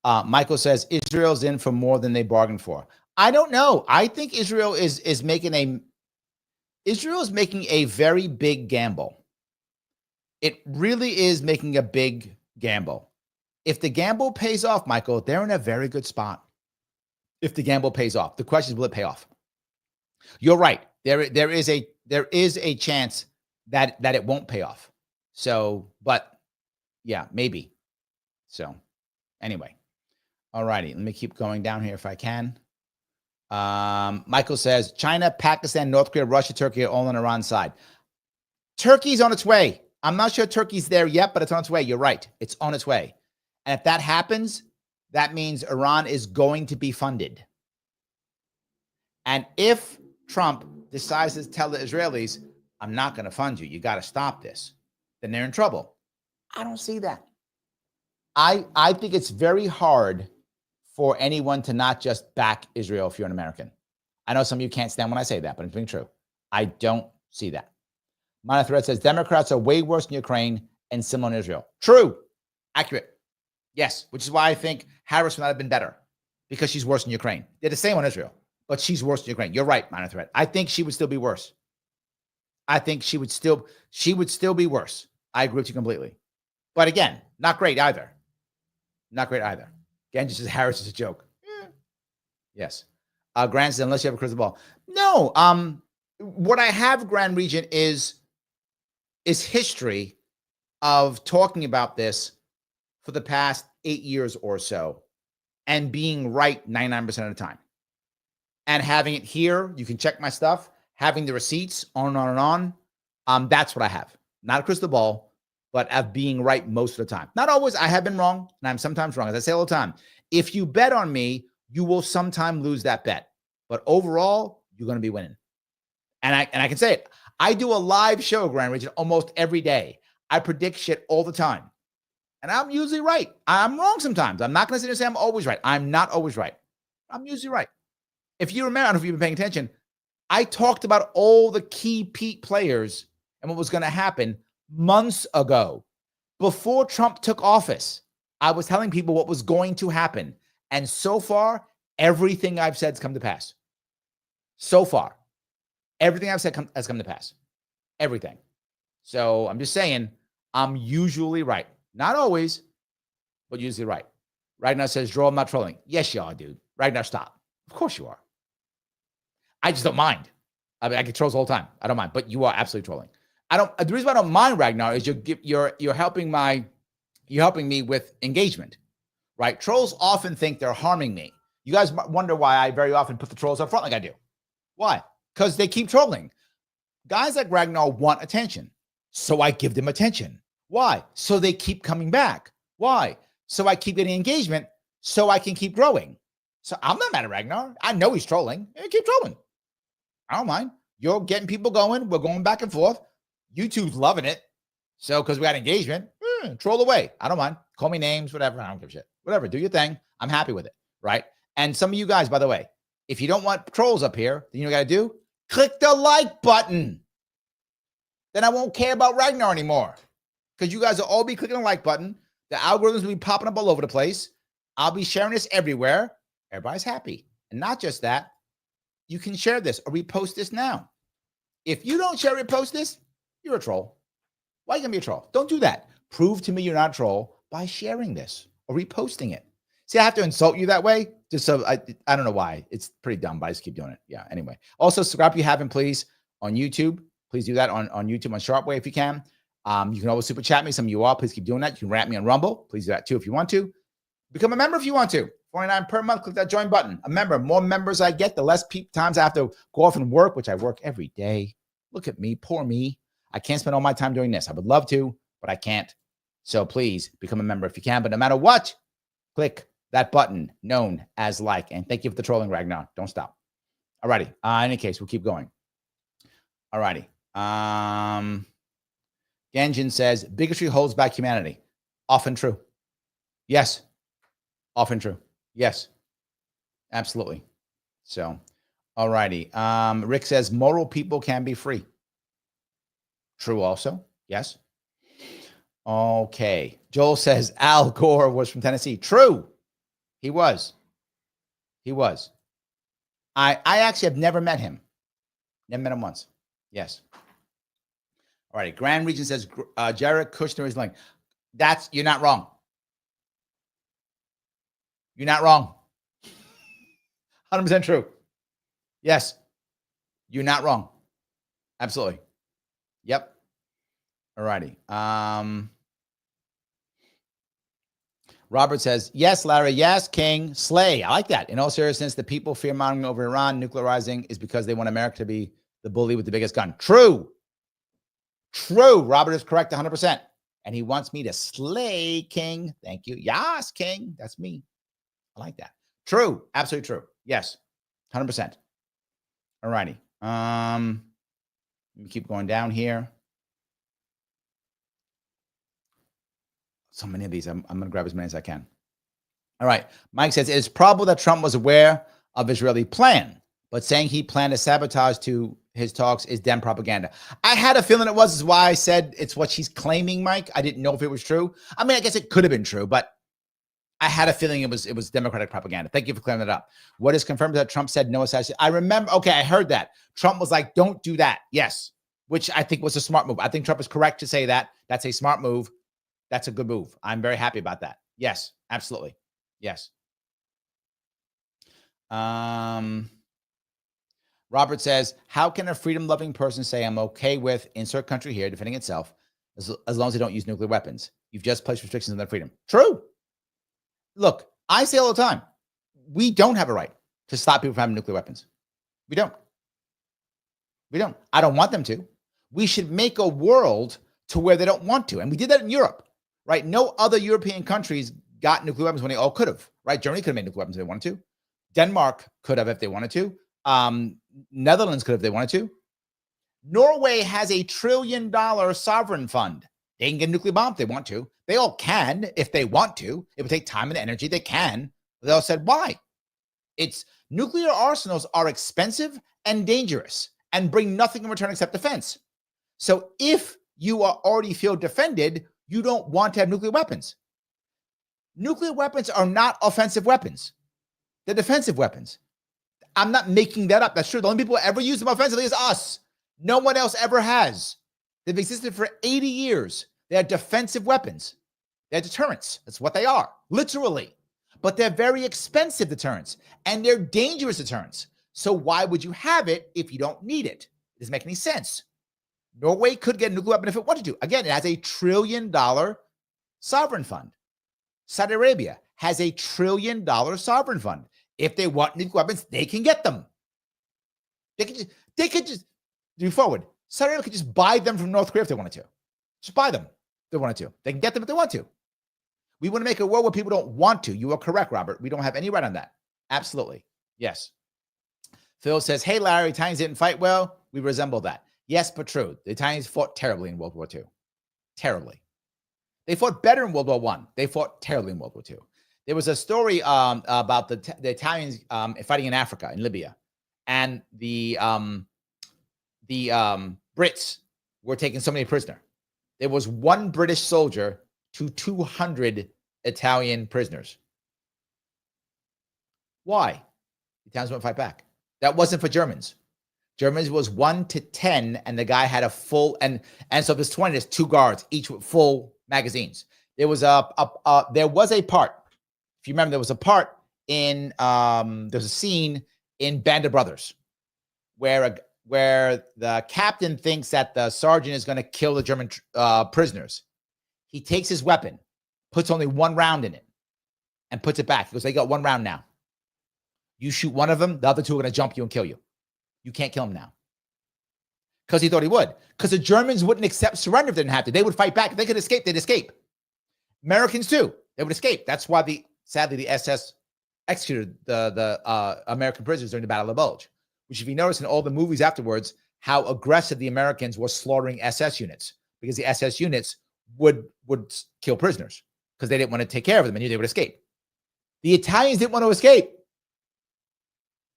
Michael says, Israel's in for more than they bargained for. I don't know. I think Israel is making a very big gamble. It really is making a big gamble. If the gamble pays off, Michael, they're in a very good spot. If the gamble pays off, the question is, will it pay off? You're right. There is a chance that it won't pay off. So, but yeah, maybe. So anyway, all righty. Let me keep going down here if I can. Michael says China, Pakistan, North Korea, Russia, Turkey are all on Iran's side. Turkey's on its way. I'm not sure Turkey's there yet, but it's on its way. You're right. It's on its way. And if that happens, that means Iran is going to be funded. And if Trump decides to tell the Israelis, I'm not going to fund you, you got to stop this, then they're in trouble. I don't see that. I think it's very hard for anyone to not just back Israel if you're an American. I know some of you can't stand when I say that, but it's being true. I don't see that. Mana Thread says Democrats are way worse in Ukraine and similar in Israel. True. Accurate. Yes, which is why I think Harris would not have been better, because she's worse in Ukraine. They're the same on Israel, but she's worse in Ukraine. You're right, Mana Thread. I think she would still be worse. I think she would still be worse. I agree with you completely. But again, not great either. Not great either. Again, just as Harris is a joke. Yes. Grant says, unless you have a crystal ball. No. What I have, Grand Regent, is history of talking about this for the past 8 years or so and being right 99% of the time. And having it here, you can check my stuff, having the receipts on and on and on. That's what I have. Not a crystal ball, but of being right most of the time. Not always. I have been wrong, and I'm sometimes wrong. As I say all the time, if you bet on me, you will sometime lose that bet. But overall, you're going to be winning. And I can say it. I do a live show, Grand Region, almost every day. I predict shit all the time. And I'm usually right. I'm wrong sometimes. I'm not going to sit here and say I'm always right. I'm not always right. I'm usually right. If you remember, I don't know if you've been paying attention, I talked about all the key Pete players and what was going to happen months ago. Before Trump took office, I was telling people what was going to happen. And so far, everything I've said has come to pass. So far, everything I've said has come to pass. Everything. So I'm just saying, I'm usually right. Not always, but usually right. Ragnar says, Joel, I'm not trolling. Yes, you are, dude. Ragnar, stop. Of course you are. I just don't mind. I mean, I get trolls the whole time. I don't mind, but you are absolutely trolling. The reason why I don't mind, Ragnar, is you're helping me with engagement, right? Trolls often think they're harming me. You guys wonder why I very often put the trolls up front like I do. Why? Because they keep trolling. Guys like Ragnar want attention, so I give them attention. Why? So they keep coming back. Why? So I keep getting engagement, so I can keep growing. So I'm not mad at Ragnar. I know he's trolling. Keep trolling. I don't mind. You're getting people going. We're going back and forth. YouTube's loving it. So because we got engagement, troll away. I don't mind. Call me names, whatever. I don't give a shit. Whatever. Do your thing. I'm happy with it. Right? And some of you guys, by the way, if you don't want trolls up here, then you know what you got to do? Click the like button. Then I won't care about Ragnar anymore. Because you guys will all be clicking the like button. The algorithms will be popping up all over the place. I'll be sharing this everywhere. Everybody's happy. And not just that, you can share this or repost this now. If you don't share or repost this, you're a troll. Why are you going to be a troll? Don't do that. Prove to me you're not a troll by sharing this or reposting it. See, I have to insult you that way. Just so I don't know why. It's pretty dumb, but I just keep doing it. Yeah, anyway. Also, subscribe if you haven't, please, on YouTube. Please do that on YouTube on Sharpe if you can. You can always super chat me. Some of you are. Please keep doing that. You can rant me on Rumble. Please do that too if you want to. Become a member if you want to. $49 per month. Click that join button. A member. More members I get, the less times I have to go off and work, which I work every day. Look at me. Poor me. I can't spend all my time doing this. I would love to, but I can't. So please become a member if you can. But no matter what, click that button known as like. And thank you for the trolling, Ragnar. Don't stop. All righty. In any case, we'll keep going. All righty. Genjin says, bigotry holds back humanity. Often true. Yes. Often true. Yes. Absolutely. So, all righty. Rick says, moral people can be free. True also. Yes. Okay. Joel says, Al Gore was from Tennessee. True. He was. He was. I actually have never met him. Never met him once. Yes. All right. Grand Region says, Jared Kushner is like, you're not wrong. You're not wrong. 100% true. Yes. You're not wrong. Absolutely. Yep. All righty. Robert says, yes, Larry, yes, King, slay. I like that. In all seriousness, the people fear-mongering over Iran nuclearizing is because they want America to be the bully with the biggest gun. True. True. Robert is correct 100%. And he wants me to slay, King. Thank you. Yes, King. That's me. I like that. True. Absolutely true. Yes. 100%. All righty. Let me keep going down here. So many of these. I'm going to grab as many as I can. All right. Mike says, it is probable that Trump was aware of Israeli plan, but saying he planned a sabotage to his talks is Dem propaganda. I had a feeling it was. This is why I said it's what she's claiming, Mike. I didn't know if it was true. I mean, I guess it could have been true, but I had a feeling it was Democratic propaganda. Thank you for clearing that up. What is confirmed that Trump said no assassination? I remember. Okay, I heard that. Trump was like, don't do that. Yes, which I think was a smart move. I think Trump is correct to say that. That's a smart move. That's a good move. I'm very happy about that. Yes, absolutely. Yes. Robert says, how can a freedom-loving person say I'm okay with insert country here defending itself as long as they don't use nuclear weapons? You've just placed restrictions on their freedom. True. Look, I say all the time, we don't have a right to stop people from having nuclear weapons. We don't. We don't. I don't want them to. We should make a world to where they don't want to. And we did that in Europe, right? No other European countries got nuclear weapons when they all could have, right? Germany could have made nuclear weapons if they wanted to. Denmark could have if they wanted to. Netherlands could have if they wanted to. Norway has a $1 trillion sovereign fund. They can get a nuclear bomb if they want to. They all can if they want to. It would take time and energy. They can. They all said, why? It's nuclear arsenals are expensive and dangerous and bring nothing in return except defense. So if you already feel defended, you don't want to have nuclear weapons. Nuclear weapons are not offensive weapons. They're defensive weapons. I'm not making that up. That's true. The only people who ever use them offensively is us. No one else ever has. They've existed for 80 years. They're defensive weapons. They're deterrents. That's what they are, literally. But they're very expensive deterrents, and they're dangerous deterrents. So why would you have it if you don't need it? It doesn't make any sense. Norway could get a nuclear weapon if it wanted to. Again, it has a $1 trillion sovereign fund. Saudi Arabia has a $1 trillion sovereign fund. If they want nuclear weapons, they can get them. They could just do forward. Saudi Arabia could just buy them from North Korea if they wanted to. Just buy them if they wanted to. They can get them if they want to. We want to make a world where people don't want to. You are correct, Robert. We don't have any right on that. Absolutely. Yes. Phil says, hey, Larry, Italians didn't fight well. We resemble that. Yes, but true. The Italians fought terribly in World War II. Terribly. They fought better in World War I. They fought terribly in World War II. There was a story about the Italians fighting in Africa, in Libya. And the Brits were taking so many prisoners. There was one British soldier to 200 Italian prisoners. Why? The Italians wouldn't fight back. That wasn't for Germans. Germans was 1 to 10, and the guy had a full, and so there's 20, there's 2 guards, each with full magazines. There was a part, if you remember, there was a part in, there's a scene in Band of Brothers where the captain thinks that the sergeant is going to kill the German prisoners. He takes his weapon, puts only 1 round in it, and puts it back. He goes, they got 1 round now. You shoot one of them, the other 2 are going to jump you and kill you. You can't kill him now. Because he thought he would. Because the Germans wouldn't accept surrender if they didn't have to. They would fight back. If they could escape, they'd escape. Americans too. They would escape. That's why sadly the SS executed the American prisoners during the Battle of the Bulge. Which, if you notice in all the movies afterwards, how aggressive the Americans were slaughtering SS units. Because the SS units would kill prisoners. Because they didn't want to take care of them and knew they would escape. The Italians didn't want to escape.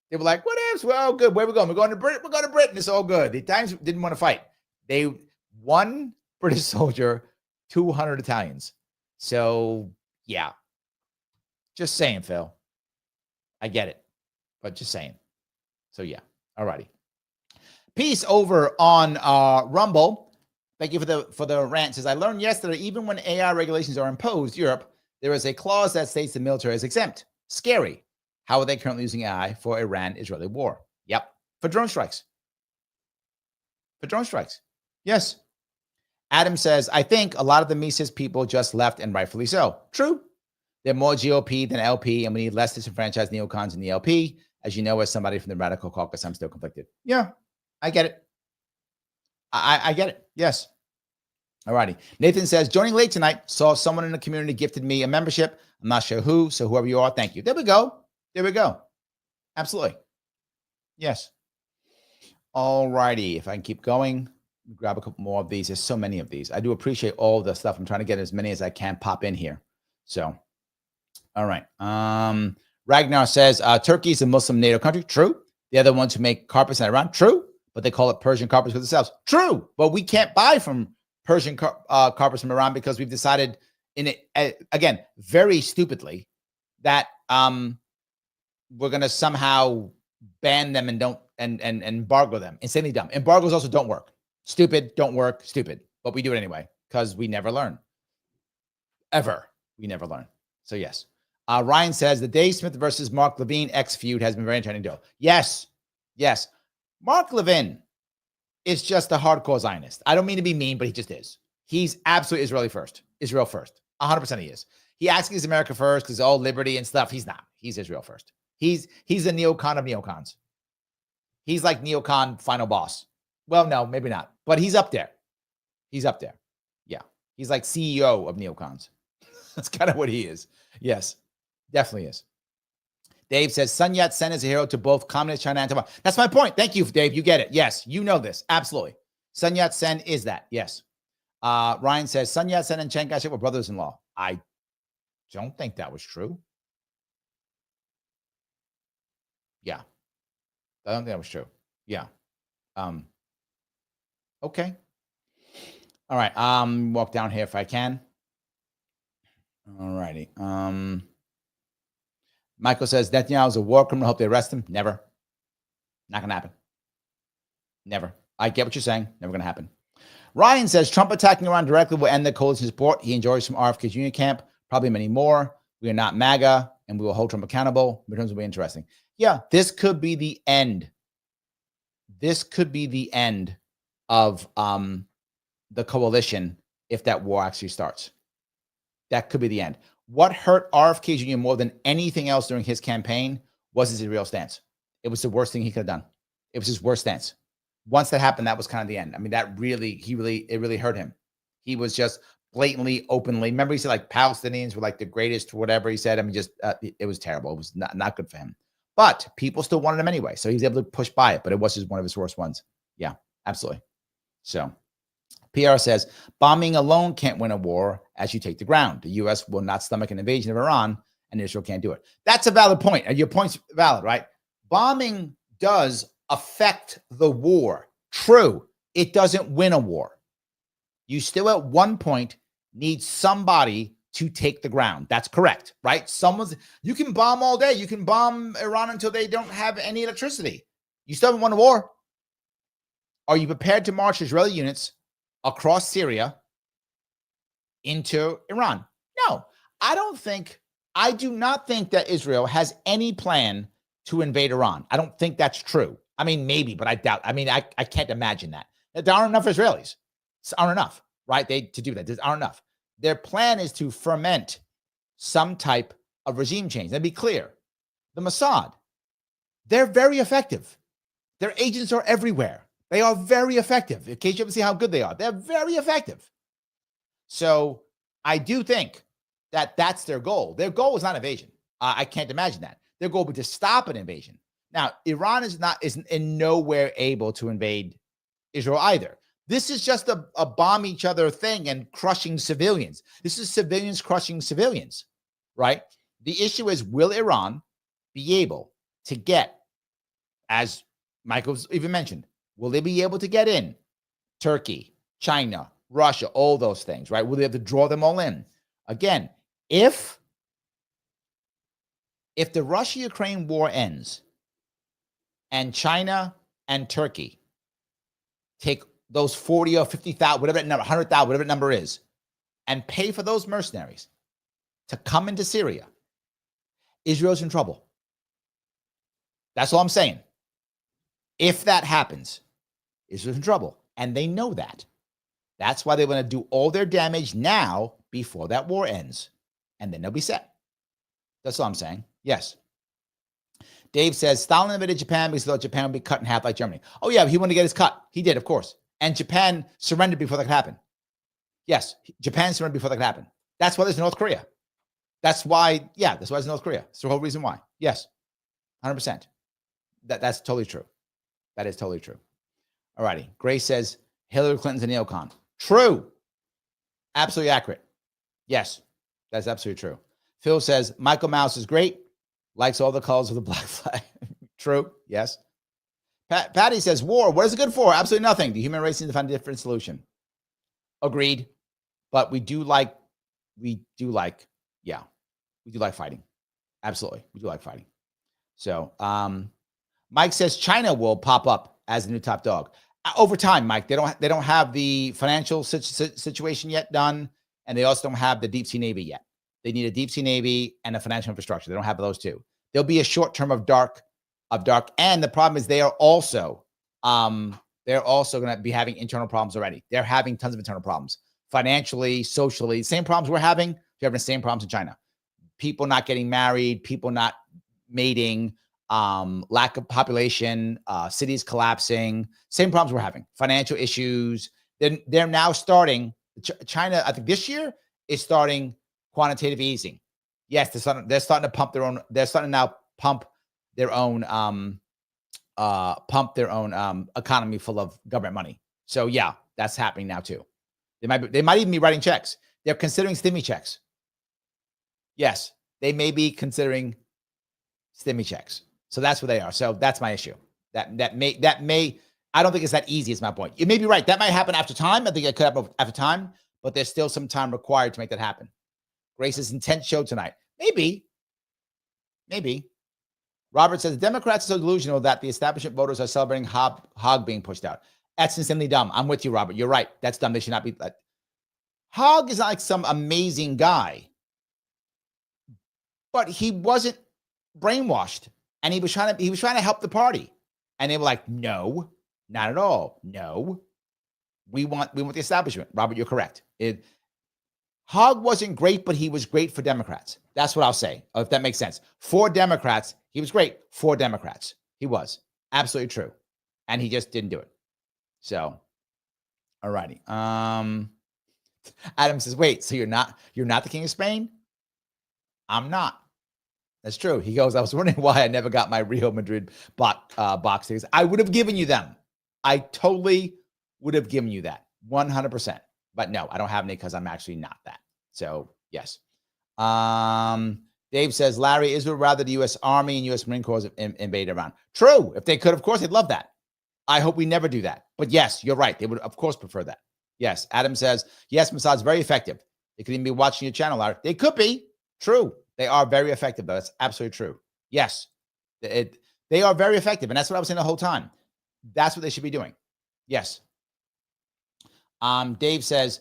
They were like, what else? Well, good. Where are we going? We're going to Britain. We're going to Britain. It's all good. The Italians didn't want to fight. They, 1 British soldier, 200 Italians. So, yeah. Just saying, Phil. I get it. But just saying. So, yeah. All righty. Peace over on Rumble. Thank you for the rant. Says, I learned yesterday, even when AI regulations are imposed, Europe, there is a clause that states the military is exempt. Scary. How are they currently using AI for Iran-Israeli war? Yep. For drone strikes. For drone strikes. Yes. Adam says, I think a lot of the Mises people just left, and rightfully so. True. They're more GOP than LP, and we need less disenfranchised neocons in the LP. As you know, as somebody from the radical caucus, I'm still conflicted. Yeah, I get it. I get it. Yes. All righty. Nathan says, joining late tonight, saw someone in the community gifted me a membership. I'm not sure who, so whoever you are, thank you. There we go. There we go. Absolutely. Yes. All righty. If I can keep going, grab a couple more of these. There's so many of these. I do appreciate all the stuff. I'm trying to get as many as I can pop in here. So, all right. Ragnar says, Turkey is a Muslim NATO country. True. The other ones who make carpets in Iran. True. But they call it Persian carpets for themselves. True. But we can't buy from Persian carpets from Iran because we've decided in it, again, very stupidly, that we're going to somehow ban them and don't and embargo them. Insanely dumb. Embargoes also don't work. Stupid, don't work, stupid. But we do it anyway because we never learn. Ever. We never learn. So yes. Ryan says the Dave Smith versus Mark Levine X feud has been very entertaining though. Yes. Yes. Mark Levin is just a hardcore Zionist. I don't mean to be mean, but he just is. He's absolutely Israeli first. Israel first. 100% he is. He acts he's America first because all liberty and stuff. He's not. He's Israel first. He's a neocon of neocons. He's like neocon final boss. Well, no, maybe not. But he's up there. He's up there. Yeah. He's like CEO of neocons. That's kind of what he is. Yes. Definitely is. Dave says, Sun Yat-sen is a hero to both communist China and Taiwan. That's my point. Thank you, Dave. You get it. Yes, you know this. Absolutely. Sun Yat-sen is that. Yes. Ryan says, Sun Yat-sen and Chiang Kai-shek were brothers-in-law. I don't think that was true. Yeah. I don't think that was true. Yeah. Okay. All right. Walk down here if I can. All righty. Michael says Netanyahu is a war criminal. Hope they arrest him. Never. Not going to happen. Never. I get what you're saying. Never going to happen. Ryan says Trump attacking Iran directly will end the coalition support he enjoys from RFK's union camp. Probably many more. We are not MAGA, and we will hold Trump accountable. Midterms will be interesting. Yeah, this could be the end. This could be the end of the coalition if that war actually starts. That could be the end. What hurt RFK's union more than anything else during his campaign was his real stance. It was the worst thing he could have done. It was his worst stance. Once that happened, that was kind of the end. I mean, it really hurt him. He was just blatantly, openly. Remember, he said like Palestinians were like the greatest, whatever he said. I mean, just it was terrible. It was not good for him. But people still wanted him anyway, so he was able to push by it. But it was just one of his worst ones. Yeah, absolutely. So, PR says bombing alone can't win a war as you take the ground. The U.S. will not stomach an invasion of Iran, and Israel can't do it. That's a valid point. And your point's valid, right? Bombing does affect the war. True. It doesn't win a war. You still at one point need somebody to take the ground. That's correct, right? You can bomb all day. You can bomb Iran until they don't have any electricity. You still haven't won a war. Are you prepared to march Israeli units across Syria into Iran? No, I do not think that Israel has any plan to invade Iran. I don't think that's true. I mean, maybe, but I doubt. I mean, I can't imagine that. There aren't enough Israelis. There aren't enough, right? To do that. There aren't enough. Their plan is to ferment some type of regime change. Let's be clear. The Mossad, they're very effective. Their agents are everywhere. They are very effective. In case you ever see how good they are, they're very effective. So I do think that that's their goal. Their goal is not invasion. I can't imagine that. Their goal would be to stop an invasion. Now, Iran is in nowhere able to invade Israel either. This is just a bomb each other thing and crushing civilians. This is civilians crushing civilians, right? The issue is, will Iran be able to get, as Michael's even mentioned, will they be able to get in Turkey, China, Russia, all those things, right? Will they have to draw them all in? Again, if the Russia-Ukraine war ends and China and Turkey take those 40 or 50,000, whatever that number, 100,000, whatever that number is, and pay for those mercenaries to come into Syria, Israel's in trouble. That's all I'm saying. If that happens, Israel's in trouble. And they know that. That's why they want to do all their damage now before that war ends. And then they'll be set. That's all I'm saying. Yes. Dave says Stalin invaded Japan because he thought Japan would be cut in half like Germany. Oh, yeah, he wanted to get his cut. He did, of course. And Japan surrendered before that could happen. Yes, Japan surrendered before that could happen. That's why there's North Korea. That's why there's North Korea. That's the whole reason why. Yes, 100%. That's totally true. That is totally true. All righty. Grace says Hillary Clinton's a neocon. True. Absolutely accurate. Yes, that's absolutely true. Phil says Michael Mouse is great. Likes all the colors of the black flag. True. Yes. Patty says war. What is it good for? Absolutely nothing. The human race needs to find a different solution. Agreed. But we do like fighting. Absolutely. We do like fighting. So Mike says China will pop up as the new top dog. Over time, Mike, they don't have the financial situation yet done, and they also don't have the deep sea navy yet. They need a deep sea navy and a financial infrastructure. They don't have those two. There'll be a short term of dark, and the problem is they are also going to be having internal problems already. They're having tons of internal problems, financially, socially, same problems we're having. They're having the same problems in China. People not getting married, people not mating, lack of population, cities collapsing, same problems we're having, financial issues. They're now starting, China, I think this year is starting quantitative easing. Yes, they're starting to pump their own, pump their own economy full of government money. So yeah, that's happening now too. They might even be writing checks. They're considering stimmy checks. Yes, they may be considering stimmy checks. So that's what they are. So that's my issue. That may I don't think it's that easy is my point. You may be right. That might happen after time. I think it could happen after time, but there's still some time required to make that happen. Grace's intense show tonight. Maybe. Robert says, Democrats are so delusional that the establishment voters are celebrating Hogg being pushed out. That's insanely dumb. I'm with you, Robert. You're right. That's dumb. They should not be. Hogg is not like some amazing guy, but he wasn't brainwashed, and he was trying to help the party. And they were like, no, not at all. No, we want the establishment. Robert, you're correct. Hogg wasn't great, but he was great for Democrats. That's what I'll say, if that makes sense. For Democrats, he was great. For Democrats, he was absolutely true, and he just didn't do it. So, all righty. Adam says, "Wait, so you're not the king of Spain?" I'm not. That's true. He goes, I was wondering why I never got my Real Madrid box tickets. I would have given you them. I totally would have given you that 100%. But no, I don't have any because I'm actually not that. So yes. Dave says, Larry, Israel would rather the U.S. Army and U.S. Marine Corps invade Iran. True. If they could, of course, they'd love that. I hope we never do that. But yes, you're right. They would, of course, prefer that. Yes. Adam says, yes, Mossad's very effective. They could even be watching your channel, Larry. They could be. True. They are very effective, though. That's absolutely true. Yes. They are very effective. And that's what I was saying the whole time. That's what they should be doing. Yes. Dave says,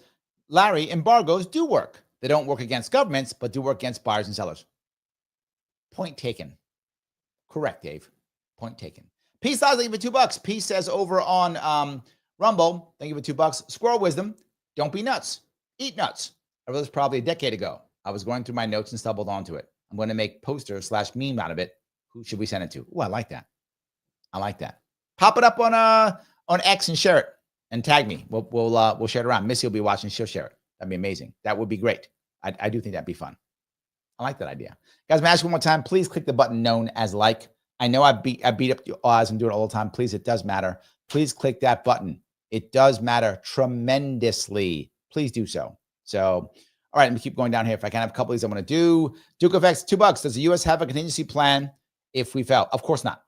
Larry, embargoes do work. They don't work against governments, but do work against buyers and sellers. Point taken. Correct, Dave. Point taken. Peace, thank you for $2. Peace says over on Rumble, thank you for $2. Squirrel wisdom, don't be nuts. Eat nuts. I wrote this probably a decade ago. I was going through my notes and stumbled onto it. I'm going to make poster/meme out of it. Who should we send it to? Oh, I like that. I like that. Pop it up on X and share it. And tag me. We'll share it around. Missy will be watching. She'll share it. That'd be amazing. That would be great. I do think that'd be fun. I like that idea. Guys, I'm asking one more time. Please click the button known as like. I know I beat up your odds and do it all the time. Please, it does matter. Please click that button. It does matter tremendously. Please do so. So, all right, let me keep going down here. If I can have a couple of these I want to do. Duke of X, $2. Does the U.S. have a contingency plan if we fail? Of course not.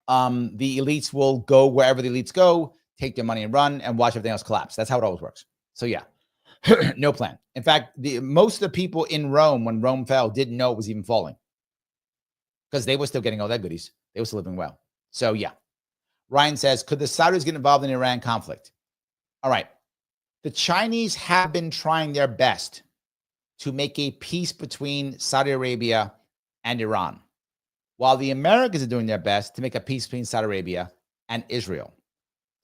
The elites will go wherever the elites go, take their money and run, and watch everything else collapse. That's how it always works. So yeah, no plan. In fact, most of the people in Rome, when Rome fell, didn't know it was even falling because they were still getting all their goodies. They were still living well. So yeah. Ryan says, could the Saudis get involved in the Iran conflict? All right. The Chinese have been trying their best to make a peace between Saudi Arabia and Iran, while the Americans are doing their best to make a peace between Saudi Arabia and Israel.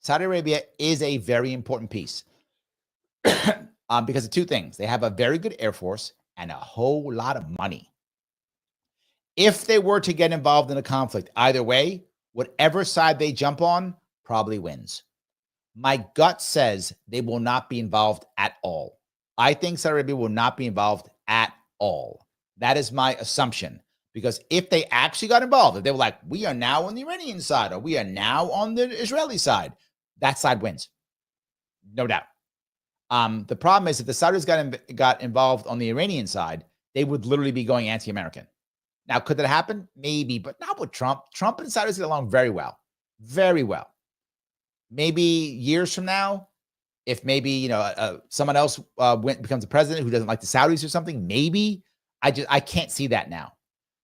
Saudi Arabia is a very important piece because of two things. They have a very good Air Force and a whole lot of money. If they were to get involved in a conflict, either way, whatever side they jump on probably wins. My gut says they will not be involved at all. I think Saudi Arabia will not be involved at all. That is my assumption. Because if they actually got involved, if they were like, we are now on the Iranian side, or we are now on the Israeli side, that side wins. No doubt. The problem is if the Saudis got involved on the Iranian side, they would literally be going anti-American. Now, could that happen? Maybe, but not with Trump. Trump and Saudis get along very well. Very well. Maybe years from now, if maybe, someone else becomes a president who doesn't like the Saudis or something, maybe. I can't see that now.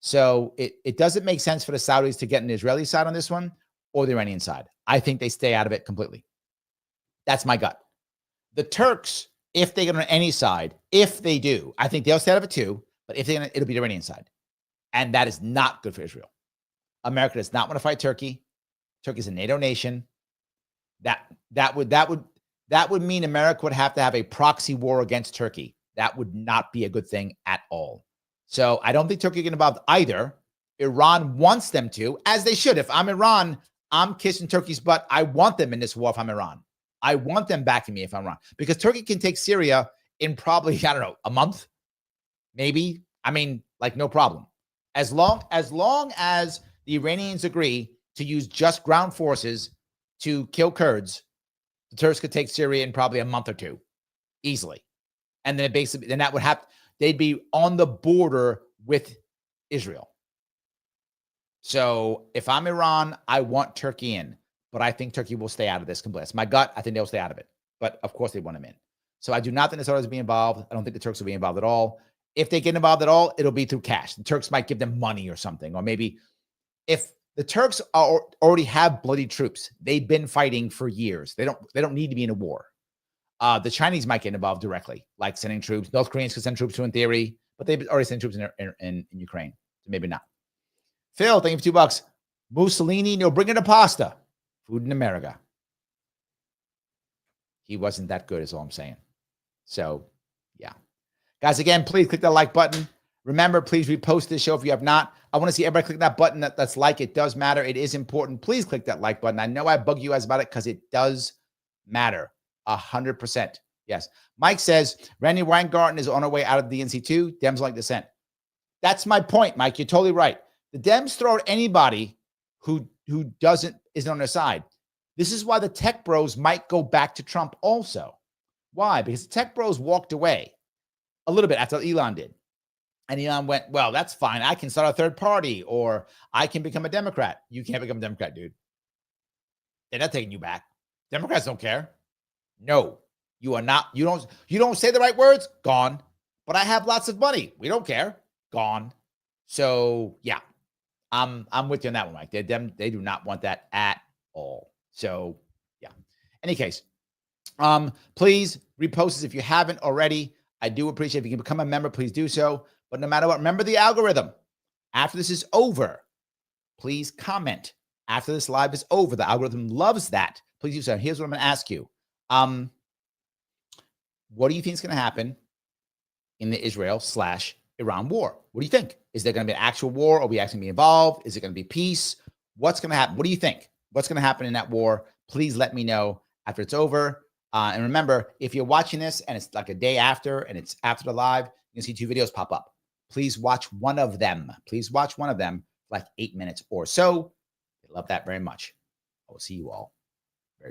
So it doesn't make sense for the Saudis to get an Israeli side on this one or the Iranian side. I think they stay out of it completely. That's my gut. The Turks, if they get on any side, if they do, I think they'll stay out of it too, but if they're it'll be the Iranian side. And that is not good for Israel. America does not want to fight Turkey. Turkey is a NATO nation. That would mean America would have to have a proxy war against Turkey. That would not be a good thing at all. So I don't think Turkey get involved either. Iran wants them to, as they should. If I'm Iran, I'm kissing Turkey's butt. I want them in this war if I'm Iran. I want them backing me if I'm Iran. Because Turkey can take Syria in probably, a month, maybe. I mean, no problem. As long as the Iranians agree to use just ground forces to kill Kurds, the Turks could take Syria in probably a month or two, easily. And then that would have, they'd be on the border with Israel. So if I'm Iran, I want Turkey in, but I think Turkey will stay out of this completely. It's my gut. I think they'll stay out of it, but of course they want them in. So I do not think the Saudis will be involved. I don't think the Turks will be involved at all. If they get involved at all, it'll be through cash. The Turks might give them money or something, or maybe if the Turks already have bloody troops, they've been fighting for years. They don't need to be in a war. The Chinese might get involved directly, like sending troops. North Koreans could send troops too in theory, but they've already sent troops in Ukraine. So maybe not. Phil, thank you for $2. Mussolini, no, bring in a pasta. Food in America. He wasn't that good, is all I'm saying. So, yeah. Guys, again, please click that like button. Remember, please repost this show if you have not. I want to see everybody click that button. That's like. It does matter. It is important. Please click that like button. I know I bug you guys about it because it does matter. 100%. Yes. Mike says, Randy Weingarten is on her way out of the DNC too. Dems like dissent. That's my point, Mike. You're totally right. The Dems throw out anybody who isn't on their side. This is why the tech bros might go back to Trump also. Why? Because the tech bros walked away a little bit after Elon did. And Elon went, well, that's fine. I can start a third party, or I can become a Democrat. You can't become a Democrat, dude. They're not taking you back. Democrats don't care. No, you are not. You don't say the right words. Gone. But I have lots of money. We don't care. Gone. So yeah, I'm with you on that one, Mike. They do not want that at all. So yeah. Any case, please repost this if you haven't already. I do appreciate if you can become a member, please do so. But no matter what, remember the algorithm. After this is over, please comment. After this live is over, the algorithm loves that. Please do so. Here's what I'm going to ask you. What do you think is going to happen in the Israel/Iran war? What do you think? Is there going to be an actual war? Are we actually going to be involved? Is it going to be peace? What's going to happen? What do you think? What's going to happen in that war? Please let me know after it's over. And remember, if you're watching this and it's like a day after and it's after the live, you can see 2 videos pop up. Please watch one of them. Please watch one of them for like 8 minutes or so. I love that very much. I will see you all